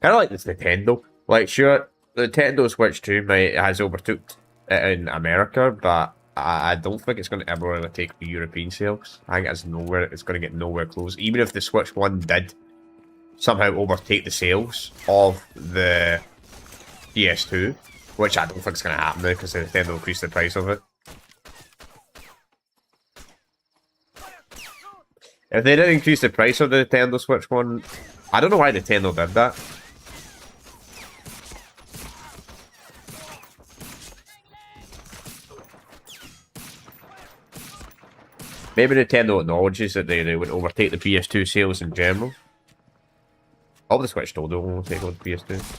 Kind of like this Nintendo. Like, sure, the Nintendo Switch 2 has overtook it in America, but I don't think it's going to ever really take the European sales. I think it's going to get nowhere close. Even if the Switch 1 did somehow overtake the sales of the PS2, which I don't think is going to happen now because Nintendo increased the price of it. If they did increase the price of the Nintendo Switch 1, I don't know why Nintendo did that. Maybe Nintendo acknowledges that they would overtake the PS2 sales in general. All the Switch still don't overtake the PS2.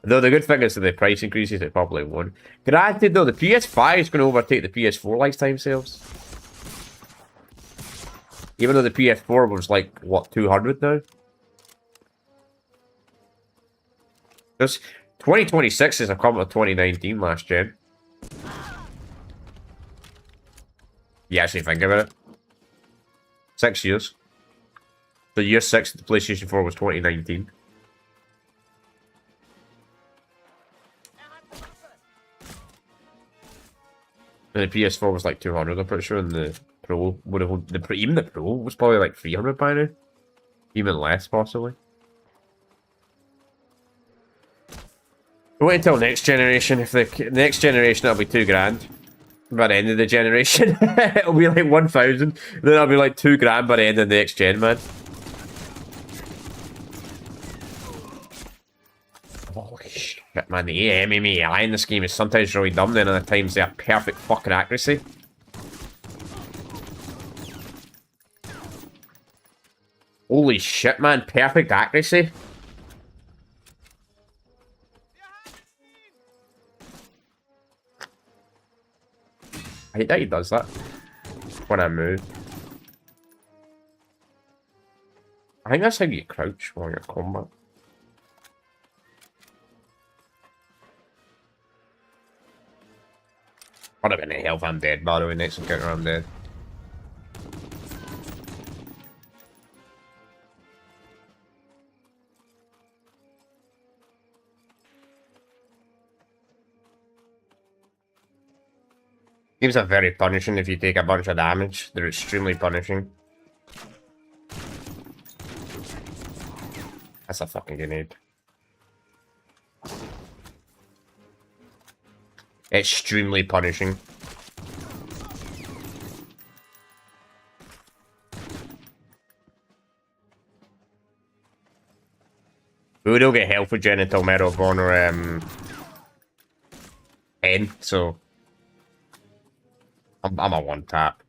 Though the good thing is that the price increases, it probably won't. Granted, though, the PS5 is going to overtake the PS4 lifetime sales. Even though the PS4 was like, what, 200 now? Because 2026 is equivalent to 2019 last gen. You actually think about it. 6 years. So year 6 of the PlayStation 4 was 2019. And the PS4 was like 200, I'm pretty sure, and the Pro would have... Even the Pro was probably like 300 by now. Even less, possibly. Wait until next generation. If the next generation, that'll be $2,000. By the end of the generation, it'll be like 1,000. Then it'll be like $2,000 by the end of the next gen, man. Holy shit, man. The aim and AI in this game is sometimes really dumb, then other times they have perfect fucking accuracy. Holy shit, man. Perfect accuracy. I hate that he does that when I move. I think that's how you crouch while you're in combat. What about any health? I'm dead, by the way. Next encounter, I'm dead. Games are very punishing if you take a bunch of damage. They're extremely punishing. That's a fucking grenade. Extremely punishing. We don't get health regen until Medal of Honor N, so I'm a one tap.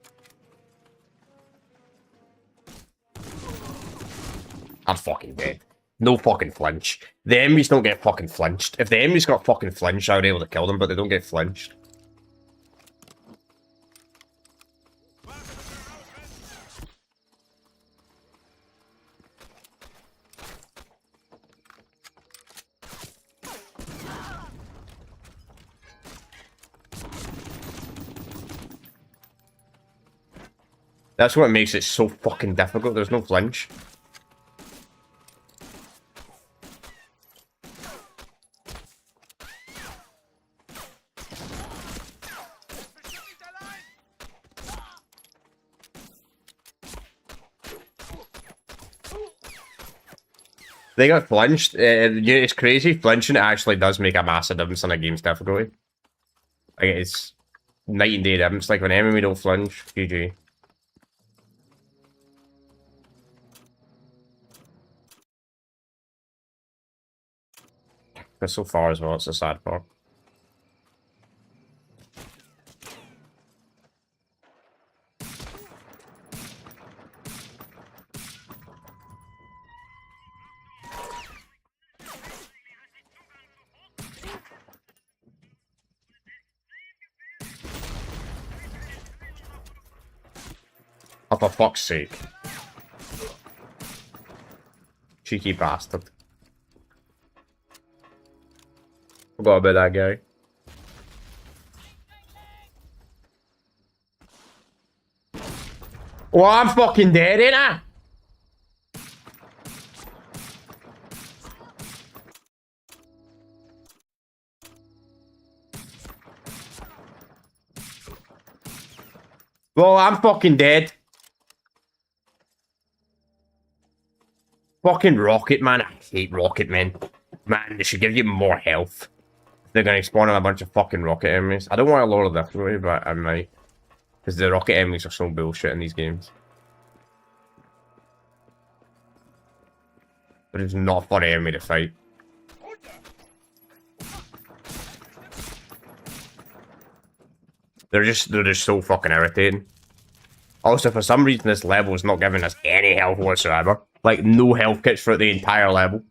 I'm fucking dead. No fucking flinch. The enemies don't get fucking flinched. If the enemies got fucking flinched, I would be able to kill them, but they don't get flinched. That's what makes it so fucking difficult. There's no flinch. They got flinched. It's crazy. Flinching actually does make a massive difference in a game's difficulty. Like, it's night and day difference. Like, when enemy don't flinch, GG. Because so far as well, it's a sad part. Oh, for fuck's sake. Cheeky bastard. Forgot about that guy. Oh, I'm fucking dead, ain't I? Well, I'm fucking dead. Fucking Rocket, man. I hate Rocket, man. Man, they should give you more health. They're gonna spawn on a bunch of fucking rocket enemies. I don't want to lower the difficulty, but I might. Because the rocket enemies are so bullshit in these games. But it's not a fun enemy to fight. They're just so fucking irritating. Also, for some reason, this level is not giving us any health whatsoever. Like, no health kits for the entire level.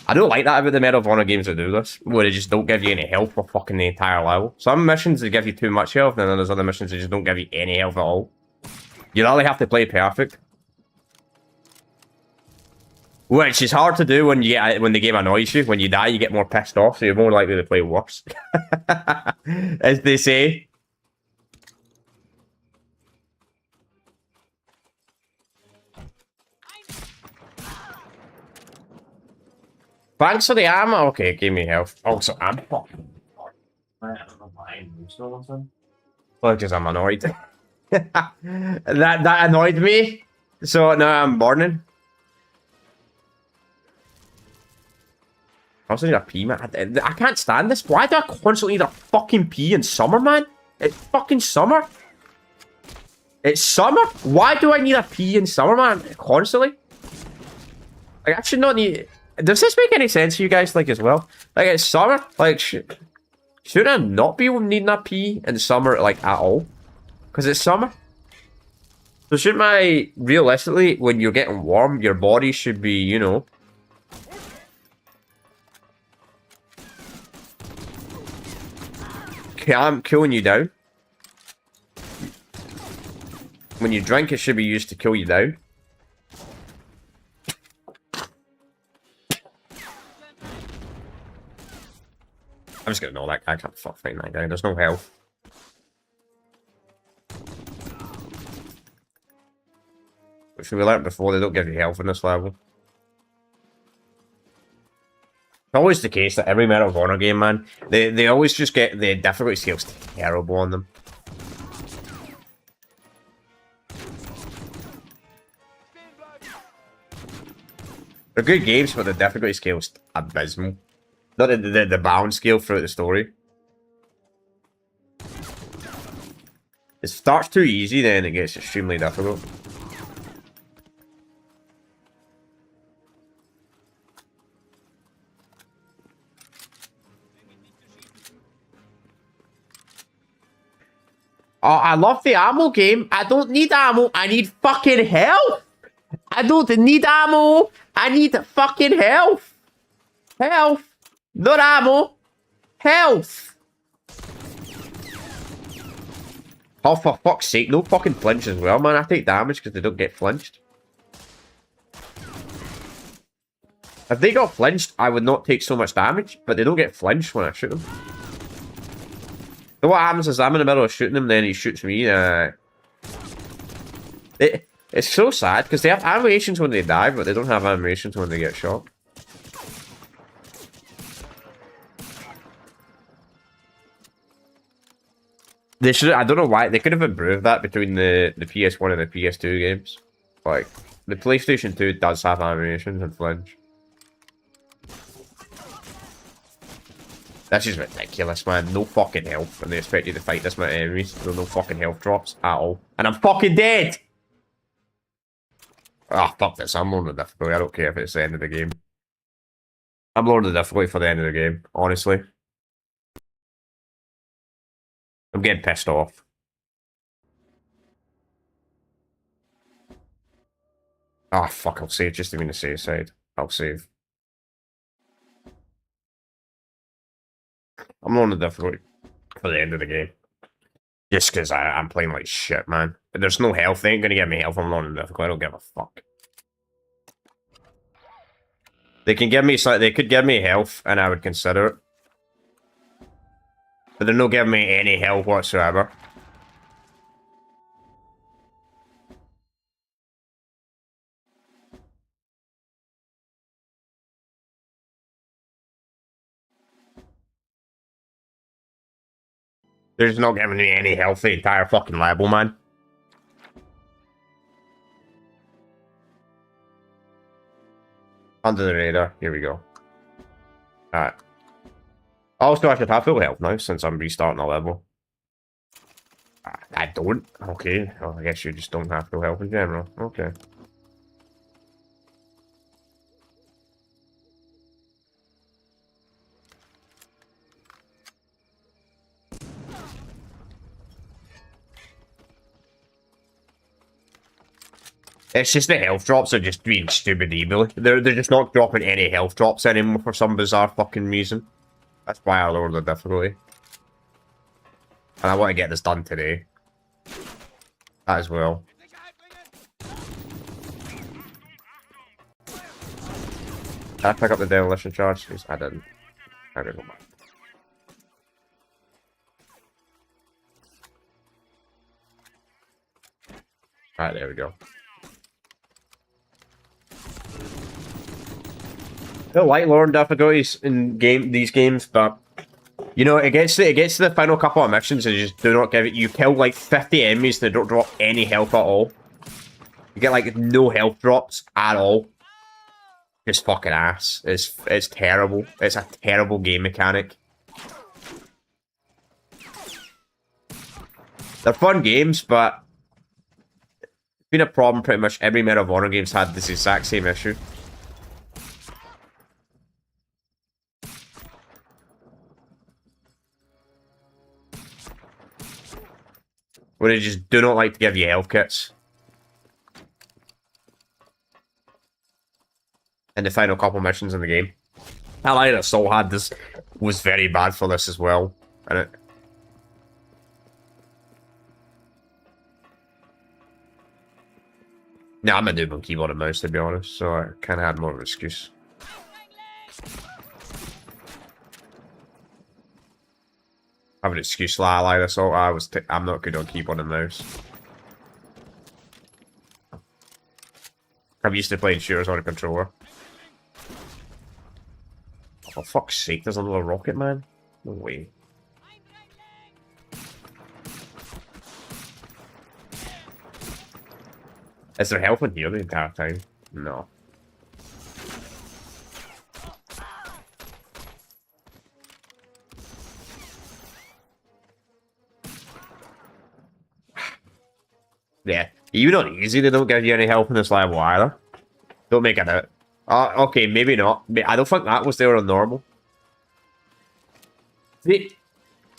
I don't like that about the Medal of Honor games that do this, where they just don't give you any health for fucking the entire level. Some missions, they give you too much health, and then there's other missions that just don't give you any health at all. You really have to play perfect. Which is hard to do when the game annoys you. When you die, you get more pissed off, so you're more likely to play worse. As they say. Thanks for the ammo. Okay, it gave me health. Also, I'm fucking. I don't know why I'm still or something. Well, because I'm annoyed. that annoyed me. So now I'm burning. I also need a pee, man. I can't stand this. Why do I constantly need a fucking pee in summer, man? It's fucking summer. It's summer? Why do I need a pee in summer, man? Constantly? Like, I should not need... Does this make any sense to you guys, like, as well? Like, it's summer? Like, should I not be needing a pee in summer, like, at all? Because it's summer? So shouldn't I, realistically, when you're getting warm, your body should be, you know... I'm cooling you down. When you drink, it should be used to cool you down. I'm just gonna know that guy. I can't fuck fight that guy. There's no health. Which we learned before, they don't give you health in this level. It's always the case that every Medal of Honor game, man, they always just get the difficulty scales terrible on them. They're good games, but the difficulty scale's abysmal. Not the balance scale throughout the story. It starts too easy, then it gets extremely difficult. Oh, I love the ammo game. I don't need ammo. I need fucking health. I don't need ammo. I need fucking health. Health. Not ammo. Health. Oh, for fuck's sake. No fucking flinch as well, man. I take damage because they don't get flinched. If they got flinched, I would not take so much damage, but they don't get flinched when I shoot them. So what happens is I'm in the middle of shooting him, then he shoots me. It's so sad, because they have animations when they die, but they don't have animations when they get shot. They should. I don't know why. They could have improved that between the PS1 and the PS2 games. Like, the PlayStation 2 does have animations and flinch. This is ridiculous, man. No fucking health, and they expect you to fight this many enemies. There's no fucking health drops at all. And I'm fucking dead! Ah, fuck this. I'm lowering the difficulty. I don't care if it's the end of the game. I'm lowering the difficulty for the end of the game, honestly. I'm getting pissed off. Ah, fuck, I'll save just to be on the safe side. I'll save. I'm lowering the difficulty for the end of the game. Just because I'm playing like shit, man. If there's no health, they ain't gonna get me health. I'm lowering the difficulty. I don't give a fuck. They can give me they could give me health, and I would consider it. But they're not giving me any health whatsoever. They're just not giving me any health the entire fucking level, man. Under the radar. Here we go. Alright. Also, I should have full health now, since I'm restarting a level. I don't? Okay. Well, I guess you just don't have full health in general. Okay. It's just the health drops are just being stupid evil. They're just not dropping any health drops anymore for some bizarre fucking reason. That's why I lowered the difficulty. And I want to get this done today. As well. Did I pick up the demolition charge? Because I didn't. I gotta go back. Alright, there we go. I don't like lowering difficulties in these games, but you know, it gets to the final couple of missions and you just do not give it. You kill like 50 enemies that don't drop any health at all. You get like no health drops at all. Just fucking ass. It's terrible. It's a terrible game mechanic. They're fun games, but it's been a problem pretty much every Medal of Honor game's had this exact same issue. Where they just do not like to give you health kits. And the final couple missions in the game. I like that Soul had this, was very bad for this as well. And it... Yeah, I'm a noob on keyboard and mouse, to be honest, so I kind of had more of an excuse. I have an excuse I like this. So I'm not good on keyboard and mouse. I'm used to playing shooters on a controller. Oh, for fuck's sake, there's another rocket, man. No way. Is there health in here the entire time? No. Yeah. Even on easy, they don't give you any help in this level either. Don't make it out. Okay, maybe not. I don't think that was there on normal. See,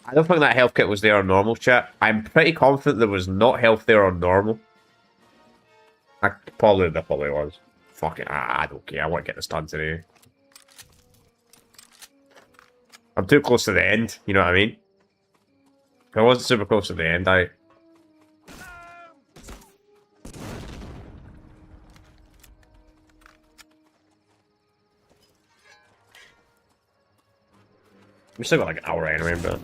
I don't think that health kit was there on normal, chat. I'm pretty confident there was not health there on normal. There probably was. Fucking, I don't care. I want to get this done today. I'm too close to the end, you know what I mean? If I wasn't super close to the end, we still got like an hour anyway, but...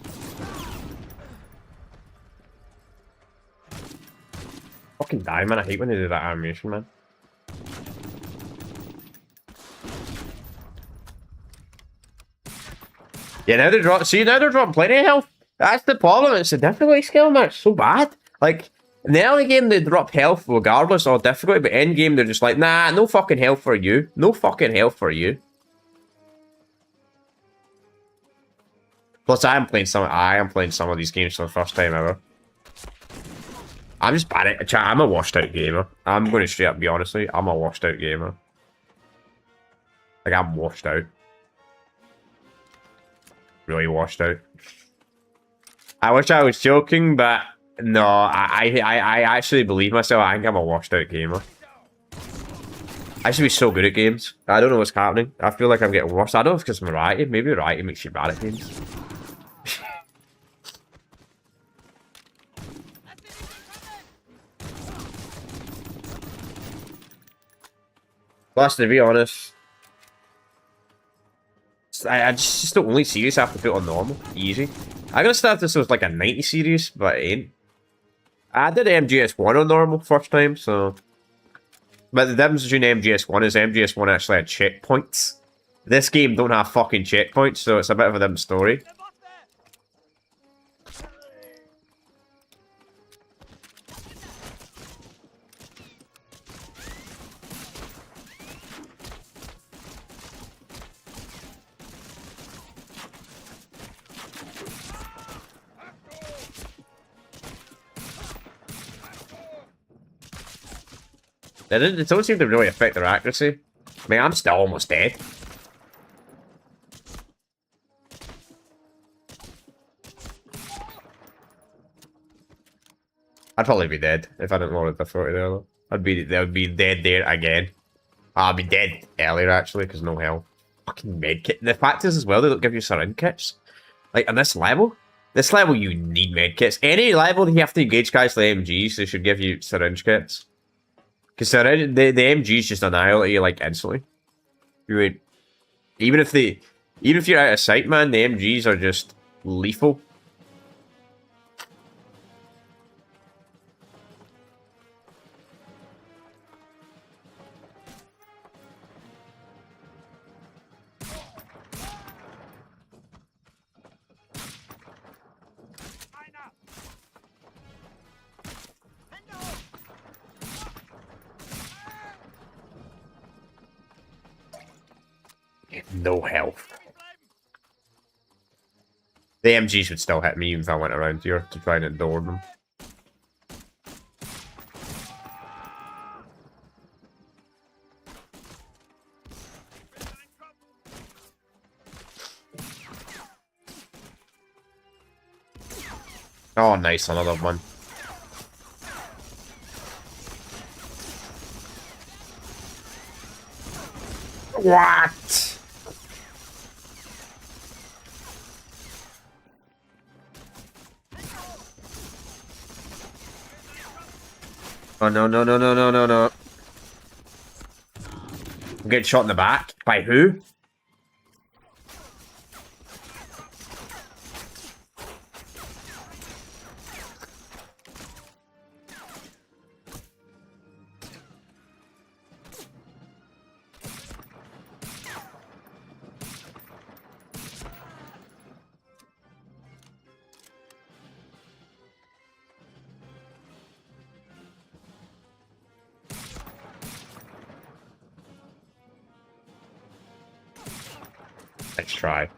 Fucking die, man. I hate when they do that animation, man. Yeah, now they're dropping... See, now they're dropping plenty of health. That's the problem. It's the difficulty scale, man. It's so bad. Like, in the early game, they drop health regardless of difficulty, but end game, they're just like, nah, no fucking health for you. No fucking health for you. Plus, I am playing some of these games for the first time ever. I'm just bad at chat. I'm a washed out gamer. I'm going to straight up be honest with you. I'm a washed out gamer. Like, I'm washed out. Really washed out. I wish I was joking, but no, I actually believe myself. I think I'm a washed out gamer. I should be so good at games. I don't know what's happening. I feel like I'm getting worse. I don't know if it's because variety. Maybe variety makes you bad at games. Plus, to be honest, I just the only series I have to put on normal. Easy. I'm gonna start this with like a 90 series, but it ain't. I did MGS1 on normal first time, so... But the difference between MGS1 is MGS1 actually had checkpoints. This game don't have fucking checkpoints, so it's a bit of a different story. It don't seem to really affect their accuracy. I mean, I'm still almost dead. I'd probably be dead if I didn't lower the difficulty there, though. I'd be dead there again. I'll be dead earlier, actually, because no health. Fucking medkit. The fact is, as well, they don't give you syringe kits. Like, on this level, you need medkits. Any level you have to engage guys like MGs, they should give you syringe kits. Because the MGs just annihilate you, like, instantly. Even if you're out of sight, man, the MGs are just lethal. No health. The MGs would still hit me even if I went around here to try and endure them. Oh, nice, another one. What? Oh, no, no, no, no, no, no, no. I'm getting shot in the back. By who? Let's try.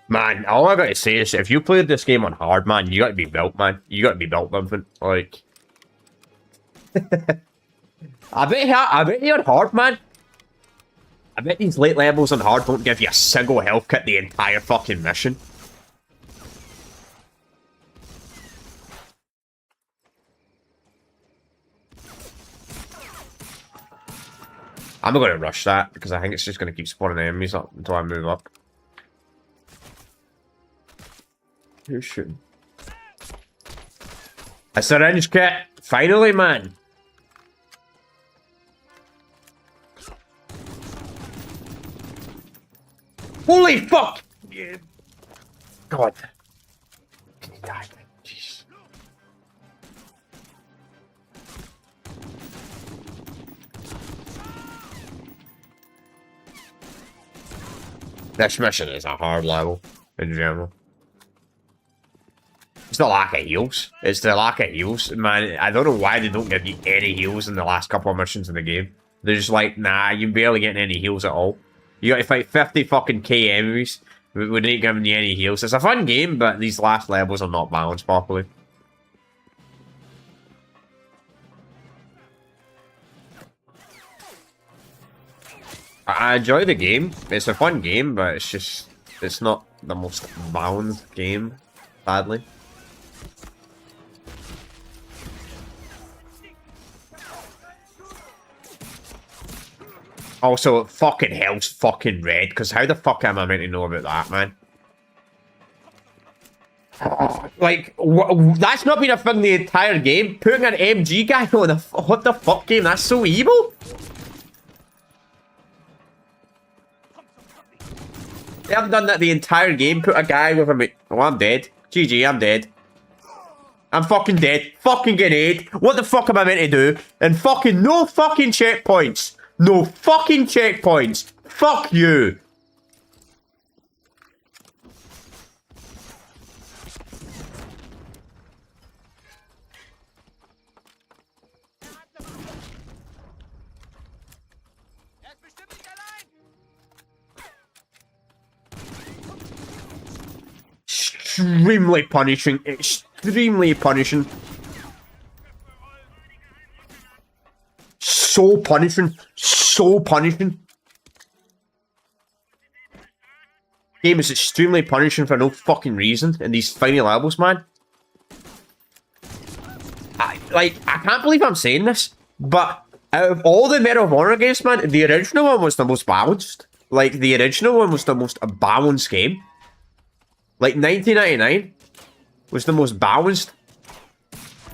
Man, all I gotta say is, if you played this game on hard, man, you gotta be built, man. You gotta be built, something. Like... I bet you on hard, man. I bet these late levels on hard don't give you a single health kit the entire fucking mission. I'm not going to rush that, because I think it's just going to keep spawning enemies up until I move up. Who's shooting? A syringe kit! Finally, man! Holy fuck! God. God. Jeez. This mission is a hard level, in general. It's the lack of heals. It's the lack of heals. Man, I don't know why they don't give you any heals in the last couple of missions in the game. They're just like, nah, you're barely getting any heals at all. You gotta fight 50 fucking K enemies We ain't giving you any heals. It's a fun game, but these last levels are not balanced properly. I enjoy the game. It's a fun game, but it's not the most balanced game, sadly. Also, fucking hell's fucking red, because how the fuck am I meant to know about that, man? Like, that's not been a thing the entire game. Putting an MG guy on a what the fuck game? That's so evil. They haven't done that the entire game. Put a guy with a... Oh, I'm dead. GG, I'm dead. I'm fucking dead. Fucking grenade. What the fuck am I meant to do? And fucking no fucking checkpoints. No fucking checkpoints. Fuck you. Extremely punishing. Extremely punishing. So punishing. So punishing. Game is extremely punishing for no fucking reason in these final levels, man. I can't believe I'm saying this, but out of all the Medal of Honor games, man, the original one was the most balanced. Like, the original one was the most balanced game. Like, 1999 was the most balanced.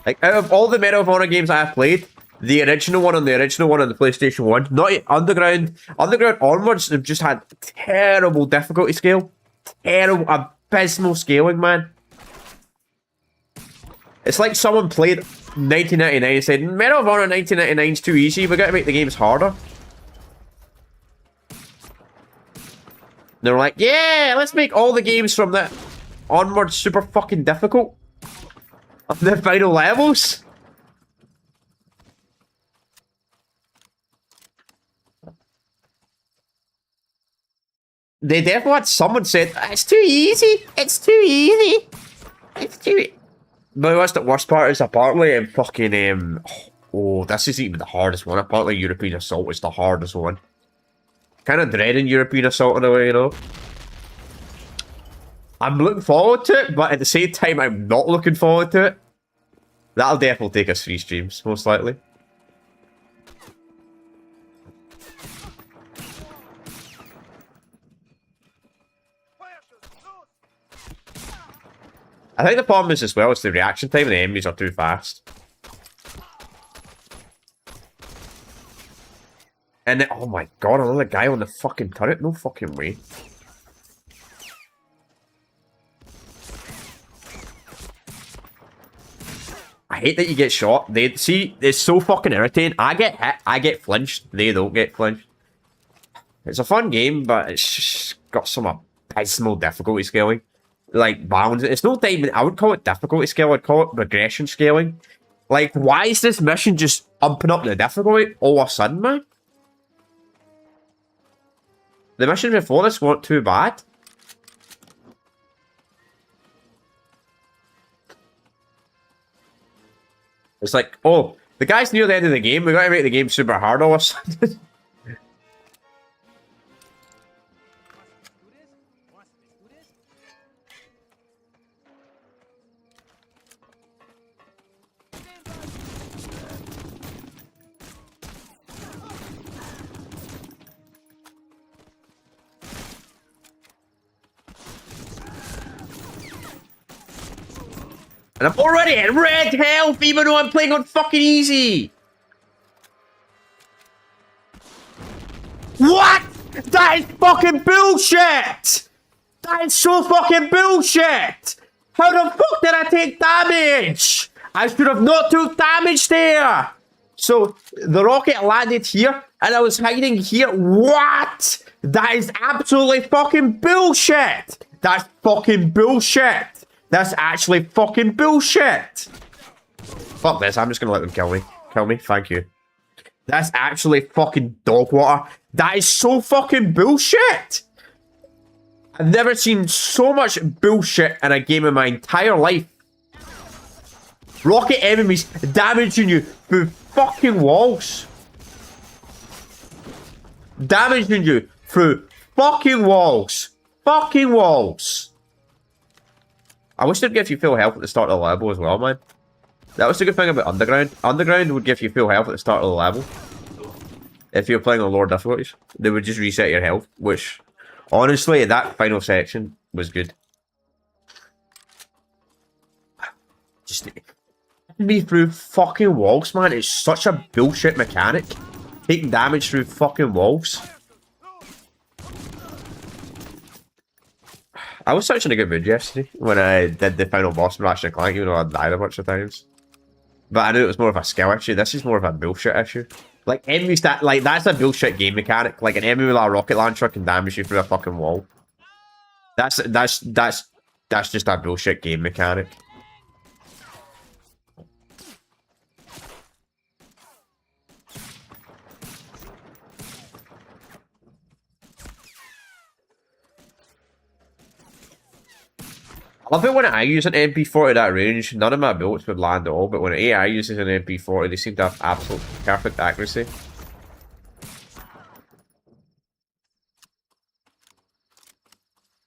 Like, out of all the Medal of Honor games I have played, the original one on the PlayStation 1, not Underground onwards, they've just had terrible difficulty scale. Terrible, abysmal scaling, man. It's like someone played 1999 and said, Medal of Honor 1999 is too easy, we gotta make the games harder. They're like, yeah, let's make all the games from that onwards super fucking difficult. On the final levels. They definitely had someone said, it's too easy, it's too easy, it's too easy. But what's the worst part is apparently fucking, oh, this is even the hardest one. Apparently European Assault is the hardest one. Kind of dreading European Assault in a way, you know. I'm looking forward to it, but at the same time, I'm not looking forward to it. That'll definitely take us 3 streams, most likely. I think the problem is as well, it's the reaction time and the enemies are too fast. And then, oh my god, another guy on the fucking turret? No fucking way. I hate that you get shot. They see, it's so fucking irritating. I get hit, I get flinched. They don't get flinched. It's a fun game, but it's just got some abysmal difficulty scaling. Like, balance. It's no time. I would call it difficulty scale. I'd call it regression scaling. Like, why is this mission just upping up the difficulty all of a sudden, man? The missions before this weren't too bad. It's like, oh, the guy's near the end of the game. We gotta make the game super hard all of a sudden. And I'm already at red health, even though I'm playing on fucking easy. What? That is fucking bullshit! That is so fucking bullshit! How the fuck did I take damage? I should have not took damage there! So, the rocket landed here, and I was hiding here. What? That is absolutely fucking bullshit! That's fucking bullshit! That's actually fucking bullshit! Fuck this, I'm just gonna let them kill me. Kill me, thank you. That's actually fucking dog water. That is so fucking bullshit! I've never seen so much bullshit in a game in my entire life. Rocket enemies damaging you through fucking walls. Damaging you through fucking walls. Fucking walls. I wish they'd give you full health at the start of the level as well, man. That was the good thing about Underground. Underground would give you full health at the start of the level. If you're playing on lower difficulties, they would just reset your health, which, honestly, that final section was good. Just me through fucking walls, man. It's such a bullshit mechanic. Taking damage through fucking walls. I was such in a good mood yesterday when I did the final boss in Ratchet & Clank, even though I died a bunch of times. But I knew it was more of a skill issue. This is more of a bullshit issue. Like enemies that, like, that's a bullshit game mechanic. Like an enemy with a rocket launcher can damage you through a fucking wall. That's just a bullshit game mechanic. I love it when I use an MP40 at that range. None of my bullets would land at all, but when AI uses an MP40, they seem to have absolute perfect accuracy.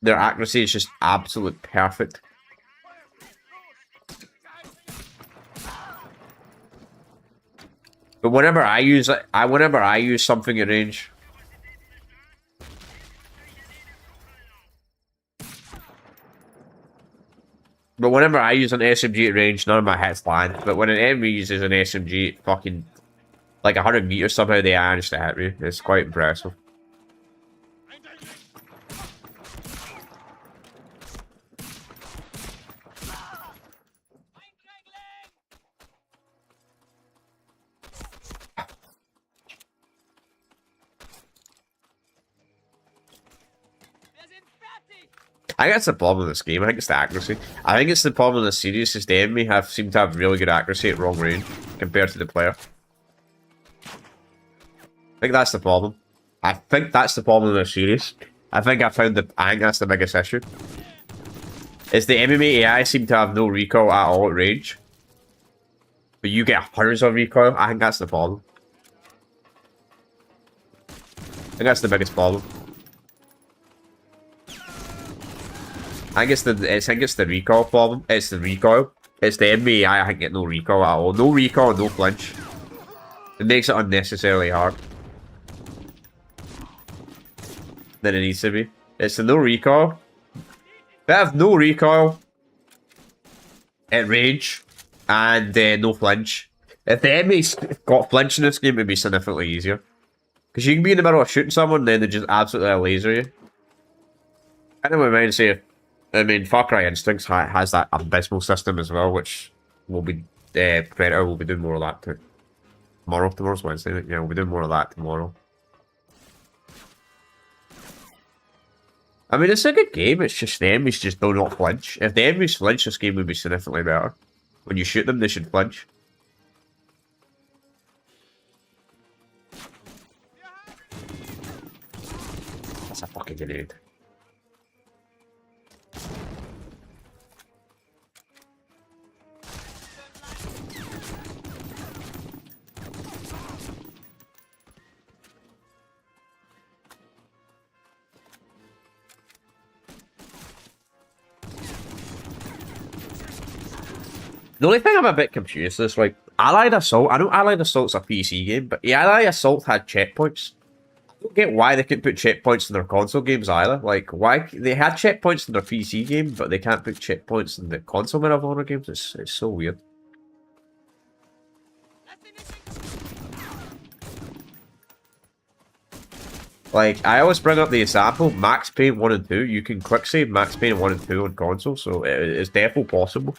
Their accuracy is just absolute perfect. But whenever I use something at range, but whenever I use an SMG at range, none of my hits land. But when an enemy uses an SMG, fucking like 100 meters, somehow they manage to hit me. It's quite impressive. I think that's the problem with this game. I think it's the accuracy. I think it's the problem in the series is the enemy seem to have really good accuracy at wrong range compared to the player. I think that's the problem. I think that's the problem in the series. I think that's the biggest issue. Is the enemy AI seem to have no recoil at all at range. But you get hundreds of recoil. I think that's the problem. I think that's the biggest problem. I think it's the recoil problem. It's the recoil. It's the enemy AI. I think get no recoil at all. No recoil, no flinch. It makes it unnecessarily hard than it needs to be. It's the no recoil. They have no recoil at range and no flinch. If the enemy's got flinch in this game, it'd be significantly easier. Because you can be in the middle of shooting someone, and then they just absolutely laser you. I don't mind say, I mean, Far Cry Instincts has that abysmal system as well, which will be Predator will be doing more of that too. Tomorrow's Wednesday. Yeah, we'll be doing more of that tomorrow. I mean, it's a good game. It's just the enemies just do not flinch. If the enemies flinch, this game would be significantly better. When you shoot them, they should flinch. That's a fucking grenade. The only thing I'm a bit confused is, like, Allied Assault, I know Allied Assault's a PC game, but the Allied Assault had checkpoints. I don't get why they couldn't put checkpoints in their console games either. Like, why they had checkpoints in their PC game, but they can't put checkpoints in the console Medal of Honor games? It's so weird. Like, I always bring up the example, Max Payne 1 and 2, you can quick save Max Payne 1 and 2 on console, so it's definitely possible.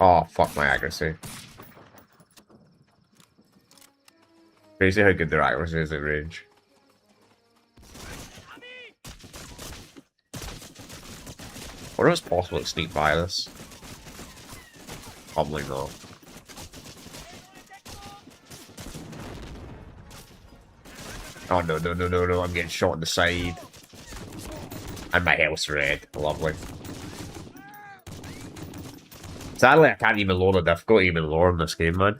Oh, fuck my accuracy. Crazy how good their accuracy is at range. wonder if it's possible to sneak by this. Probably not. Oh no, no, no, no, no, I'm getting shot on the side. And my health's red. Lovely. Sadly, I can't even lower the difficulty even lower in this game, man.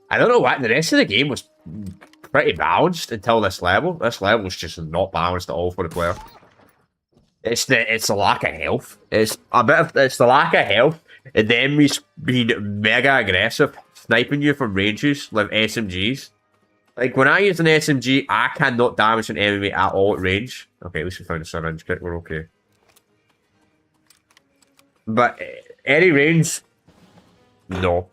I don't know what, the rest of the game was pretty balanced until this level. This level is just not balanced at all for the player. It's the lack of health. It's the lack of health, and the enemies being mega aggressive, sniping you from ranges with SMGs. Like, when I use an SMG, I cannot damage an enemy at all at range. Okay, at least we found a syringe kit, we're okay. But any range, no.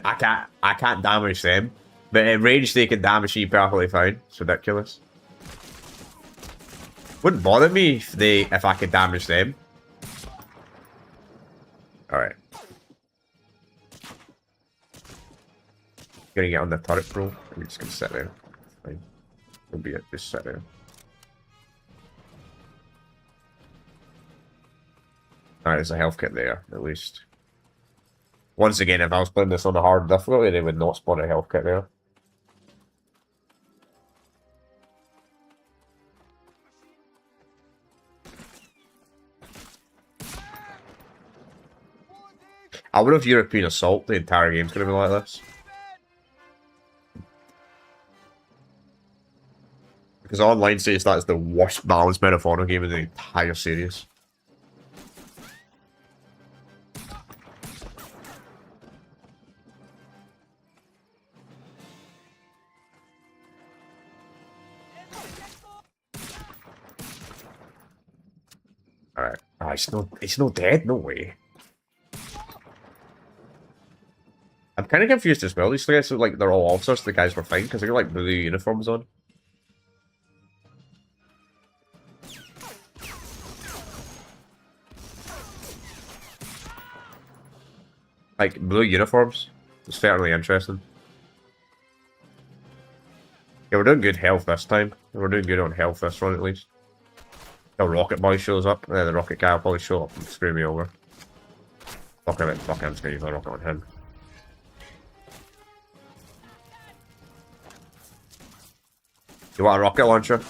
I can't damage them. But at range they can damage you perfectly fine. It's ridiculous. Wouldn't bother me if I could damage them. Alright. Gonna get on the turret, bro. I'm just gonna sit there. Fine. Will be it. Just sit there. Alright, there's a health kit there, at least. Once again, if I was playing this on a hard difficulty, they would not spawn a health kit there. I wonder if European Assault, the entire game's gonna be like this. Because online says that is the worst balanced Medal of Honor game in the entire series. Alright. Oh, it's not dead, no way. I'm kind of confused as well. These guys look like they're all officers, the guys were fighting, because they got like blue uniforms on. Like, blue uniforms. It's certainly interesting. Yeah, we're doing good health this time. We're doing good on health this run, at least. The Rocket Boy shows up. The Rocket Guy will probably show up and screw me over. Fuck him, I'm just gonna use a rocket on him. You want a rocket launcher?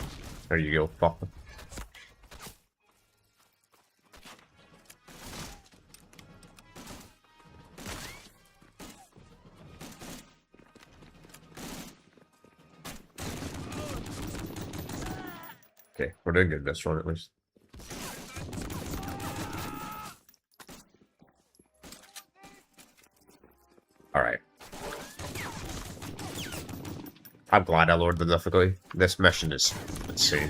There you go, fuck him. Okay, we're doing good this run at least. Alright. I'm glad I lowered the difficulty. This mission is insane.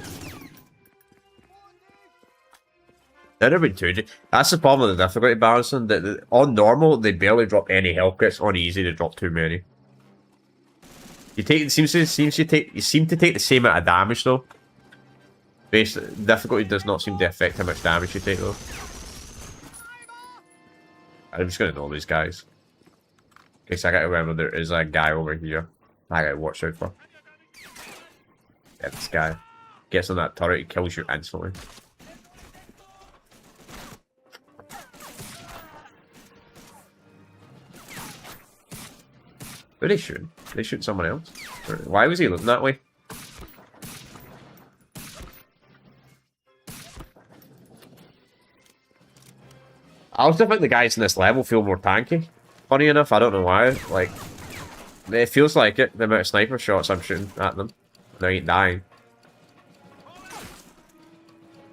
They've never been too. That's the problem with the difficulty balancing. That on normal they barely drop any health kits. On easy they drop too many. You seem to take the same amount of damage though. Difficulty does not seem to affect how much damage you take though. I'm just gonna know these guys. Okay, so I gotta remember there is a guy over here I gotta watch out for. Yeah, this guy gets on that turret, he kills you instantly. Who are they shooting? Are they shooting someone else? Why was he looking that way? I also think the guys in this level feel more tanky. Funny enough, I don't know why. Like, it feels like it, the amount of sniper shots I'm shooting at them. They ain't dying.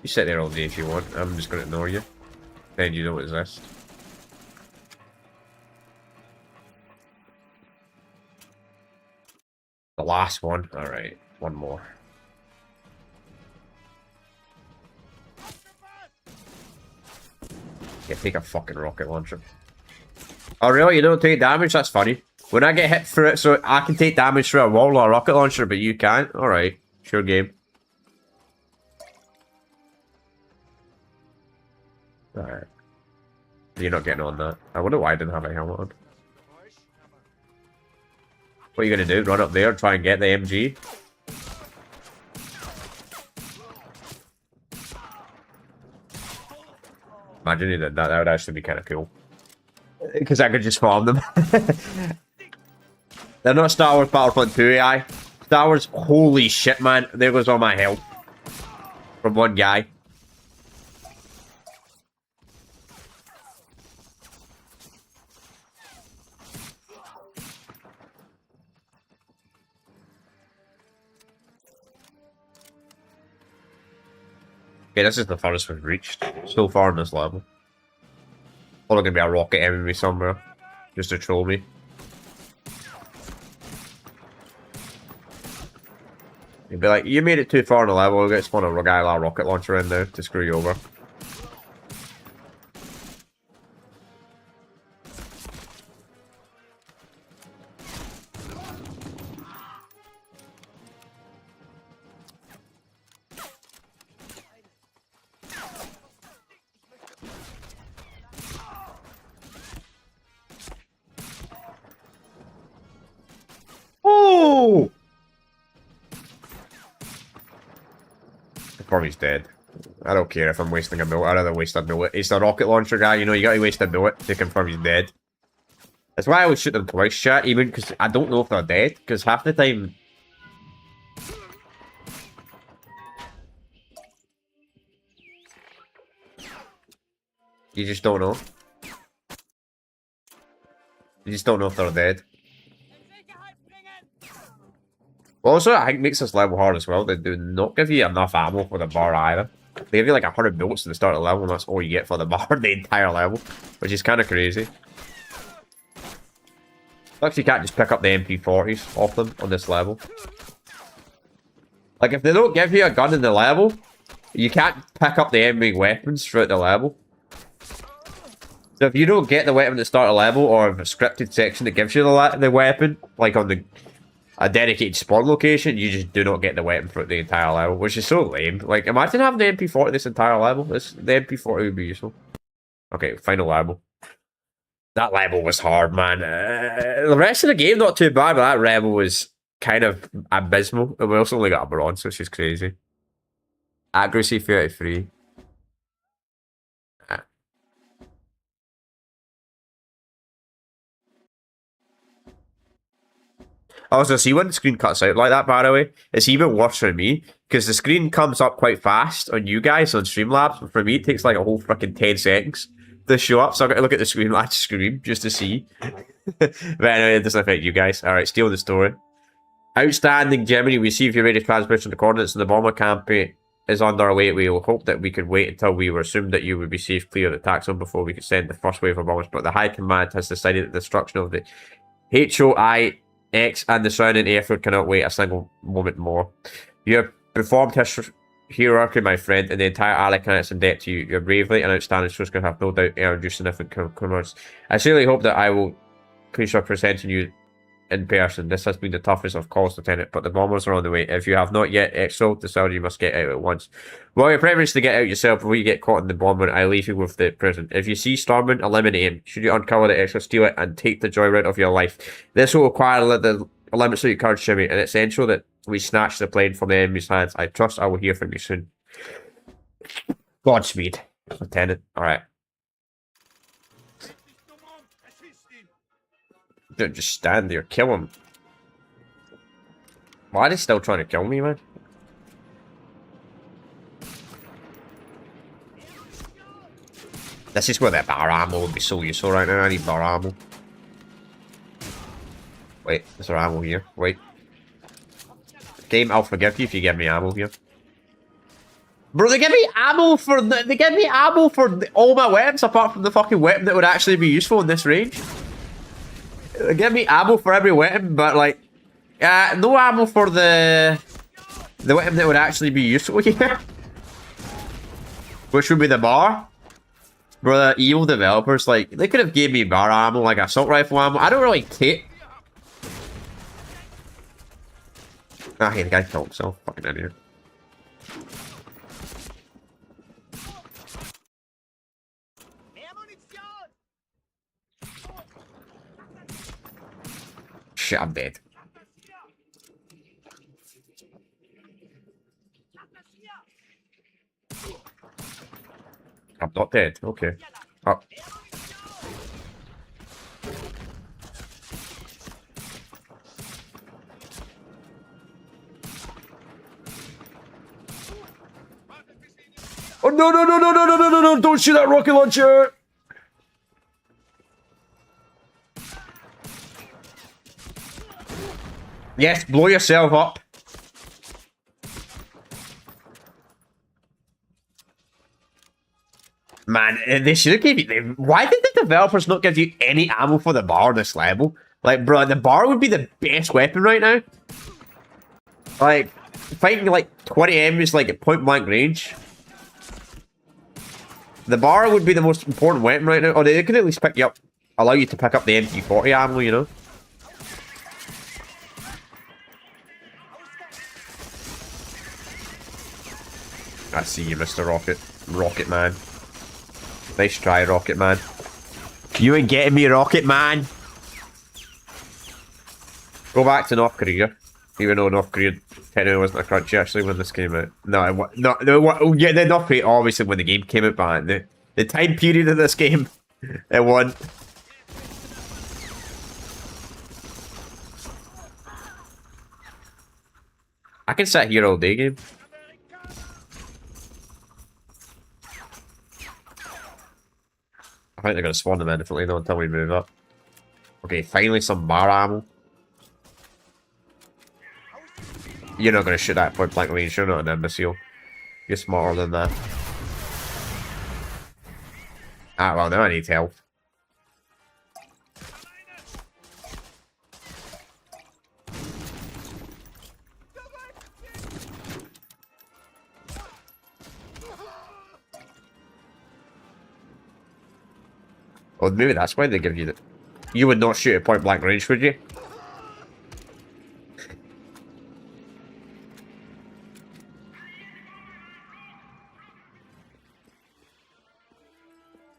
You sit there all day if you want. I'm just going to ignore you. Then you don't exist. The last one. Alright, one more. Yeah, take a fucking rocket launcher. Oh really? You don't take damage? That's funny. When I get hit through it, so I can take damage through a wall or a rocket launcher, but you can't? Alright. Sure game. Alright. You're not getting on that. I wonder why I didn't have a helmet on. What are you gonna do? Run up there and try and get the MG? Imagine you did that. That would actually be kind of cool. Because I could just farm them. They're not Star Wars Battlefront 2 AI. Star Wars, holy shit, man. There goes all my health. From one guy. Okay, this is the furthest we've reached so far in this level. Probably gonna be a rocket enemy somewhere. Just to troll me. You'd be like, you made it too far in the level, we'll get spawn a guy rocket launcher in there to screw you over. Oh! Probably he's dead. I don't care if I'm wasting a bullet. I'd rather waste a bullet. He's the rocket launcher guy, you know, you gotta waste a bullet to confirm he's dead. That's why I always shoot them twice, chat, even because I don't know if they're dead, because half the time... You just don't know. You just don't know if they're dead. Also, I think makes this level hard as well. They do not give you enough ammo for the bar either. They give you like 100 bullets at the start of the level, and that's all you get for the bar the entire level, which is kind of crazy. Plus, you can't just pick up the MP40s off them on this level. Like, if they don't give you a gun in the level, you can't pick up the enemy weapons throughout the level. So if you don't get the weapon at the start of the level, or a scripted section that gives you the weapon, like on a dedicated spawn location, you just do not get the weapon throughout the entire level, which is so lame. Like, imagine having the MP40 this entire level. The MP40 would be useful. Okay, final level. That level was hard, man. The rest of the game, not too bad, but that level was kind of abysmal. And we also only got a bronze, which is crazy. Accuracy 33. Also, see when the screen cuts out like that, by the way, it's even worse for me, because the screen comes up quite fast on you guys on Streamlabs, but for me it takes like a whole freaking 10 seconds to show up, so I've got to look at the screen like scream just to see. But anyway, it doesn't affect you guys. Alright, steal the story. Outstanding, Gemini, we see if you're ready to transmission the coordinates and the bomber camp is on our way. We will hope that we could wait until we were assumed that you would be safe clear of the attack zone before we could send the first wave of bombers, but the High Command has decided that the destruction of the HOI X and the surrounding airfield cannot wait a single moment more. You have performed heroically, my friend, and the entire ally clan is in debt to you. Your bravely and outstanding service can have no doubt earned you significant commerce. I sincerely hope that I will please representing you in person. This has been the toughest of calls, Lieutenant, but the bombers are on the way. If you have not yet exiled the cell, you must get out at once. Well, your preference to get out yourself before you get caught in the bombardment, I leave you with the prison. If you see Stormman, eliminate him. Should you uncover the extra, steal it, and take the joyride of your life. This will require the limits of your courage, Jimmy, and it's essential that we snatch the plane from the enemy's hands. I trust I will hear from you soon. Godspeed, Lieutenant. Alright. Don't just stand there, kill him. Why are they still trying to kill me, man? This is where that bar ammo would be so useful right now. I need bar ammo. Wait, is there ammo here? Wait. Game, I'll forgive you if you give me ammo here. Bro, they give me ammo for all my weapons apart from the fucking weapon that would actually be useful in this range. They give me ammo for every weapon, but like, no ammo for the weapon that would actually be useful here. Which would be the bar. Bro, the evil developers, like, they could have gave me bar ammo, like assault rifle ammo. I don't really care. Ah, hey, the guy killed himself. Fucking idiot. Shit, I'm dead. I'm not dead. Okay. Oh. Oh no no no no no no no no no! Don't shoot that rocket launcher! Yes, blow yourself up. Man, they should have gave you. Why did the developers not give you any ammo for the bar on this level? Like, bro, the bar would be the best weapon right now. Like, fighting like 20 enemies like at point blank range. The bar would be the most important weapon right now. Or they could at least pick you up, allow you to pick up the MP40 ammo, you know? I see you, Mr. Rocket Man. Nice try, Rocket Man. You ain't getting me, Rocket Man. Go back to North Korea. Even though North Korea technically wasn't a country actually when this came out. No, yeah, the North Korea obviously when the game came out, but the time period of this game, it won. I can sit here all day, game. I think they're going to spawn them infinitely though until we move up. Okay, finally some bar ammo. You're not going to shoot that point blank range, you're not an imbecile. You're smarter than that. Ah, well, now I need help. Oh, maybe that's why they give you the... You would not shoot at point blank range, would you?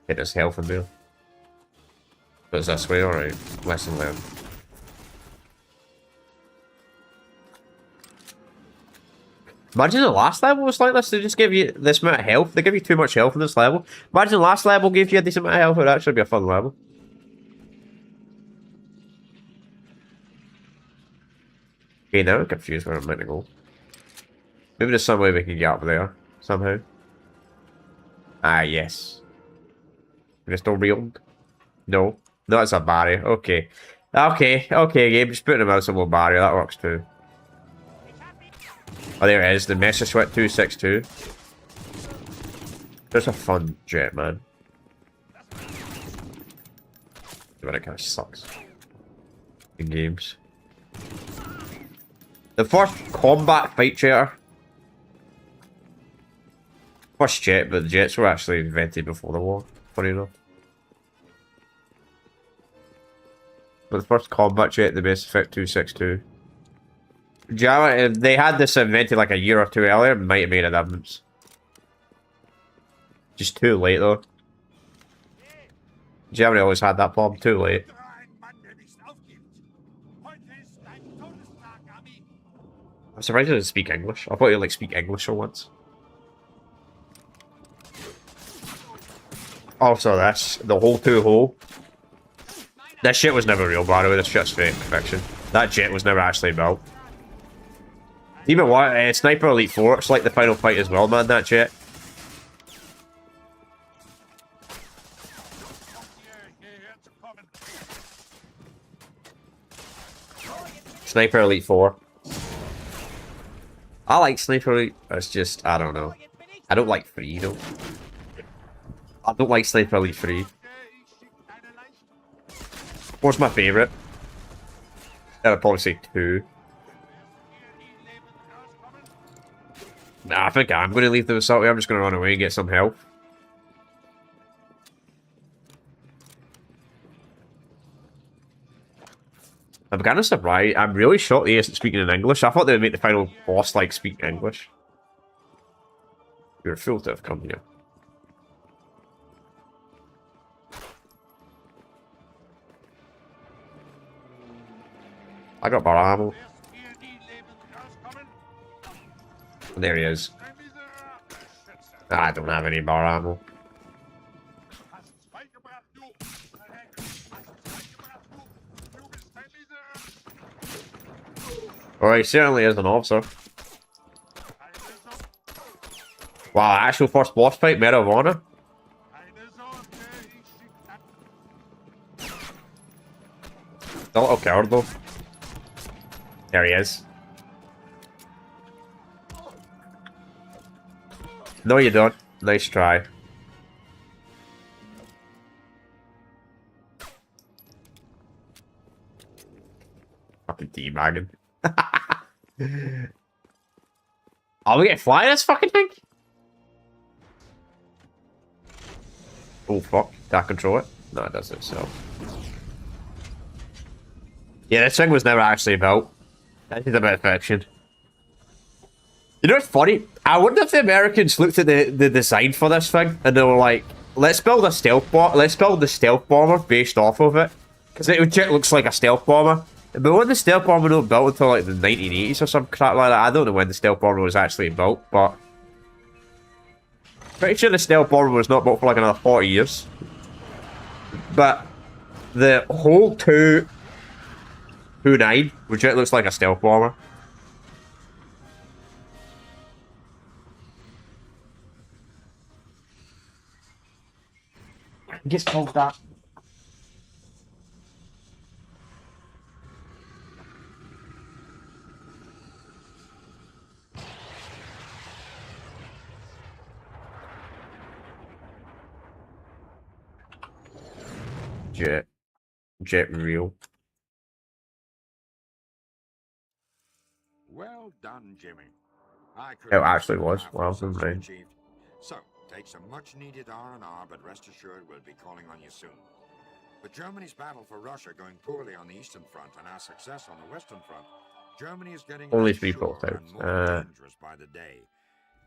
Hit his health in there. But it's this way, alright. Lesson learned. Imagine the last level was like this, they just give you this amount of health. They give you too much health in this level. Imagine the last level gave you a decent amount of health, it would actually be a fun level. Okay, now I'm confused where I'm meant to go. Maybe there's some way we can get up there, somehow. Ah, yes. Is it still real? No. No, it's a barrier. Okay. Okay, game. Just putting him out some more barrier, that works too. Oh, there it is, the Messerschmitt 262. That's a fun jet, man. But it kind of sucks. In games. The first combat fight jetter. First jet, but the jets were actually invented before the war. Funny enough. But the first combat jet, the Messerschmitt 262. Java, if they had this invented like a year or two earlier, it might have made a difference. Just too late though. Germany always had that problem, too late. I'm surprised he didn't speak English. I thought he'd like speak English for once. Also this, the hole to hole. This shit was never real, by the way, this shit's fake fiction. That jet was never actually built. Even what? Sniper Elite 4, it's like the final fight as well, man, that jet. Sniper Elite 4. I like Sniper Elite, it's just, I don't know. I don't like 3, though. I don't like Sniper Elite 3. What's my favourite? I'd probably say 2. Nah, I think I'm going to leave the assault. I'm just going to run away and get some help. I'm kind of surprised. I'm really shocked he isn't speaking in English. I thought they would make the final boss like speak English. You're a fool to have come here. I got bar ammo. There he is. I don't have any bar ammo. Well, he certainly is an officer. Wow, actual first boss fight, Medal of Honor. A little coward though. There he is. No, you don't. Nice try. Fucking D-Maggin. Are we gonna fly this fucking thing? Oh fuck. Can I control it? No, it doesn't, so. Yeah, this thing was never actually built. This is a bit of fiction. You know what's funny? I wonder if the Americans looked at the design for this thing and they were like, let's build a let's build the stealth bomber based off of it. Because it looks like a stealth bomber. But when the stealth bomber was built until like the 1980s or some crap like that, I don't know when the stealth bomber was actually built, but pretty sure the stealth bomber was not built for like another 40 years. But the whole 2.9 legit looks like a stealth bomber. Gets called that. Jet real. Well done, Jimmy. It actually was. Well done, right. So, take some much-needed R&R, but rest assured we'll be calling on you soon. With Germany's battle for Russia going poorly on the Eastern Front and our success on the Western Front, Germany is getting only less 3 sure prototypes. and more dangerous by the day.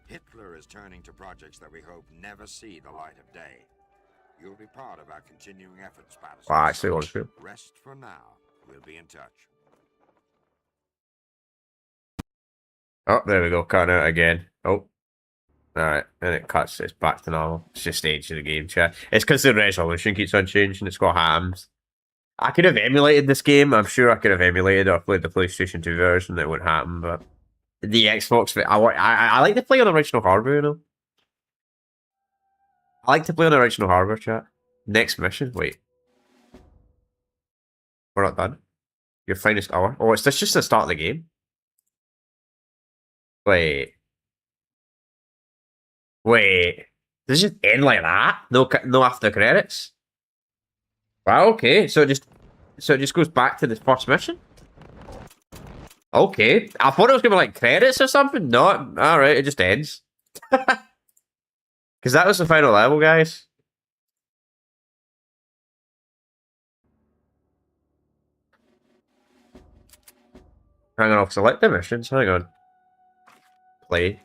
Hitler is turning to projects that we hope never see the light of day. You'll be part of our continuing efforts, Patterson. Well, actually, was true. Rest for now. We'll be in touch. Oh, there we go. Cutting out again. Oh. Alright, and it cuts. It's back to normal. It's just stage of the game, chat. It's because the resolution keeps on changing. It's got hams. I could have emulated this game. I'm sure I could have emulated or played the PlayStation 2 version. It wouldn't happen, but the Xbox. I like to play on original hardware, you know. I like to play on original hardware, chat. Next mission. Wait, we're not done. Your finest hour. Oh, it's just the start of the game. Wait. Does it just end like that? No after credits. Wow. Okay. So it just goes back to the first mission. Okay. I thought it was gonna be like credits or something. No. All right. It just ends. Because that was the final level, guys. Hang on. I'll select the missions. Hang on. Play.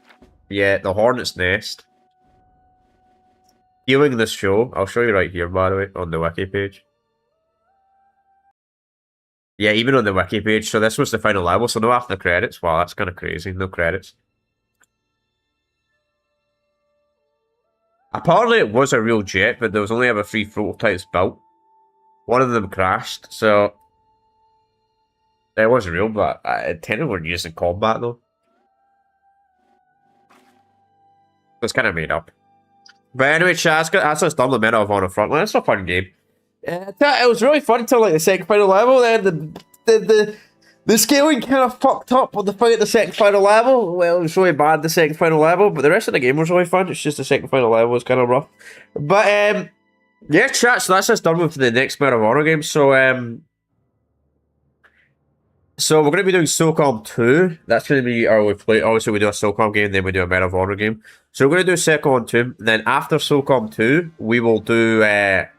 Yeah, the Hornet's Nest. Viewing this show, I'll show you right here, by the way, on the wiki page. Yeah, even on the wiki page. So this was the final level, so no after credits. Wow, that's kind of crazy. No credits. Apparently it was a real jet, but there was only ever 3 prototypes built. One of them crashed, so it was real, but it tended to be used in combat, though. It's kind of made up. But anyway, chat, that's us done the Medal of Honor Frontline. It's a fun game. It was really fun until like the second final level. Then the scaling kind of fucked up on the fight at the second final level. Well, it was really bad the second final level, but the rest of the game was really fun. It's just the second final level was kind of rough. But yeah, chat. So that's us done with the next Medal of Honor game. So we're going to be doing SOCOM 2. That's going to be our we play. Obviously, we do a SOCOM game, then we do a Medal of Honor game. So we're going to do SOCOM 2. Then after SOCOM 2, we will do... after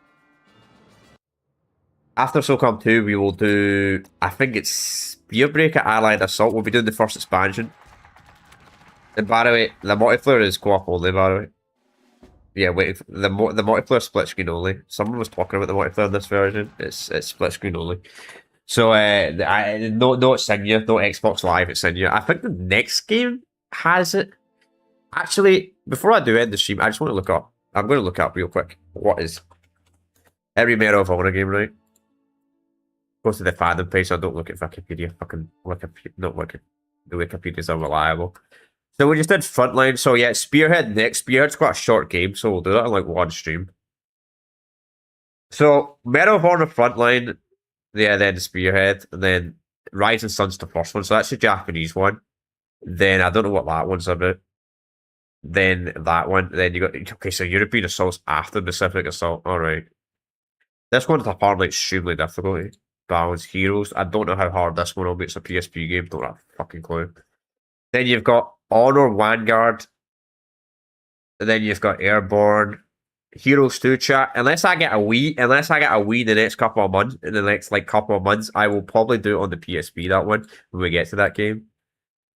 SOCOM 2, we will do... I think it's Spearbreaker Allied Assault. We'll be doing the first expansion. And by the way, the multiplayer is co-op only, by the way. Yeah, wait. The multiplayer split screen only. Someone was talking about the multiplayer in this version. It's split screen only. So, no, it's in you. No Xbox Live, it's in you. I think the next game has it. Actually, before I do end the stream, I just want to look up. I'm going to look up real quick. What is every Medal of Honor game, right? Go to the fandom page. I don't look at Wikipedia. Fucking Wikipedia, not Wiki. The Wikipedia's unreliable. So we just did Frontline. So yeah, Spearhead next. Spearhead's quite a short game, so we'll do that in like one stream. So Medal of Honor Frontline, yeah, then Spearhead, and then Rising Sun's the first one. So that's the Japanese one. Then I don't know what that one's about. Then that one. Then you got okay. So European Assault's after Pacific Assault. All right. This one's apparently extremely difficult. Balance Heroes. I don't know how hard this one will be. It's a PSP game. Don't have a fucking clue. Then you've got Honor Vanguard. And then you've got Airborne. Heroes 2 chat. Unless I get a Wii in the next couple of months, I will probably do it on the PSP, that one, when we get to that game.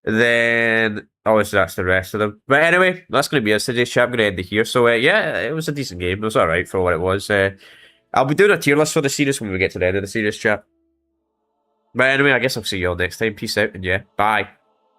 And then obviously that's the rest of them. But anyway, that's going to be it today's chat. I'm going to end it here. So yeah, it was a decent game. It was alright for what it was. I'll be doing a tier list for the series when we get to the end of the series, chat. But anyway, I guess I'll see you all next time. Peace out, and yeah, bye.